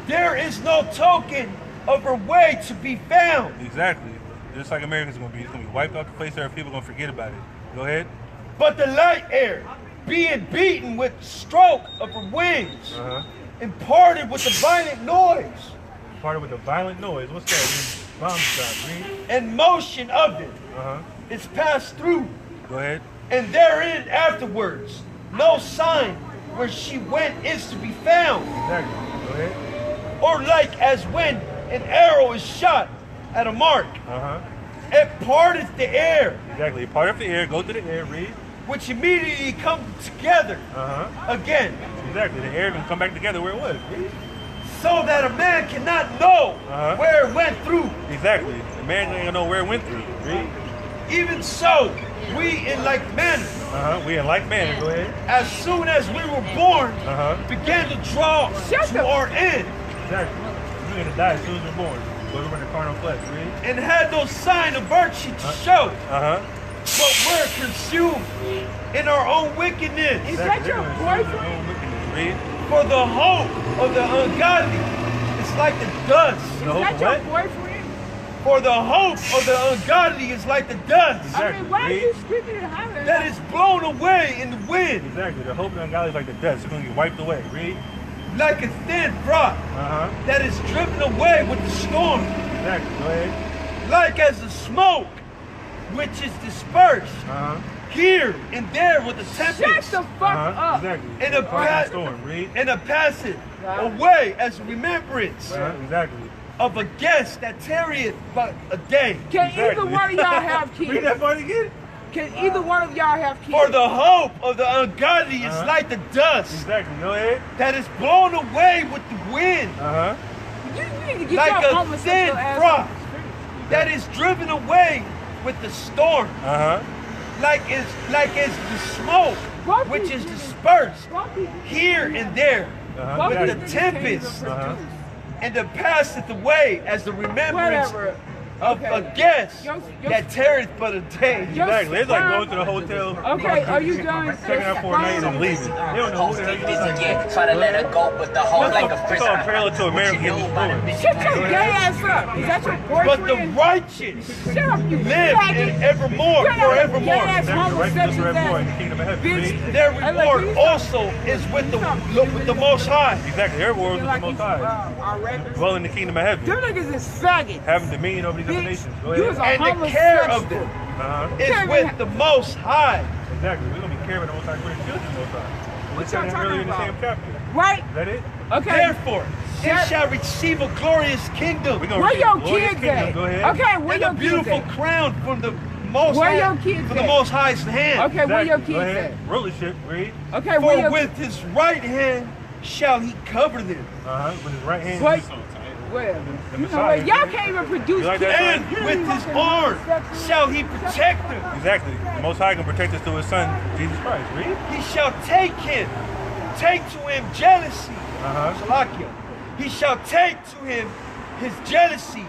there is no token of her way to be found. Exactly. Just like America's going to be. It's going to be wiped off the face of the earth. People are going to forget about it. Go ahead. But the light air, being beaten with stroke of her wings, and parted with a violent noise. Parted with a violent noise. What's that? Bombs drop. Read. And motion of it is passed through. Go ahead. And therein afterwards, no sign where she went is to be found. Exactly. Go ahead. Or like as when an arrow is shot at a mark, it parteth the air. Exactly. Part of the air, go through the air, read. Which immediately come together again. Exactly. The air can come back together where it was. Read. So that a man cannot know where it went through. Exactly. The man ain't gonna know where it went through. Read. Even so, we in like manner. We in like manner. Go ahead. As soon as we were born, began to draw to our end. Exactly. We're gonna die as soon as we're born. But we're in the carnal flesh. Read. And had no sign of virtue to show. But we're consumed in our own wickedness. Is that your boyfriend? Read. For the hope of the ungodly is like the dust. Is that your boyfriend? For the hope of the ungodly is like the dust. Exactly. I mean, why are you screaming and hollering? That is blown away in the wind. Exactly. The hope of the ungodly is like the dust. It's gonna get wiped away. Read. Like a thin froth that is driven away with the storm. Exactly. Go ahead. Like as the smoke which is dispersed here and there with the tempest. Shut the fuck up. Exactly. And a passage away as a remembrance exactly. of a guest that tarrieth but a day. Can either one of y'all have kids? Read that part again. Can either one of y'all have kids? For the hope of the ungodly is like the dust Exactly. Go ahead. that is blown away with the wind. You need to get Like your a homosexual thin ass froth off the street. that is driven away with the storm. Like is the smoke which is dispersed here and there with the tempest, and it passeth away as the remembrance of a guest that tarrieth but a day. Exactly. It's like going to the hotel. Okay, are you done? Checking out for a night and leaving. They don't know who the hell you are. Try to let her go, but the whole like a It's all parallel to America getting destroyed. Shut your gay ass up. Is that your boyfriend? But the righteous Shut up, you live faggot. in evermore, You're not a forevermore. gay-ass Exactly. Right, homosexual just forevermore in the ass kingdom of heaven. bitch. Their Hey, reward look, also is with the Most High. Exactly. Their reward was the Like most you, high. our records. Dwell in the kingdom of heaven. Them niggas is faggots. Having dominion over these of the bitch. nations. Go You ahead. was a And the care of homosexual. them is with the Most High. Exactly. We're gonna be caring about the Most High for the children Most High. What We said y'all that earlier talking in the same about? chapter. Right? Is that it? Okay. Therefore, they Shut- shall receive a glorious kingdom We're gonna Where receive your glorious kids kingdom. at? Go ahead. Okay, where and a your kids beautiful at? crown from the Most Where High, your kids from the at? Most High's hand. Okay, where your Exactly. Go kids ahead. at? Rulership, read. Okay, where For your with his right hand shall he cover them, With his right hand. What? Well, The you know Messiah. what? Y'all can't even produce You like that? kids. and with his arm shall he protect them. Exactly. The Most High can protect us through His Son, Jesus Christ. Read. He shall take to him jealousy. Salakia. He shall take to him his jealousy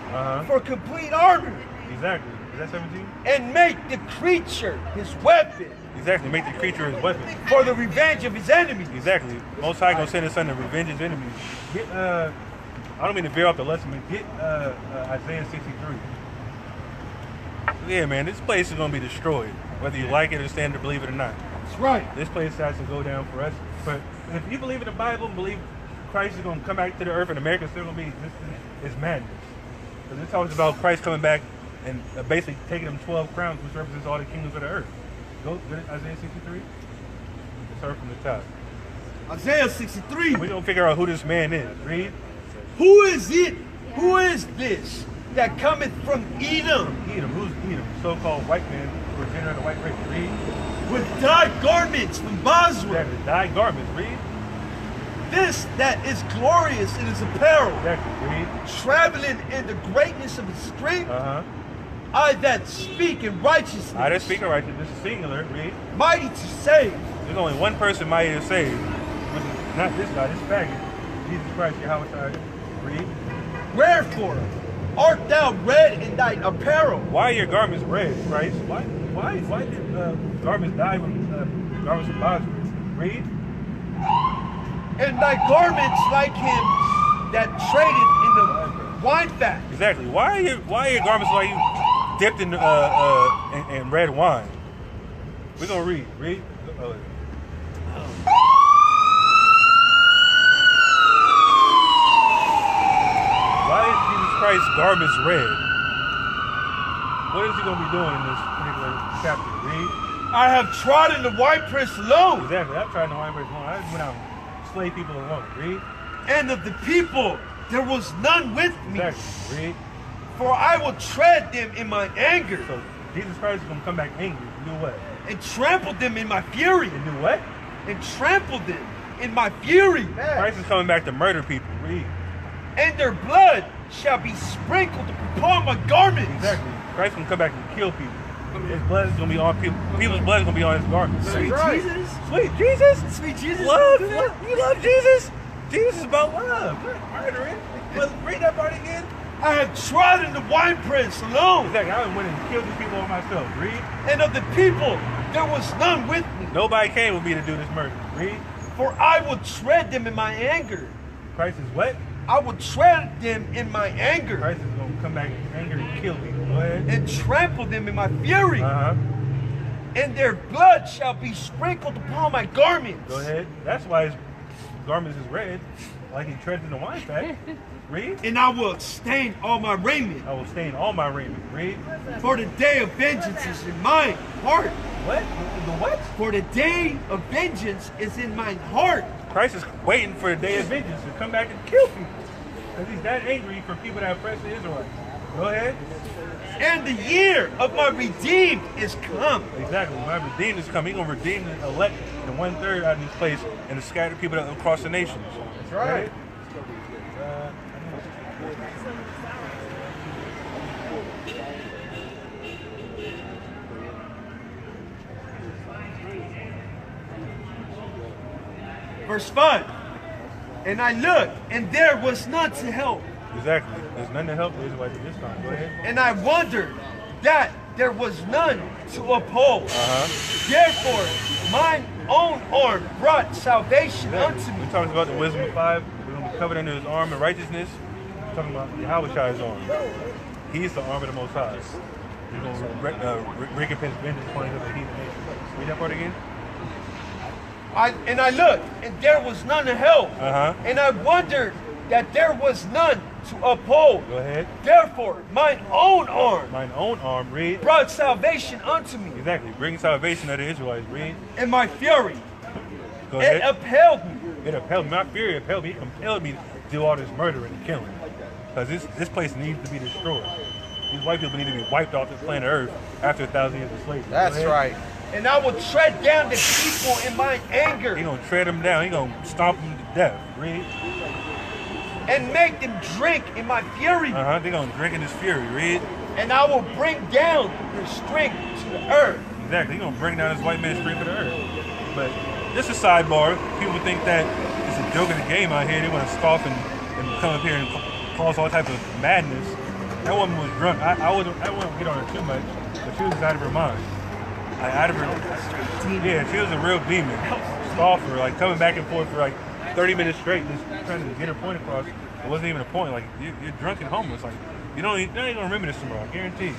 for complete armor, Exactly. Is that 17? and make the creature his weapon Exactly. Make the creature His weapon. for the revenge of his enemies. Exactly. Most High gonna send His Son to revenge His enemies. Get I don't mean to veer off the lesson, but get Isaiah 63. Yeah, man, this place is gonna be destroyed, whether you like it or stand to believe it or not. That's right. This place has to go down for us. But if you believe in the Bible and believe Christ is gonna come back to the earth and America's still gonna be, this is madness. Because it talks about Christ coming back and basically taking them 12 crowns, which represents all the kingdoms of the earth. Go to Isaiah 63. Let's start from the top. Isaiah 63. We're gonna figure out who this man is. Read. Who is it? Who is this that cometh from Edom Edom. Who's Edom? So-called white man who are general of the white race. Read. with dyed garments from Basra? Exactly. Dyed garments. Read. This that is glorious in his apparel, Exactly. Read. traveling in the greatness of his strength. I that speak in righteousness, I that speak of righteousness. This is singular. Read. mighty to save. There's only one person mighty to save, which is not this guy, this faggot. Jesus Christ, Yahweh. Read. Wherefore art thou red in thine apparel, Why are your garments red, Christ? Why did garments dye with garments of Basra? Read. and thy garments like him that tradeth in the wine fat? Exactly. Why are your garments like you dipped in red wine? We're gonna read. Read. Why is Jesus Christ's garments red? What is he gonna be doing in this particular chapter? Read. I have trodden the winepress alone, Exactly. I've tried the wine break alone. I just went out and slayed people alone. Read. and of the people there was none with me. Exactly. Read. For I will tread them in my anger, So Jesus Christ is gonna come back angry. Do what? and trample them in my fury, And do what? and trample them in my fury. Christ is coming back to murder people. Read. And their blood shall be sprinkled upon my garments. Exactly. Christ gonna come back and kill people. His blood is gonna be on people. People's blood is gonna be on his garments. Sweet Jesus. Sweet Jesus. Sweet Jesus. Love. You love Jesus? Jesus is about love. Not murdering. Read that part again. I have trodden the winepress alone, Exactly. I went and killed these people on myself. Read. and of the people there was none with me. Nobody came with me to do this murder. Read. For I will tread them in my anger. Christ is what? I will tread them in my anger, Christ is gonna come back angry and kill people. Go ahead. and trample them in my fury. Uh-huh. And their blood shall be sprinkled upon my garments. Go ahead. That's why his garments is red, like he treads in the wine vat. Read. And I will stain all my raiment. I will stain all my raiment. Read. For the day of vengeance is in mine heart. What? The what? For the day of vengeance is in mine heart. Christ is waiting for the day of vengeance to come back and kill people. Because he's that angry for people that oppress the Israelites. Go ahead. And the year of my redeemed is come. Exactly. When my redeemed is coming, he's going to redeem the elect and 1/3 out of this place and to scatter people across the nations. That's right. Verse 5. And I looked, and there was none to help. Exactly. There's none to help the Israelites at this time. Go ahead. And I wondered that there was none to uphold. Therefore, mine own arm brought salvation unto me. We talked about the wisdom of 5. We're going to be covered under his arm in righteousness. We're talking about Yahweh's arm. He's the arm of the Most High. He's going to recompense vengeance upon the heathen nation. Read that part again. And I looked, and there was none to help. And I wondered that there was none to uphold. Go ahead. Therefore, mine own arm Read. brought salvation unto me. Exactly. Bring salvation to the Israelites. Read. And my fury, Go ahead. it upheld me. It upheld me. My fury upheld me. It compelled me to do all this murdering and killing. Because this place needs to be destroyed. These white people need to be wiped off this planet Earth after 1,000 years of slavery. That's right. And I will tread down the people in mine anger. He's going to tread them down. He's going to stomp them to death. Read. And make them drink in my fury. They're going to drink in his fury. Read. And I will bring down their strength to the earth. Exactly. He's going to bring down this white man's strength to the earth. But just a sidebar. People think that it's a joke of the game out here. They want to scoff and come up here and cause all type of madness. That woman was drunk. I wouldn't get on her too much, but she was out of her mind. Out of her. Yeah, she was a real demon. Scoffer, like coming back and forth for like 30 minutes straight, just trying to get her point across. It wasn't even a point. Like you're drunk and homeless. Like you're not even gonna remember this tomorrow. I guarantee you.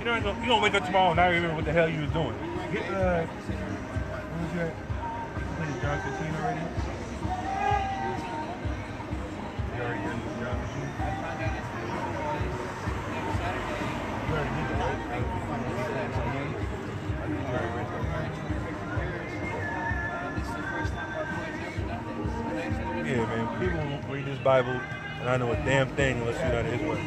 You're gonna wake up tomorrow and not remember what the hell you was doing. Get what was that? You played John 15 already? You already got the John 15? You already did that, right? Yeah, man. People read this Bible, and I know a damn thing unless you're not his way.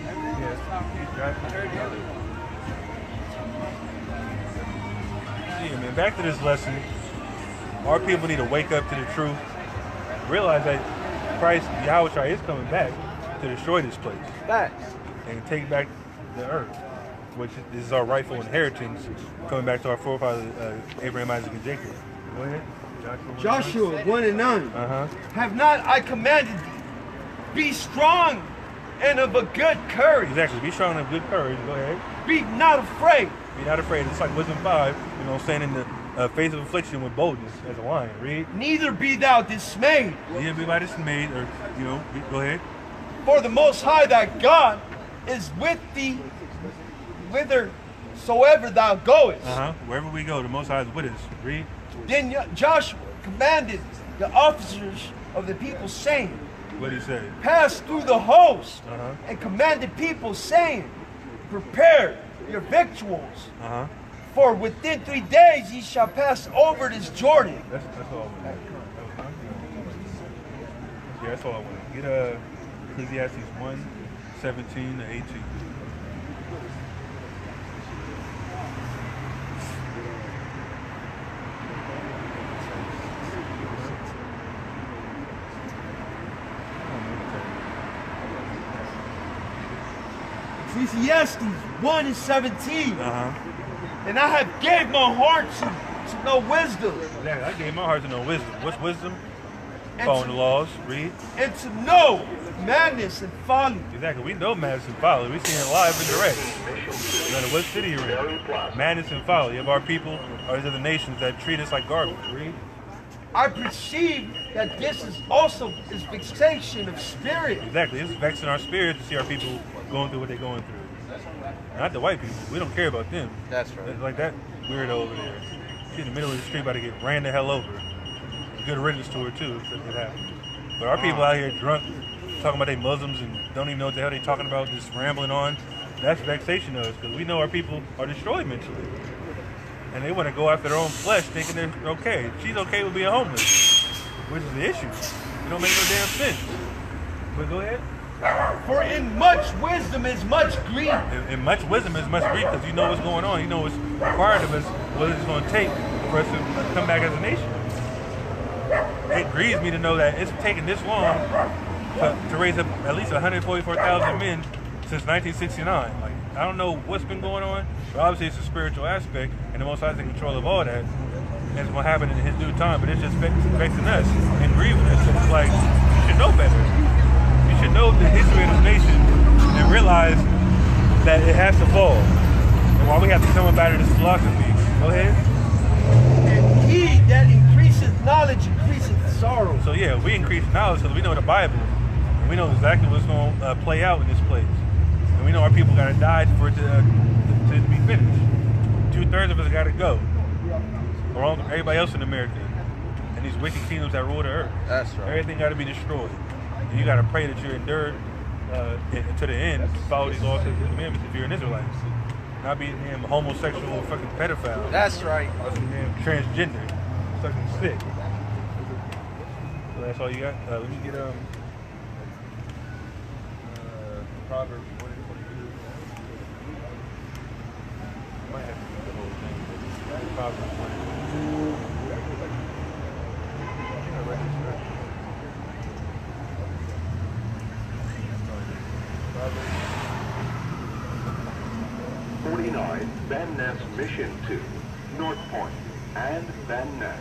Yeah, man. Back to this lesson. Our people need to wake up to the truth, realize that Christ, Yahweh, is coming back to destroy this place. Facts. And take back the earth, which is our rightful inheritance, coming back to our forefathers, Abraham, Isaac, and Jacob. Go ahead. Joshua 1:9. Have not I commanded thee? Be strong and of a good courage. Exactly. Be strong and of good courage. Go ahead. Be not afraid. Be not afraid. It's like wisdom 5. You know, saying in the face of affliction with boldness as a lion. Read. Neither be thou dismayed. Neither be thou dismayed, or go ahead. For the Most High thy God is with thee, whithersoever thou goest. Wherever we go, the Most High is with us. Read. Then Joshua commanded the officers of the people, saying, What did he say? Pass through the host, and commanded people, saying, Prepare your victuals, for within 3 days ye shall pass over this Jordan. That's all I want. Yeah, that's all I want. Get Ecclesiastes 1:17 to 18. Ecclesiastes 1:17. And I have gave my heart to know wisdom. Yeah, I gave my heart to know wisdom. What's wisdom? Following the laws. Read. And to know madness and folly. Exactly. We know madness and folly. We see it live and direct. No matter what city you're in. Madness and folly of our people or these other nations that treat us like garbage. Read. I perceive that this is also is vexation of spirit. Exactly. It's vexing our spirit to see our people going through what they're going through. Not the white people. We don't care about them. That's right. It's like that weirdo over there. She's in the middle of the street about to get ran the hell over. Good riddance to her too if it happened. But our people out here drunk, talking about they Muslims and don't even know what the hell they talking about, just rambling on. That's vexation of us because we know our people are destroyed mentally. And they want to go after their own flesh thinking they're okay. She's okay with being homeless, which is the issue. It don't make no damn sense. But go ahead. For in much wisdom is much grief. In much wisdom is much grief because you know what's going on. You know what's required of us, what it's going to take for us to come back as a nation. It grieves me to know that it's taken this long to raise up at least 144,000 men since 1969. Like, I don't know what's been going on, but obviously it's a spiritual aspect, and the Most High is in control of all that. And it's going to happen in His due time, but it's just vexing us and grieving us. And it's like, you should know better. You should know the history of this nation and realize that it has to fall. And why we have to come up out of this philosophy. Go ahead. And he that increaseth knowledge increaseth sorrow. So yeah, we increase knowledge because we know the Bible. And we know exactly what's going to play out in this place. And we know our people got to die for it to be finished. 2/3 of us got to go. Or everybody else in America. And these wicked kingdoms that rule the earth. That's right. Everything got to be destroyed. And you got to pray that you endure to the end to follow these laws and commandments if you're an Israelite. Not being a homosexual fucking pedophile. That's right. Or some damn transgender. Fucking sick. So that's all you got? Let me get Proverbs 1 and 22. Might have to read the whole thing. Proverbs 1 and 22. I think I read this right. Proverbs 49 Van Ness Mission to North Point and Van Ness.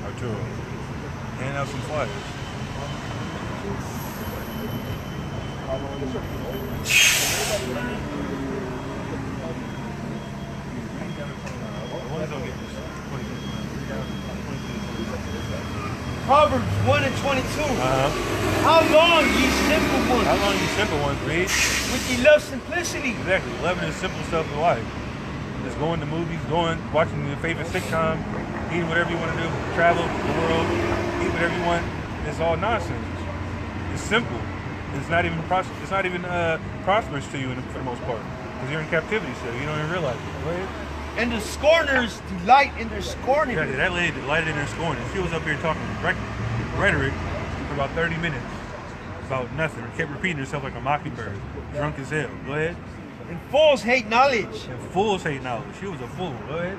Arturo, hand out some flyers. Proverbs 1 and 22. How long, ye simple ones? How long, you simple ones, read? Would ye love simplicity? Exactly, loving the simple stuff of life. Just going to movies, watching your favorite sitcom, eating whatever you want to do, travel the world, eat whatever you want. It's all nonsense. It's simple. It's not even prosperous to you for the most part, because you're in captivity still. You don't even realize it. Go ahead. And the scorners delight in their scorning. Exactly. That lady delighted in her scorning. She was up here talking rhetoric for about 30 minutes about nothing. Kept repeating herself like a mockingbird. Drunk as hell. Go ahead. And fools hate knowledge. And fools hate knowledge. She was a fool. Go ahead.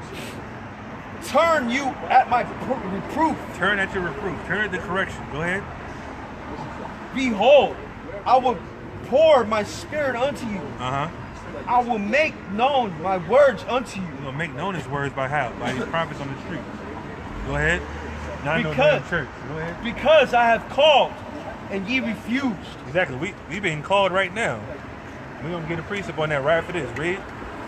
Turn you at my reproof. Turn at your reproof. Turn at the correction. Go ahead. Behold, I will pour my spirit unto you. I will make known my words unto you. You're going to make known his words by how? By these prophets on the street. Go ahead. Not no church. Go ahead. Because I have called and ye refused. Exactly. We being called right now. We're going to get a precept on that right after this. Read.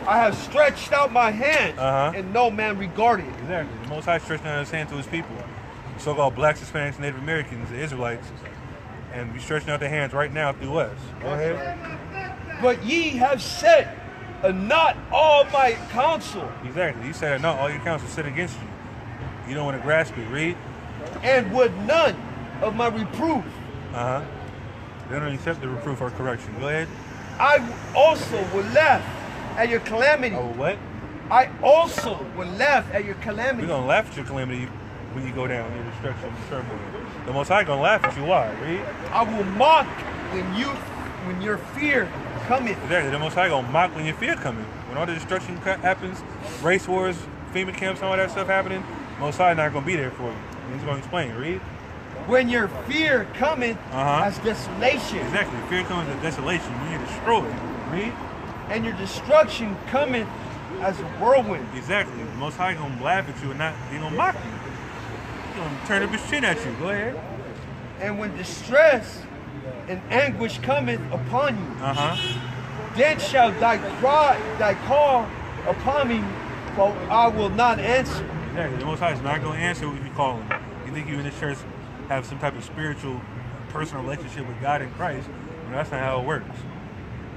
I have stretched out my hand and no man regarded. Exactly. The Most High stretched out his hand to his people. So-called blacks, Hispanics, Native Americans, the Israelites. And we stretching out their hands right now through us. Go ahead. But ye have said, not all my counsel. Exactly. You said, not all your counsel sit against you. You don't want to grasp it. Read. And would none of my reproof. They don't accept the reproof or correction. Go ahead. I also will laugh at your calamity. Oh, what? I also will laugh at your calamity. We're going to laugh at your calamity when you go down, your destruction and turmoil. The Most High going to laugh at you. Why? Read. I will mock when your fear cometh. Exactly. The Most High going to mock when your fear coming. When all the destruction happens, race wars, FEMA camps, and all that stuff happening, Most High not going to be there for you. He's going to explain. Read. When your fear cometh as desolation. Exactly. Fear comes as desolation. When you're destroyed. Read. And your destruction cometh as a whirlwind. Exactly. The Most High going to laugh at you and he going to mock you. He's going to turn up his chin at you. Go ahead. And when distress and anguish cometh upon you, then shall thy call upon me, for I will not answer. Exactly. The Most High is not going to answer what you call him. You think you in the church have some type of spiritual, personal relationship with God in Christ? Well, that's not how it works.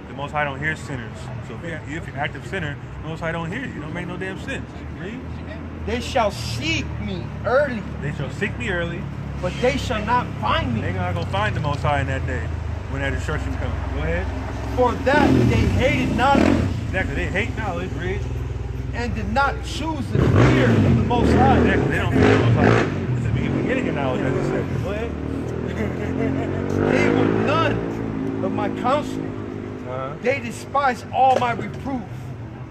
The Most High don't hear sinners. So if you're an active sinner, the Most High don't hear you. It don't make no damn sense. Read. They shall seek me early. They shall seek me early. But they shall not find me. They're not going to find the Most High in that day when that destruction comes. Go ahead. For that they hated knowledge. Exactly. They hate knowledge. Read. And did not choose the fear of the Most High. Exactly. They don't fear the Most High. This is the beginning of knowledge, as it said. Go ahead. They were none of my counsel. They despise all my reproof.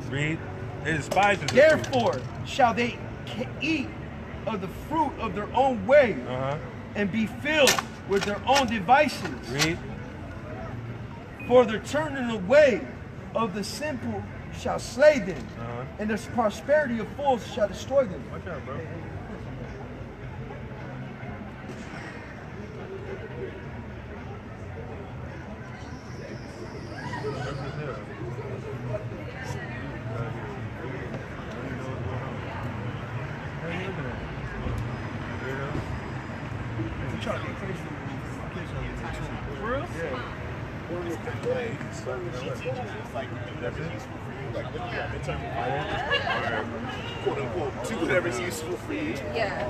Read. They despise it. Therefore shall they eat of the fruit of their own way and be filled with their own devices. Read. For the turning away of the simple shall slay them, and the prosperity of fools shall destroy them. Watch out, bro. like midterm or quote unquote do whatever's useful for you. Yeah.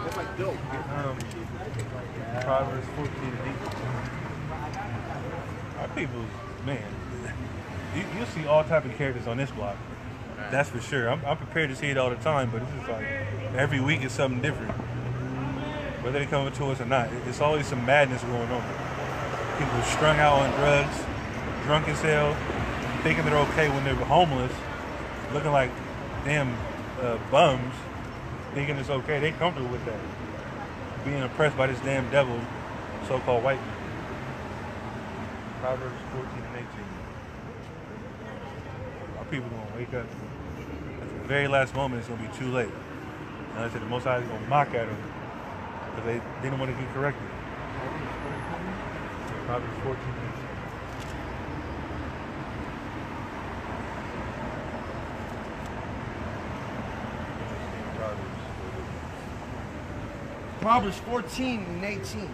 That's like dope. Proverbs 14 and 18. Our people, man, you'll see all type of characters on this block. That's for sure. I'm prepared to see it all the time, but it's just like every week is something different. Whether they come to us or not, it's always some madness going on. People strung out on drugs, drunk as hell, thinking they're okay when they're homeless, looking like damn bums, thinking it's okay. They comfortable with that. Being oppressed by this damn devil, so-called white people. Proverbs 14 and 18. Our people gonna wake up. At the very last moment, it's gonna be too late. And I said the Most High is gonna mock at them because they didn't want to get corrected. Proverbs 14 and 18. Proverbs 14 and 18.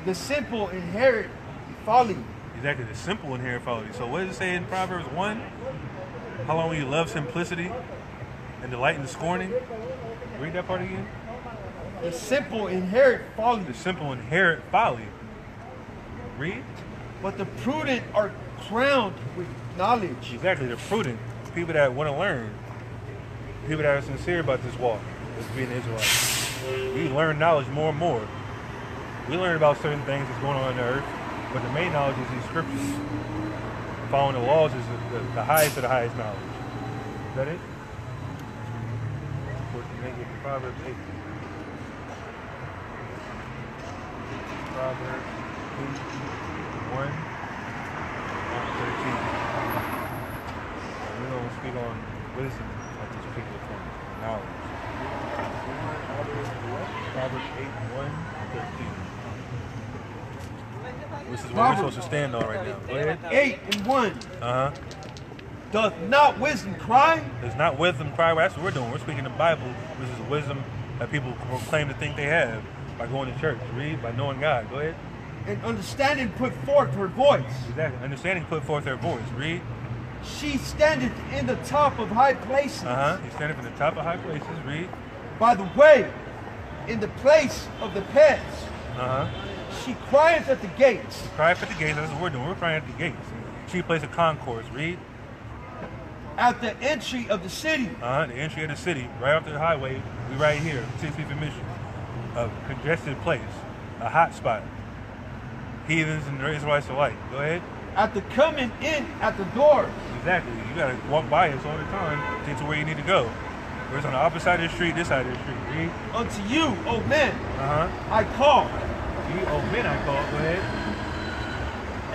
The simple inherit folly. Exactly, the simple inherent folly. So what does it say in Proverbs 1? How long will you love simplicity and delight in scorning? Read that part again. The simple inherit folly. The simple inherit folly. Read. But the prudent are crowned with knowledge. Exactly, the prudent. People that want to learn. People that are sincere about this walk as being an Israelite. We learn knowledge more and more. We learn about certain things that's going on the earth, but the main knowledge is these scriptures. Following the laws is the highest of the highest knowledge. Is that it? Proverbs 8. Proverbs 8, 1, 13. We're going to speak on wisdom at this particular point. Knowledge. Proverbs 8, 1, 13. This is what we're supposed to stand on right now. Go ahead. 8 and 1. Uh-huh. Doth not wisdom cry? Does not wisdom cry? Well, that's what we're doing. We're speaking the Bible. This is wisdom that people claim to think they have by going to church. Read, by knowing God. Go ahead. And understanding put forth her voice. Exactly. Understanding put forth her voice. Read. She standeth in the top of high places. Uh-huh. He's standing in the top of high places. Read. By the way, in the place of the pets. Uh-huh. She crieth at the gates. She crieth at the gates. That's what we're doing. We're crying at the gates. Chief place of concourse. Read. At the entry of the city. Uh-huh. The entry of the city. Right off the highway. We right here. 65th Mission. A congested place. A hot spot. Heathens and Israelites alike. Go ahead. At the coming in at the door. Exactly. You gotta walk by us all the time to get to where you need to go. Where it's on the opposite side of the street, this side of the street. Read. Unto you, O men, I call. You, O men, I call. Go ahead.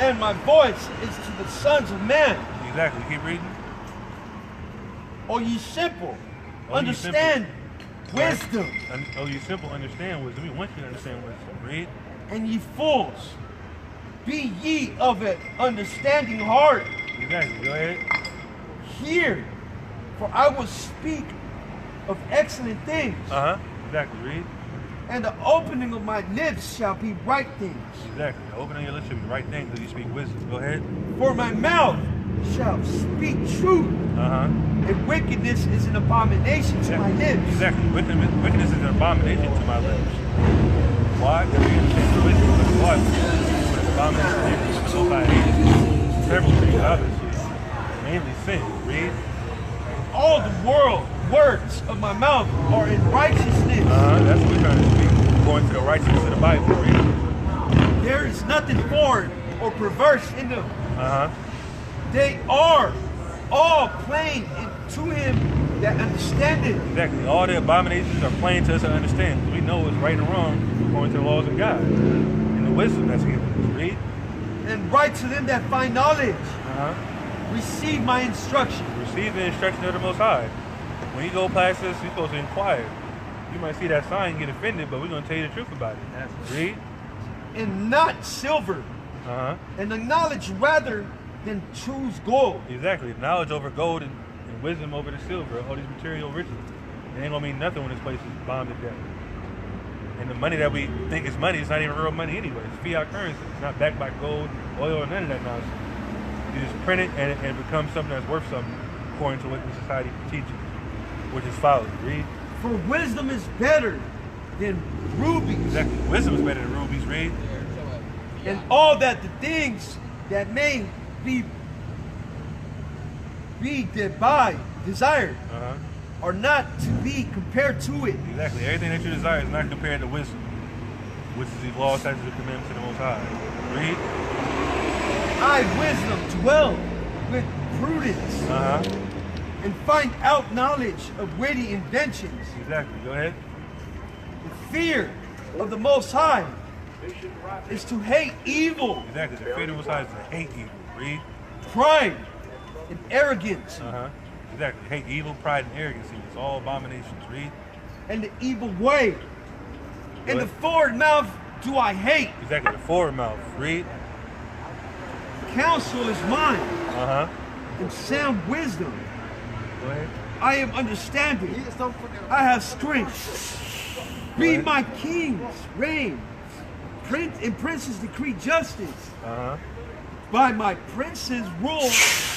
And my voice is to the sons of man. Exactly. Keep reading. O ye simple, O understand ye simple. wisdom. Oh, you simple, understand wisdom. We want you to understand wisdom. Read. And ye fools, be ye of an understanding heart. Exactly. Go ahead. Hear, for I will speak of excellent things. Exactly. Read. And the opening of my lips shall be right things. Exactly. The opening of your lips shall be the right thing because you speak wisdom. Go ahead. For my mouth shall speak truth. And wickedness is an abomination to my lips. Exactly. Wickedness is an abomination to my lips. Why? Because we understand the wisdom of God. But an abomination is so by several things, obviously. Mainly sin. Read. All the words of my mouth are in righteousness. That's what we're trying to speak. Going to the righteousness of the Bible. Read. There is nothing foreign or perverse in them. They are all plain to him that understandeth. Exactly. All the abominations are plain to us to understand. We know what's right and wrong according to the laws of God and the wisdom that's given us. Read. And write to them that find knowledge. Receive my instruction. Receive the instruction of the Most High. When you go past this, you're supposed to inquire. You might see that sign and get offended, but we're going to tell you the truth about it. Read. And not silver. And acknowledge rather than choose gold. Exactly. Knowledge over gold and wisdom over the silver. All these material riches. It ain't going to mean nothing when this place is bombed to death. And the money that we think is money is not even real money anyway. It's fiat currency. It's not backed by gold, oil, or none of that nonsense. You just print it and it becomes something that's worth something according to what the society teaches, which is folly. Read. For wisdom is better than rubies. Exactly. Wisdom is better than rubies. Read. And all that the things that may be desired are not to be compared to it. Exactly. Everything that you desire is not compared to wisdom, which is the law, statutes, and commandments of the Most High. Read. I, wisdom, dwell with prudence and find out knowledge of witty inventions. Exactly. Go ahead. The fear of the Most High is to hate evil. Exactly. The fear of the Most High is to hate evil. Read. Pride and arrogance. Exactly. Hate evil, pride, and arrogance. It's all abominations. Read. And the evil way. And the forward mouth do I hate. Exactly. The forward mouth. Read. Counsel is mine. And sound wisdom. Go ahead. I am understanding. I have strength. Be my kings reign. And princes decree justice. By my princes rule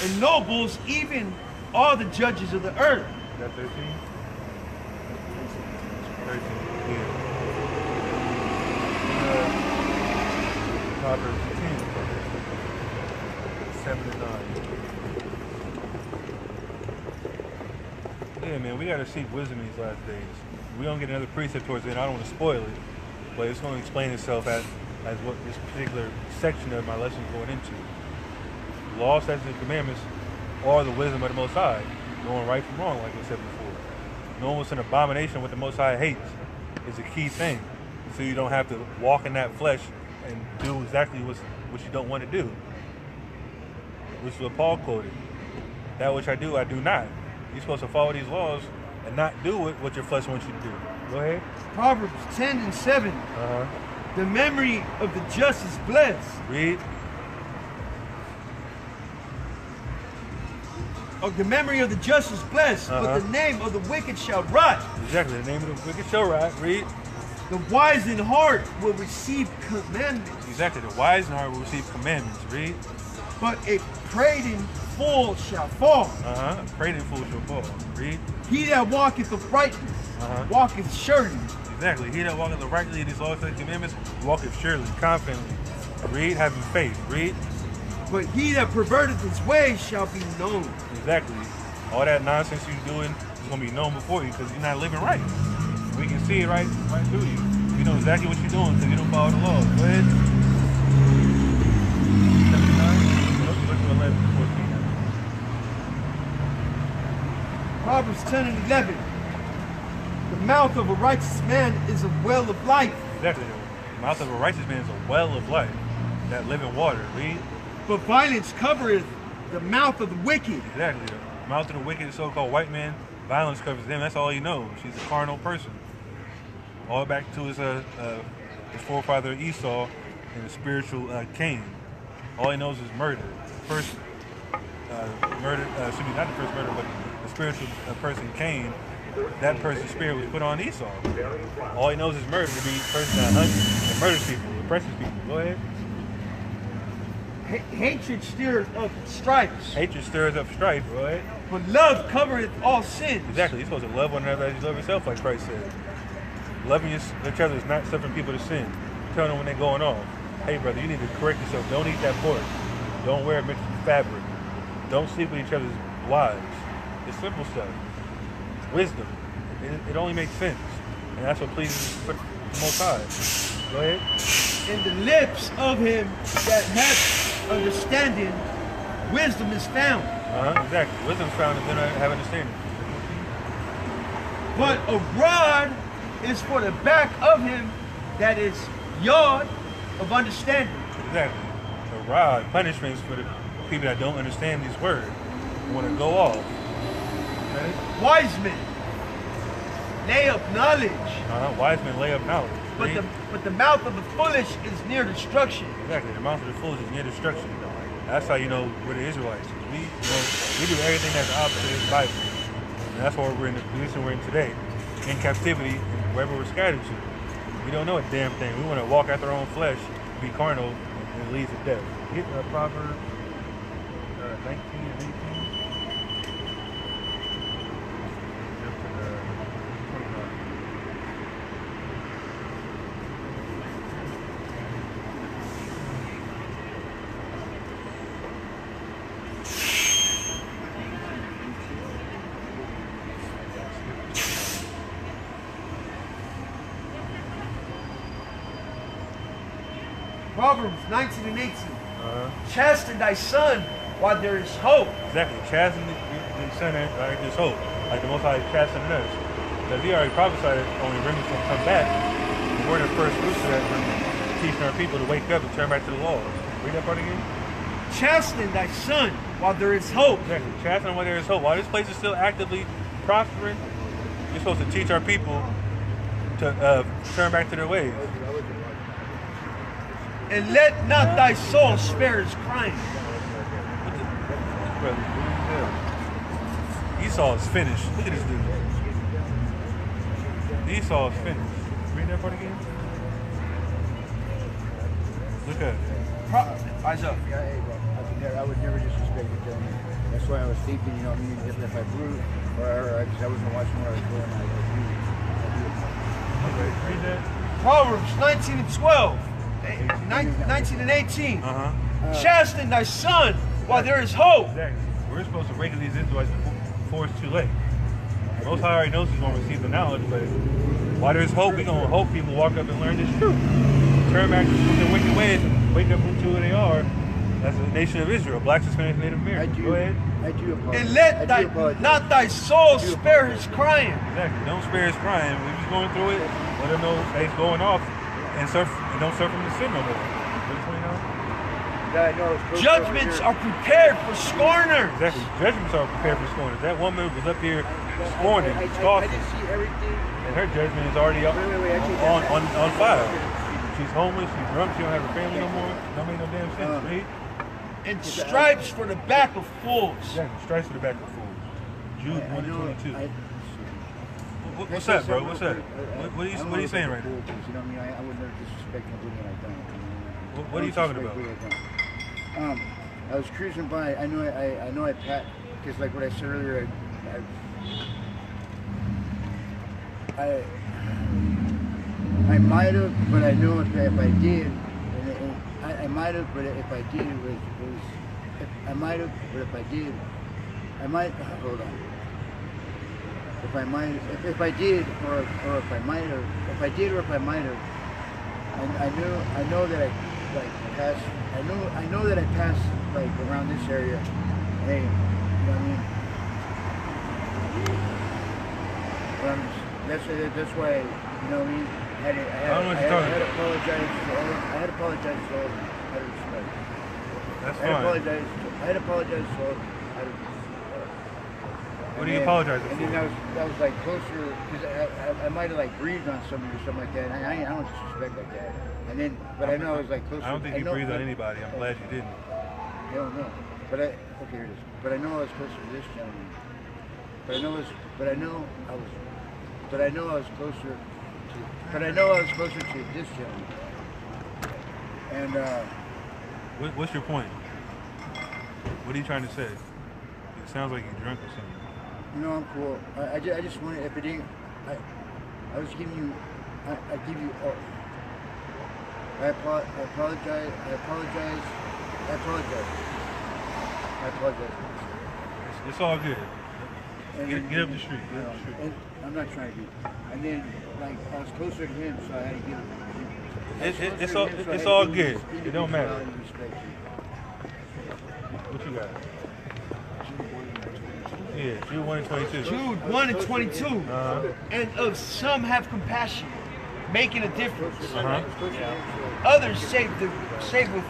and nobles, even all the judges of the earth. Is that 13? 13. Yeah. Proverbs 10. 7 and 9. Yeah, man, we gotta seek wisdom in these last days. We don't get another precept towards the end. I don't want to spoil it, but it's going to explain itself as what this particular section of my lesson is going into. Law, statutes, and commandments are the wisdom of the Most High, knowing right from wrong, like I said before. Knowing what's an abomination, what the Most High hates, is a key thing. So you don't have to walk in that flesh and do exactly what you don't want to do. Which is what Paul quoted. That which I do not. You're supposed to follow these laws and not do what your flesh wants you to do. Go ahead. Proverbs 10 and 7. The memory of the just is blessed. Read. The memory of the just is blessed, but the name of the wicked shall rot. Exactly, the name of the wicked shall rot. Read. The wise in heart will receive commandments. Exactly, the wise in heart will receive commandments. Read. But a prating fool shall fall. A prating fool shall fall. Read. He that walketh uprightly walketh surely. Exactly, he that walketh uprightly in these laws and commandments walketh surely, confidently. Read, having faith. Read. But he that perverteth his ways shall be known. Exactly. All that nonsense you're doing is going to be known before you because you're not living right. We can see it right through you. You know exactly what you're doing because you don't follow the laws. Go ahead. 11. Proverbs 10 and 11. The mouth of a righteous man is a well of life. Exactly. The mouth of a righteous man is a well of life. That living water. Read. But violence covereth the mouth of the wicked. Exactly. The mouth of the wicked, the so-called white man, violence covers them. That's all he knows. He's a carnal person. All back to his forefather Esau and the spiritual Cain. All he knows is murder. First murder should be not the first murder, but the spiritual person Cain. That person's spirit was put on Esau. All he knows is murder. To be a person that hunts and murders people, oppresses people. Go ahead. Hatred stirs up strife. Hatred stirs up strife, right? But love covereth all sins. Exactly. You're supposed to love one another as you love yourself, like Christ said. Loving each other is not suffering people to sin. Telling them when they're going off, hey brother, you need to correct yourself. Don't eat that pork. Don't wear mixed fabric. Don't sleep with each other's wives. It's simple stuff. Wisdom. It only makes sense. And that's what pleases the Most High. Go ahead. In the lips of him that hath understanding, wisdom is found. Exactly. Wisdom is found and then I have understanding. But a rod is for the back of him that is yard of understanding. Exactly. A rod, punishments for the people that don't understand these words. Want to go off. Right? Wise men lay up knowledge. Wise men lay up knowledge. But the mouth of the foolish is near destruction. Exactly. The mouth of the foolish is near destruction. That's how you know we're the Israelites. We do everything that's opposite of the Bible. And that's why we're in the position we're in today. In captivity, wherever we're scattered to. We don't know a damn thing. We want to walk after our own flesh, be carnal, and it leads to death. Get Proverbs 19 and 18. Jump to the 29. Proverbs 19 and 18. Chasten thy son while there is hope. Exactly. Chasten the son like this hope. Like the Most High chastening us. Because he already prophesied that only remnants will come back. And we're the first fruits of that, teaching our people to wake up and turn back to the laws. Read that part again. Chasten thy son while there is hope. Exactly. Chasten while there is hope. While this place is still actively prospering, you're supposed to teach our people to turn back to their ways. And let not thy soul spare his crying. Esau is finished. Look at this dude. Esau is finished. Read that part again. Look at it. Eyes up. I would never disrespect the gentleman. That's why I was thinking, you know, I mean, if I blew or because I wasn't watching what I was doing, I Okay, read that. Proverbs 19 and 12. 19 and 18. Chasten thy son while there is hope. Exactly. We're supposed to break these Israelites before it's too late. Most High already knows he's going to receive the knowledge, but while there's hope, we're going to hope people walk up and learn this truth. Turn back to their wicked ways and wake up into who they are as a nation of Israel, blacks, Hispanics, Native Americans. Go ahead. I do apologize. And let not thy soul spare his crying. Exactly. Don't spare his crying. We're just going through it. Let him know that he's going off and don't suffer from the sin no more. Judgments are prepared for scorners. Exactly. Judgments are prepared for scorners. That woman was up here scorning, scoffing. I didn't see everything. And her judgment is already up on fire. She's homeless, she's drunk, she don't have her family no more. Don't make no damn sense, right? And stripes for the back of fools. Exactly. Stripes for the back of fools. Jude 1 and 22. What's up, bro? What's up? What are you saying right now? You know what I mean? I would never disrespect nobody like that. What are you talking about? I was cruising by. I know I passed because like what I said earlier. I might have, but I know if I did, I might have, but if I did, I might have, but if I did, I might. Hold on. If I might, if I did, or if I might have, if I did, or if I might have, I know that I like passed. I know that I passed like around this area. Hey, you know what I mean? That's why, you know what I mean? I had to apologize to all out of respect. That's I fine. had to apologize to all out of respect. What are you apologizing for? And then that was like closer, because I might have like breathed on somebody or something like that. And I don't disrespect like that. And then, but I know I was like closer. I don't think you breathed on anybody. I'm glad you didn't. Hell no. Okay, here it is. But I know I was closer to this gentleman. But I know I was closer to this gentleman. And what's your point? What are you trying to say? It sounds like you're drunk or something. no, I'm cool. I just wanted, if it ain't, I was giving you, I give you all. I apologize. It's all good. Get up the street. And I'm not trying to be. And then, like, I was closer to him, so I had to give him. It's all good. It don't matter. What you got? Yeah, Jude 1 and 22. Jude 1 and 22. And of some have compassion, making a difference. Others save with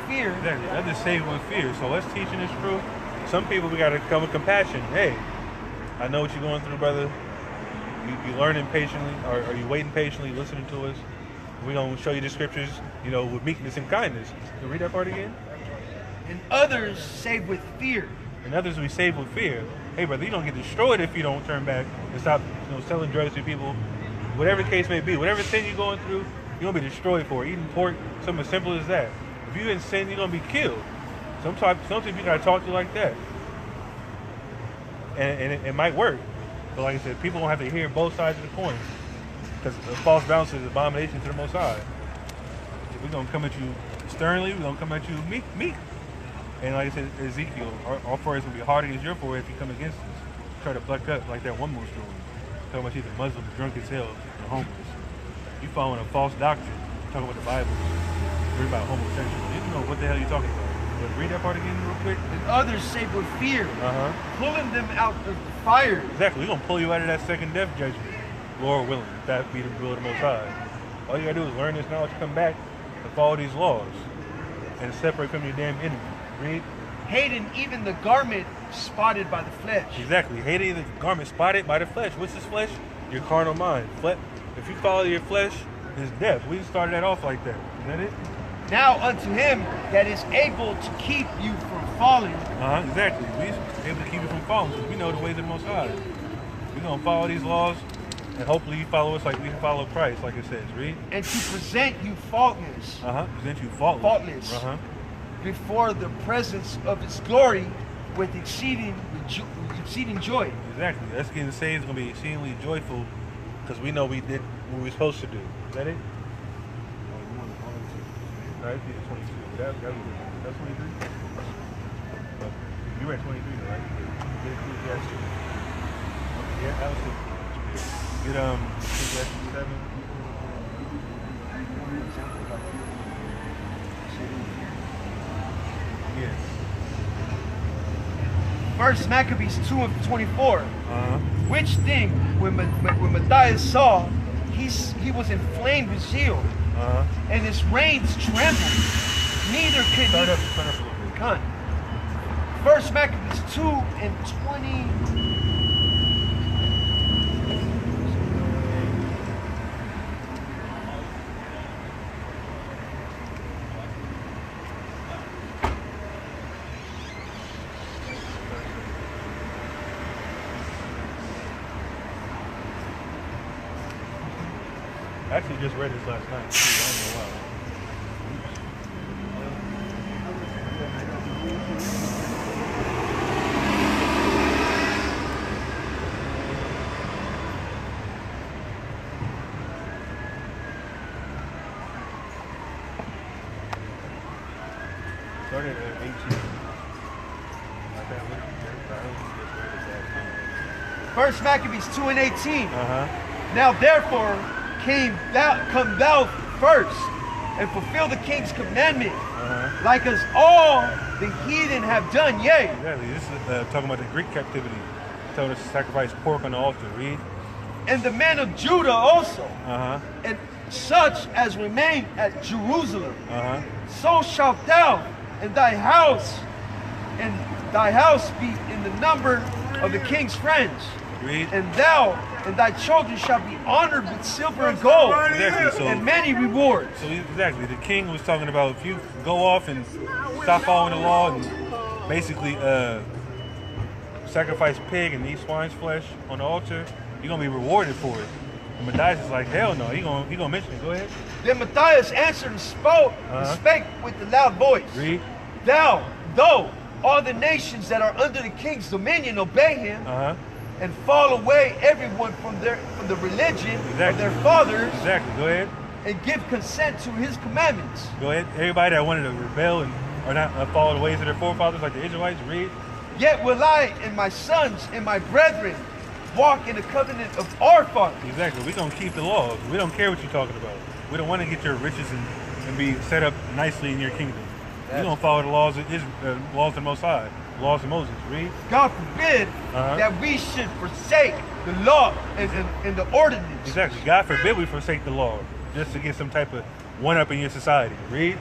fear. Exactly. Others save with fear. So let's teaching this truth. Some people we gotta come with compassion. Hey, I know what you're going through, brother. You learning patiently, or are you waiting patiently, listening to us? We're gonna show you the scriptures, you know, with meekness and kindness. Can you read that part again? And others save with fear. And others we save with fear. Hey, brother, you're gonna get destroyed if you don't turn back and stop, selling drugs to people. Whatever the case may be, whatever sin you're going through, you're gonna be destroyed for it. Eating pork, something as simple as that. If you in sin, you're gonna be killed. Sometimes you gotta talk to you like that. and it might work. But like I said, people don't have to hear both sides of the coin, because false balance is an abomination to the Most High. We're gonna come at you sternly. We're gonna come at you meek. And like I said, Ezekiel, our forehead's gonna be harder against your forehead if you come against us. Try to buck up like that one more story. Talking about you, the Muslim, drunk as hell, and homeless. You following a false doctrine. Talking about the Bible. Read about homosexuals. You don't know what the hell you're talking about. But read that part again real quick. And others say with fear, pulling them out of the fire. Exactly. We're gonna pull you out of that second death judgment, Lord willing, if that be the will of the Most High. All you gotta do is learn this knowledge, come back, and follow these laws, and separate from your damn enemy. Read. Hating even the garment spotted by the flesh. Exactly. Hating the garment spotted by the flesh. What's this flesh? Your carnal mind. If you follow your flesh, it's death. We started that off like that. Is that it? Now unto him that is able to keep you from falling. Exactly. We're able to keep you from falling because we know the ways of the Most High. We're going to follow these laws, and hopefully you follow us like we follow Christ, like it says. Read. And to present you faultless. Present you faultless. Faultless. Before the presence of his glory with exceeding joy. Exactly. Us getting saved is going to be exceedingly joyful because we know we did what we were supposed to do. Is that it? Right, 22. That's 23? You were at 23, right? Yeah, that was good. Get Ecclesiastes 7. Yes. First Maccabees 2:24. Which thing when Matthias saw, he was inflamed with zeal. And his reins trembled. Neither could turn he. Up a little bit. First Maccabees 2:20. I actually just read this last night. Too. I don't know why. Started at 18. First Maccabees 2:18. Now therefore come thou first and fulfill the king's commandment, like as all the heathen have done. Yea. Exactly. This is talking about the Greek captivity. Telling us to sacrifice pork on the altar. Read. And the men of Judah also, and such as remain at Jerusalem, so shalt thou and thy house be in the number of the king's friends. Read. And thou and thy children shall be honored with silver and gold, and many rewards. So exactly, the king was talking about if you go off and stop following the law and basically sacrifice pig and eat swine's flesh on the altar, you're gonna be rewarded for it. And Matthias is like, hell no, he gonna mention it. Go ahead. Then Matthias answered and spake with a loud voice. Read. Though all the nations that are under the king's dominion obey him, and fall away everyone from the religion of their fathers. Exactly. Go ahead. And give consent to his commandments. Go ahead. Everybody that wanted to rebel and or not follow the ways of their forefathers, like the Israelites, read. Yet will I and my sons and my brethren walk in the covenant of our fathers. Exactly. We're gonna keep the laws. We don't care what you're talking about. We don't want to get your riches and be set up nicely in your kingdom. We're gonna follow the laws of laws of the Most High. Laws of Moses. Read. God forbid that we should forsake the law and the ordinance. Exactly. God forbid we forsake the law just to get some type of one-up in your society. Read.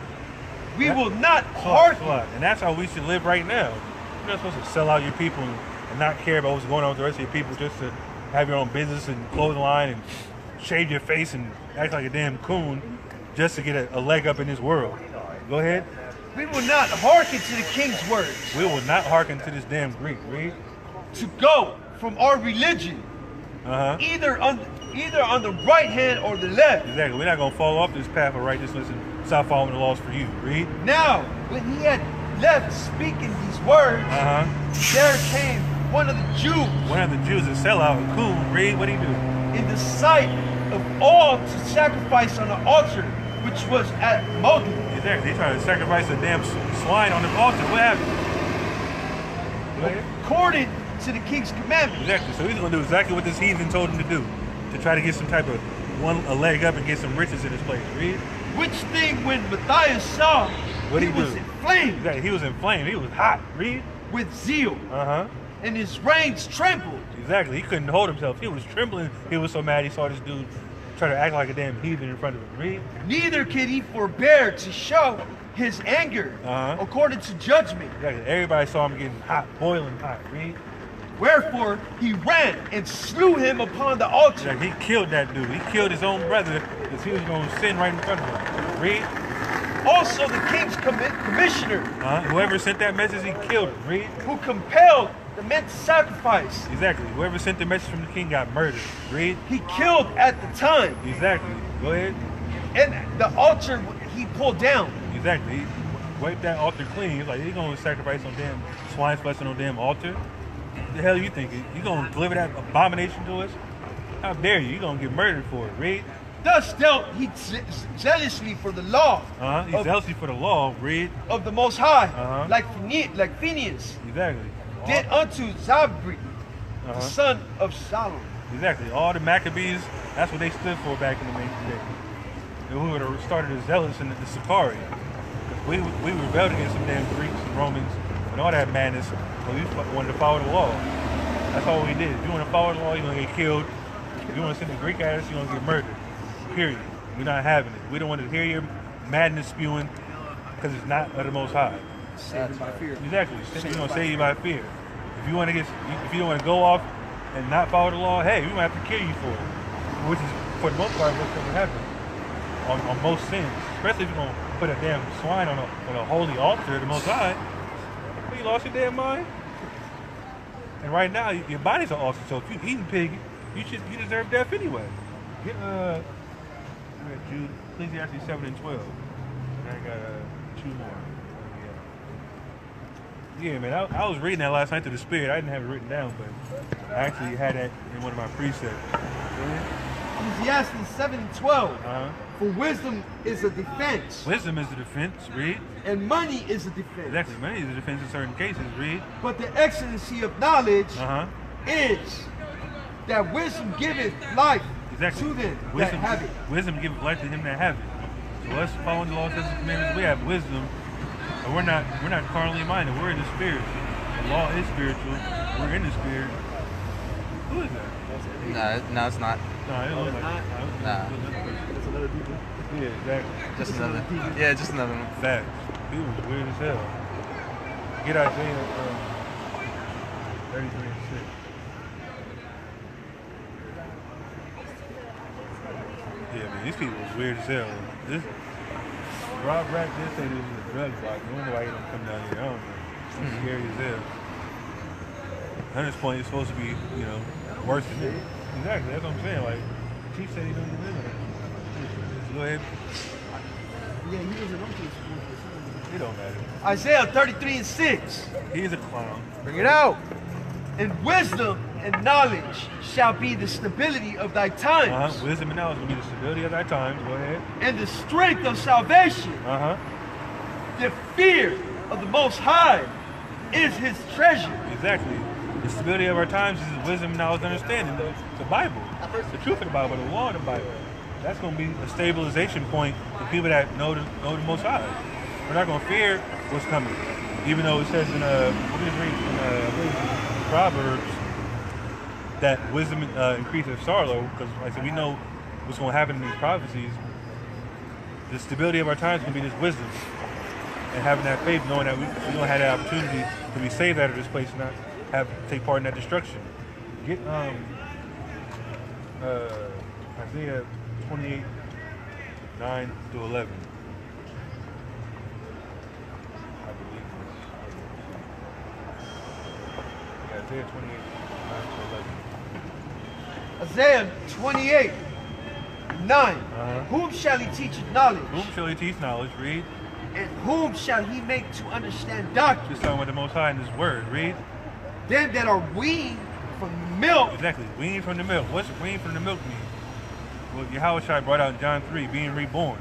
We will not hearken. And that's how we should live right now. You're not supposed to sell out your people and not care about what's going on with the rest of your people just to have your own business and clothing line and shave your face and act like a damn coon just to get a leg up in this world. Go ahead. We will not hearken to the king's words. We will not hearken to this damn Greek. Read. To go from our religion, either on the right hand or the left. Exactly. We're not going to fall off this path of righteousness and stop following the laws for you. Read. Now, when he had left speaking these words, there came one of the Jews. One of the Jews, a sellout, a coon. Read, what did he do? In the sight of all to sacrifice on the altar, which was at Modin. Exactly. They tried to sacrifice a damn swine on the altar. What happened? According to the king's commandment. Exactly. So he's going to do exactly what this heathen told him to do, to try to get some type of a leg up and get some riches in his place. Read. Which thing when Matthias saw, What he he was do? inflamed. Exactly. He was inflamed. He was hot. Read. With zeal. Uh-huh. And his reins trembled. Exactly. He couldn't hold himself. He was trembling. He was so mad he saw this dude try to act like a damn heathen in front of him. Read. Neither could he forbear to show his anger according to judgment. Exactly. Everybody saw him getting hot, boiling hot. Read. Wherefore he ran and slew him upon the altar. Exactly. He killed that dude. He killed his own brother because he was going to sin right in front of him. Read. Also the king's commissioner, whoever sent that message, he killed him. Read. who compelled the men to sacrifice. Exactly. Whoever sent the message from the king got murdered. Read. He killed at the time. Exactly. Go ahead. And the altar he pulled down. Exactly. He wiped that altar clean. He's like, he's going to sacrifice on damn swine's flesh on no damn altar? The hell you thinking? You going to deliver that abomination to us? How dare you? You're going to get murdered for it. Read. Thus dealt he zealously for the law. He's zealously for the law. Read. Of the Most High, like Phineas. Exactly. Did unto Zabri, the son of Solomon. Exactly. All the Maccabees, that's what they stood for back in the ancient days. And we would have started as zealous in the Sicarii. We rebelled against some damn Greeks and Romans and all that madness, but we wanted to follow the law. That's all we did. If you want to follow the law, you're going to get killed. If you want to send the Greek at us, you're going to get murdered. Period. We're not having it. We don't want to hear your madness spewing because it's not of the Most High. Saved by fear. Exactly. We're going to save you by fear. If you want to if you don't want to go off and not follow the law, hey, we might have to kill you for it. Which is, for the most part, what's going to happen on most sins. Especially if you're going to put a damn swine on a holy altar of the Most High. You lost your damn mind. And right now, your body's an altar, so if you're eating pig, you deserve death anyway. Get Jude, Ecclesiastes 7 and 12. And I got 2 more. Yeah, man, I was reading that last night through the Spirit. I didn't have it written down, but I actually had that in one of my precepts. Ecclesiastes 7 and 12. For wisdom is a defense. Wisdom is the defense, read. And money is a defense. Exactly, money is a defense in certain cases, read. But the excellency of knowledge is that wisdom giveth life to them that have it. Wisdom giveth life to him that have it. So us following the laws, statutes, and commandments, we have wisdom. But we're not carnally minded. We're in the spirit. The law is spiritual. We're in the spirit. Who is that? No, it's not. No, it don't look like Nah. That's another people. Yeah, exactly. Just another. Yeah, just another one. Facts. He was weird as hell. Get Isaiah 33 and 6. Yeah, man, these people was weird as hell. This Rob Rack did say this was a drug block. I wonder why he don't come down here. I don't know. It's scary as hell. At this point, it's supposed to be, worse than this. Exactly, that's what I'm saying. Like, Chief said he don't even live in it. Go ahead. Yeah, he doesn't want to school. It don't matter. Isaiah 33 and 6. He's a clown. Bring it out. And wisdom and knowledge shall be the stability of thy times. Wisdom and knowledge will be the stability of thy times. Go ahead. And the strength of salvation. The fear of the Most High is his treasure. Exactly. The stability of our times is wisdom, knowledge, and understanding. The Bible. The truth of the Bible, the law of the Bible. That's going to be a stabilization point for people that know the Most High. We're not going to fear what's coming. Even though it says in Proverbs that wisdom increases sorrow, because like I said, we know what's going to happen in these prophecies. The stability of our times is going to be this wisdom and having that faith, knowing that we're going to have the opportunity to be saved out of this place and not take part in that destruction. Get Isaiah 28, 9 to 11. I believe this. Isaiah 28, 9 to 11. Isaiah 28, 9. Whom shall he teach knowledge? Whom shall he teach knowledge? Read. And whom shall he make to understand doctrine? Just talking about the Most High in his word. Read. Them that are weaned from the milk. Exactly, weaned from the milk. What's weaned from the milk mean? Well, Yahushua brought out in John 3, being reborn.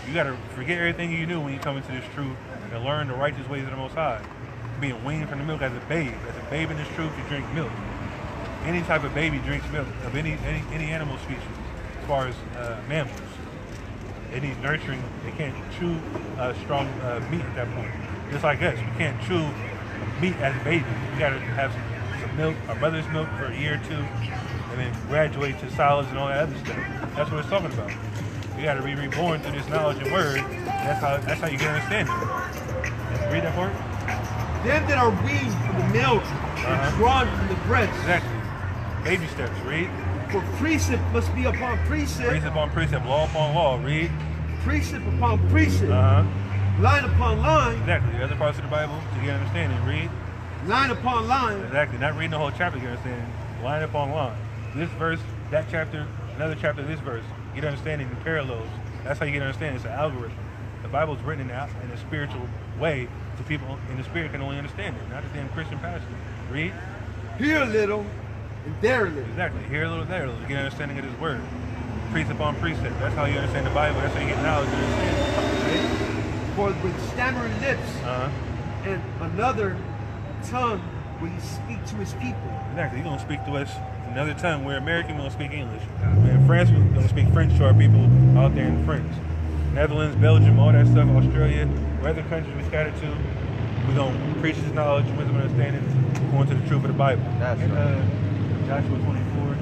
You got to forget everything you knew when you come into this truth and learn the righteous ways of the Most High. Being weaned from the milk as a babe. As a babe in this truth, you drink milk. Any type of baby drinks milk of any animal species, as far as mammals. They need nurturing. They can't chew strong meat at that point. Just like us, we can't chew meat as a baby. We got to have some milk, our mother's milk, for a year or two, and then graduate to solids and all that other stuff. That's what it's talking about. You got to be reborn through this knowledge and word. That's how you get understanding. Read that part. Them that are weaned from the milk and drawn from the breast. Exactly. Baby steps. Read. For precept must be upon precept. Precept upon precept. Law upon law. Read. Precept upon precept. Line upon line. Exactly. The other parts of the Bible to get understanding. Read. Line upon line. Exactly. Not reading the whole chapter to get understanding. Line upon line. This verse, that chapter, another chapter, this verse. Get understanding in parallels. That's how you get understanding. It's an algorithm. The Bible's written in a spiritual way, so people in the spirit can only understand it, not the damn Christian pastor. Read. Here a little, and there a little. Exactly. Here a little, there a little. Get understanding of His word. Precept upon precept. That's how you understand the Bible. That's how you get knowledge and understanding. For with stammering lips and another tongue will He speak to His people. Exactly. He's gonna speak to us another tongue. We're American. We're gonna speak English. In France, we're gonna speak French to our people out there in France. Netherlands, Belgium, all that stuff, Australia, wherever countries we scatter to, we're going to preach His knowledge, wisdom, and understanding, going to the truth of the Bible. That's and, right. Joshua 24.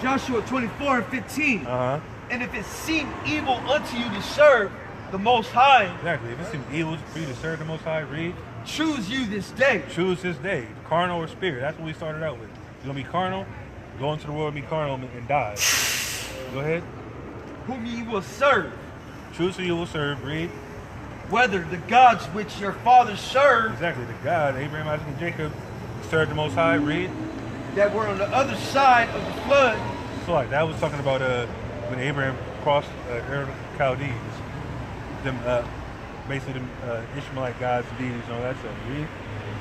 Joshua 24 and 15. And if it seem evil unto you to serve the Most High. Exactly. If it seems evil for you to serve the Most High, read. Choose you this day. Choose this day. Carnal or spirit. That's what we started out with. You're going to be carnal, go into the world and be carnal and die. Go ahead. Whom ye will serve. Choose who you will serve, read. Whether the gods which your fathers served. Exactly. The God, Abraham, Isaac, and Jacob, served the Most High, read. That were on the other side of the flood. So like that was talking about when Abraham crossed Ur Chaldees, them basically them Ishmaelite gods, deities, and all that stuff. Read.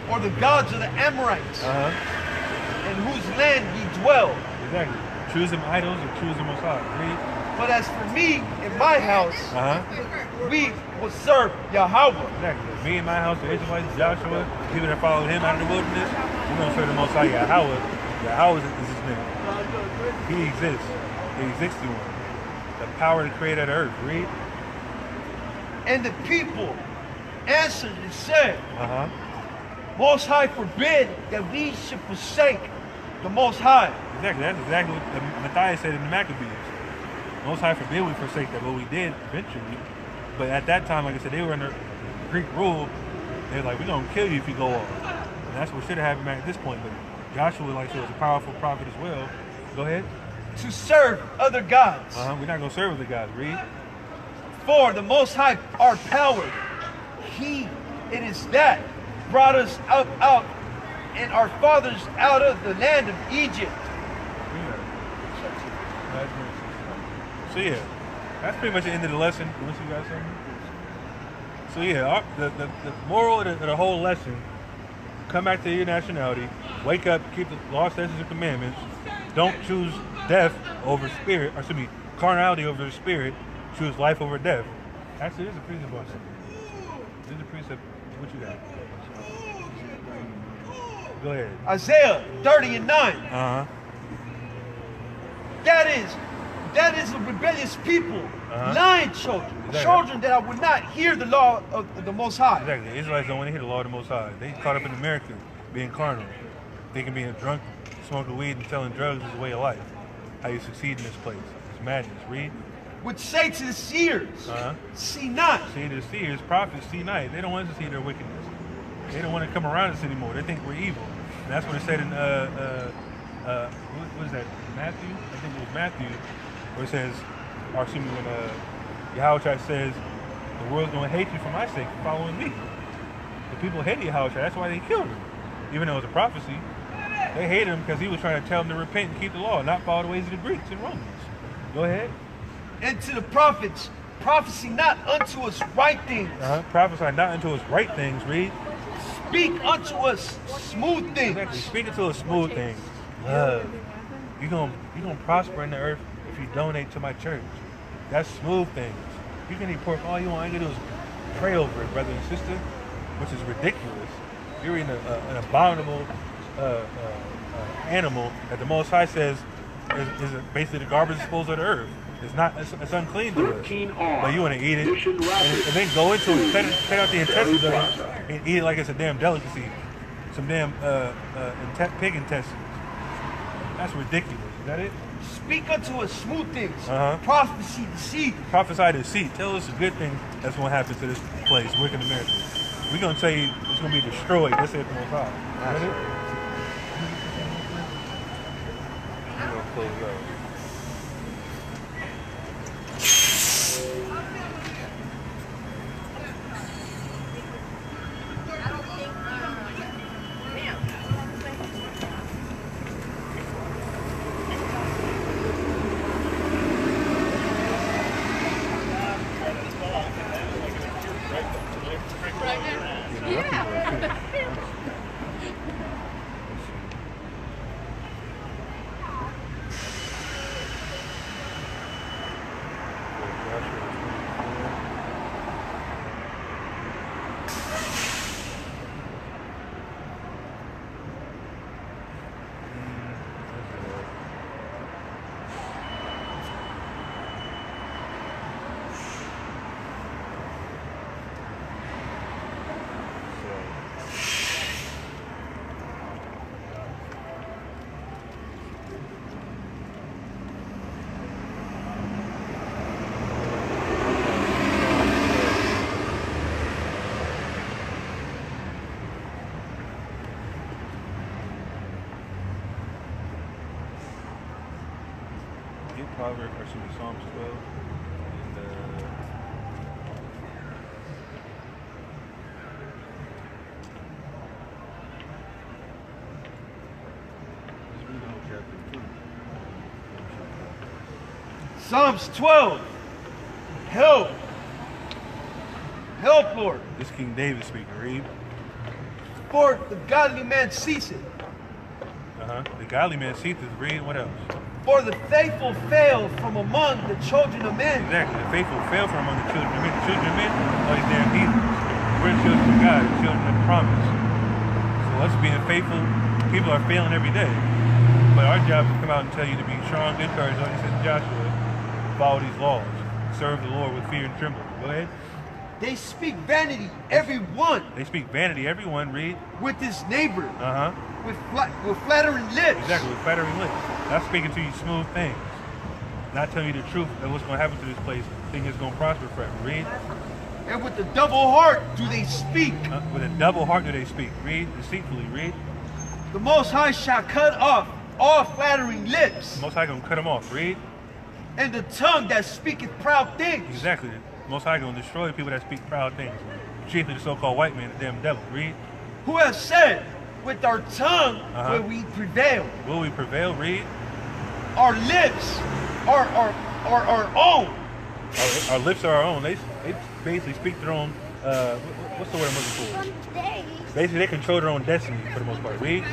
Or the gods of the Amorites, in whose land ye dwell. Exactly. Choose them idols or choose the Most High. Read. But as for me and my house, we will serve Yahweh. Exactly. Me and my house, the Israelites, Joshua, people that followed him out of the wilderness, we're going to serve the Most High Yahweh. Yahweh is His name. He exists. The existing one. The power to create that earth. Read. And the people answered and said, Most High forbid that we should forsake the Most High. Exactly. That's exactly what Matthias said in the Maccabees. Most High forbid we forsake that. But we did eventually. But at that time, like I said, they were under Greek rule. They were like, we're going to kill you if you go off. And that's what should have happened back at this point. But Joshua, like I said, was a powerful prophet as well. Go ahead. To serve other gods. We're not going to serve other gods. Read. For the Most High, our power, He, it is that brought us out and our fathers out of the land of Egypt. So yeah, that's pretty much the end of the lesson. Unless you got something. So yeah, the moral of the whole lesson: come back to your nationality, wake up, keep the law, statutes, and commandments. Don't choose death over spirit, or excuse me, carnality over the spirit. Choose life over death. Actually, there's a precept on it. There's a precept. What you got? Go ahead. Isaiah 30 and 9. That is a rebellious people, lying children, children that would not hear the law of the Most High. Exactly. The Israelites don't want to hear the law of the Most High. They caught up in America, being carnal, thinking being drunk, smoking weed, and selling drugs is a way of life. How you succeed in this place. It's madness. Read. Which say to the seers, see not. See the seers, prophets, see not. They don't want us to see their wickedness. They don't want to come around us anymore. They think we're evil. And that's what it said in what is that? Matthew? I think it was Matthew, where it says, or excuse me, when Yahweh says, the world's going to hate you for my sake, for following me. The people hated Yahweh. That's why they killed him. Even though it was a prophecy, they hated him because he was trying to tell them to repent and keep the law, not follow the ways of the Greeks and Romans. Go ahead. And to the prophets, prophecy not unto us right things. Prophesy not unto us right things, read. Speak unto us smooth things. Exactly. Speak unto us smooth things. Love. You're gonna prosper in the earth if you donate to my church. That's smooth things. You can eat pork all you want. All you can do is pray over it, brother and sister, which is ridiculous. You're eating an abominable animal that the Most High says is basically the garbage disposal of the earth. It's unclean to us. But you want to eat it and then go into it, cut out the intestines of it, and eat it like it's a damn delicacy. Some damn pig intestines. That's ridiculous. Is that it? Speak unto us smooth things. Prophecy deceit. Prophesy deceit. Tell us a good thing that's going to happen to this place, Wicked America. We're going to tell you it's going to be destroyed. That's it, the Most High. Is that it? We're going to close out. Proverbs, or excuse me, Psalms 12. And, let's read the whole chapter. Psalms 12. Help. Help, Lord. This King David speaking. Read. For the godly man ceaseth. The godly man ceaseth. Read. What else? For the faithful fail from among the children of men. Exactly. The faithful fail from among the children of men. The children of men are these damn heathens. We're the children of God, the children of the promise. So us being faithful, people are failing every day. But our job is to come out and tell you to be strong, good courage, like he said to Joshua, follow these laws, serve the Lord with fear and trembling. Go ahead. They speak vanity, every one. They speak vanity, everyone. Read. With his neighbor. With flattering lips. Exactly, with flattering lips. Not speaking to you smooth things. Not telling you the truth of what's going to happen to this place. Thinking it's going to prosper forever. Read. And with a double heart do they speak. With a double heart do they speak. Read. Deceitfully. Read. The Most High shall cut off all flattering lips. The Most High going to cut them off. Read. And the tongue that speaketh proud things. Exactly. The Most High going to destroy people that speak proud things. Chiefly the so-called white man, the damn devil. Read. Who has said, with our tongue will we prevail. Will we prevail? Read. Our lips are our own. Our lips are our own. They basically speak their own, what's the word I'm looking for? Basically, they control their own destiny for the most part. Read.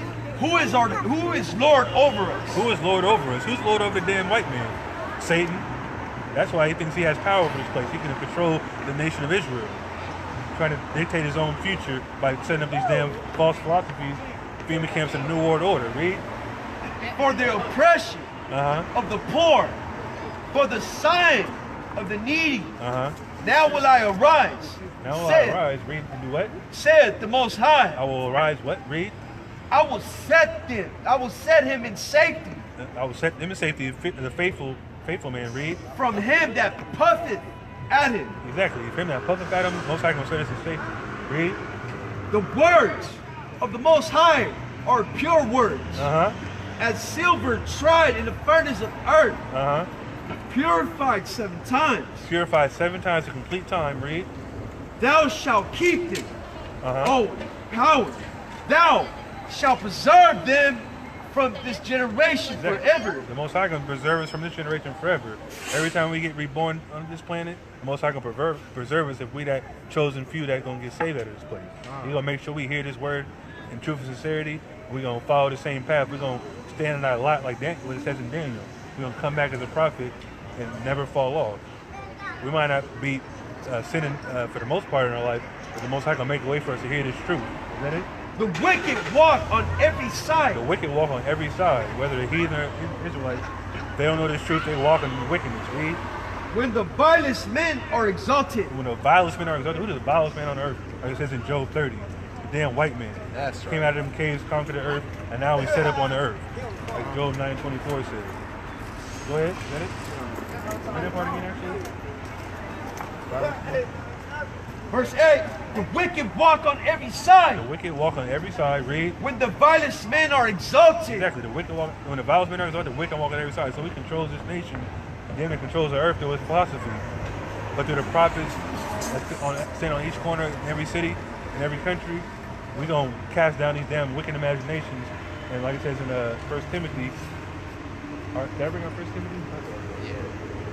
Who is Lord over us? Who is Lord over us? Who's Lord over the damn white man? Satan. That's why he thinks he has power over this place. He can control the nation of Israel. Trying to dictate his own future by setting up these damn false philosophies, FEMA camps and the New World Order. Read. For the oppression of the poor, for the sign of the needy. Now will I arise. Now will I arise. Read. Do what? Said the Most High. I will arise. What? Read. I will set him in safety. I will set him in safety. The faithful man. Read. From him that puffeth at him. Exactly. If him that puffeth at him, Most High gonna set us in safety. Read. The words of the Most High are pure words. As silver tried in the furnace of earth. purified 7 times. Purified 7 times a complete time. Read. Thou shalt keep them. Oh, power. Thou shalt preserve them from this generation forever. The Most High can preserve us from this generation forever. Every time we get reborn on this planet, the Most High can preserve us if we that chosen few that gonna get saved out of this place. He's gonna make sure we hear this word in truth and sincerity. We're gonna follow the same path. We're gonna stand in our lot like what it says in Daniel. We're gonna come back as a prophet and never fall off. We might not be sinning for the most part in our life, but the Most High gonna make a way for us to hear this truth. Is that it? The wicked walk on every side. The wicked walk on every side, whether the heathen or Israelites. They don't know this truth, they walk in wickedness. Read. When the vilest men are exalted. When the vilest men are exalted. Who is the vilest man on earth? Like it says in Job 30. The damn white man. That's right. Came out of them caves, conquered the earth, and now he's set up on the earth. Like Job 9:24 says. Go ahead, is that it? Say that part again, actually. Verse 8, the wicked walk on every side. The wicked walk on every side. Read. When the vilest men are exalted. Exactly. The wicked walk. When the vilest men are exalted, the wicked walk on every side. So he controls this nation. Then it controls the earth through his philosophy. But through the prophets sent on each corner in every city, in every country, we're going to cast down these damn wicked imaginations. And like it says in 1 Timothy. Did I bring up 1 Timothy? Yeah.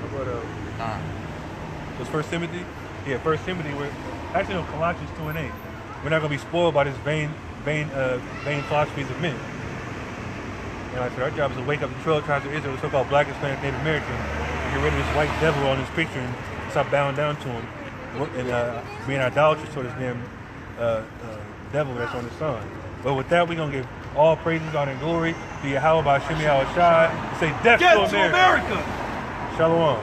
How about, was 1 Timothy? Yeah, 1 Timothy. Actually, no, Colossians 2:8. We're not going to be spoiled by this vain philosophies of men. And like I said, our job is to wake up the 12 tribes of Israel, the so-called Black, Hispanic, Native American, and get rid of this white devil on this picture and stop bowing down to him and being idolatrous to this damn devil that's on the sun. But with that, we're going to give all praises, honor, and glory to Yahweh by Shemi Yahweh Shai and say death to America. Shalom.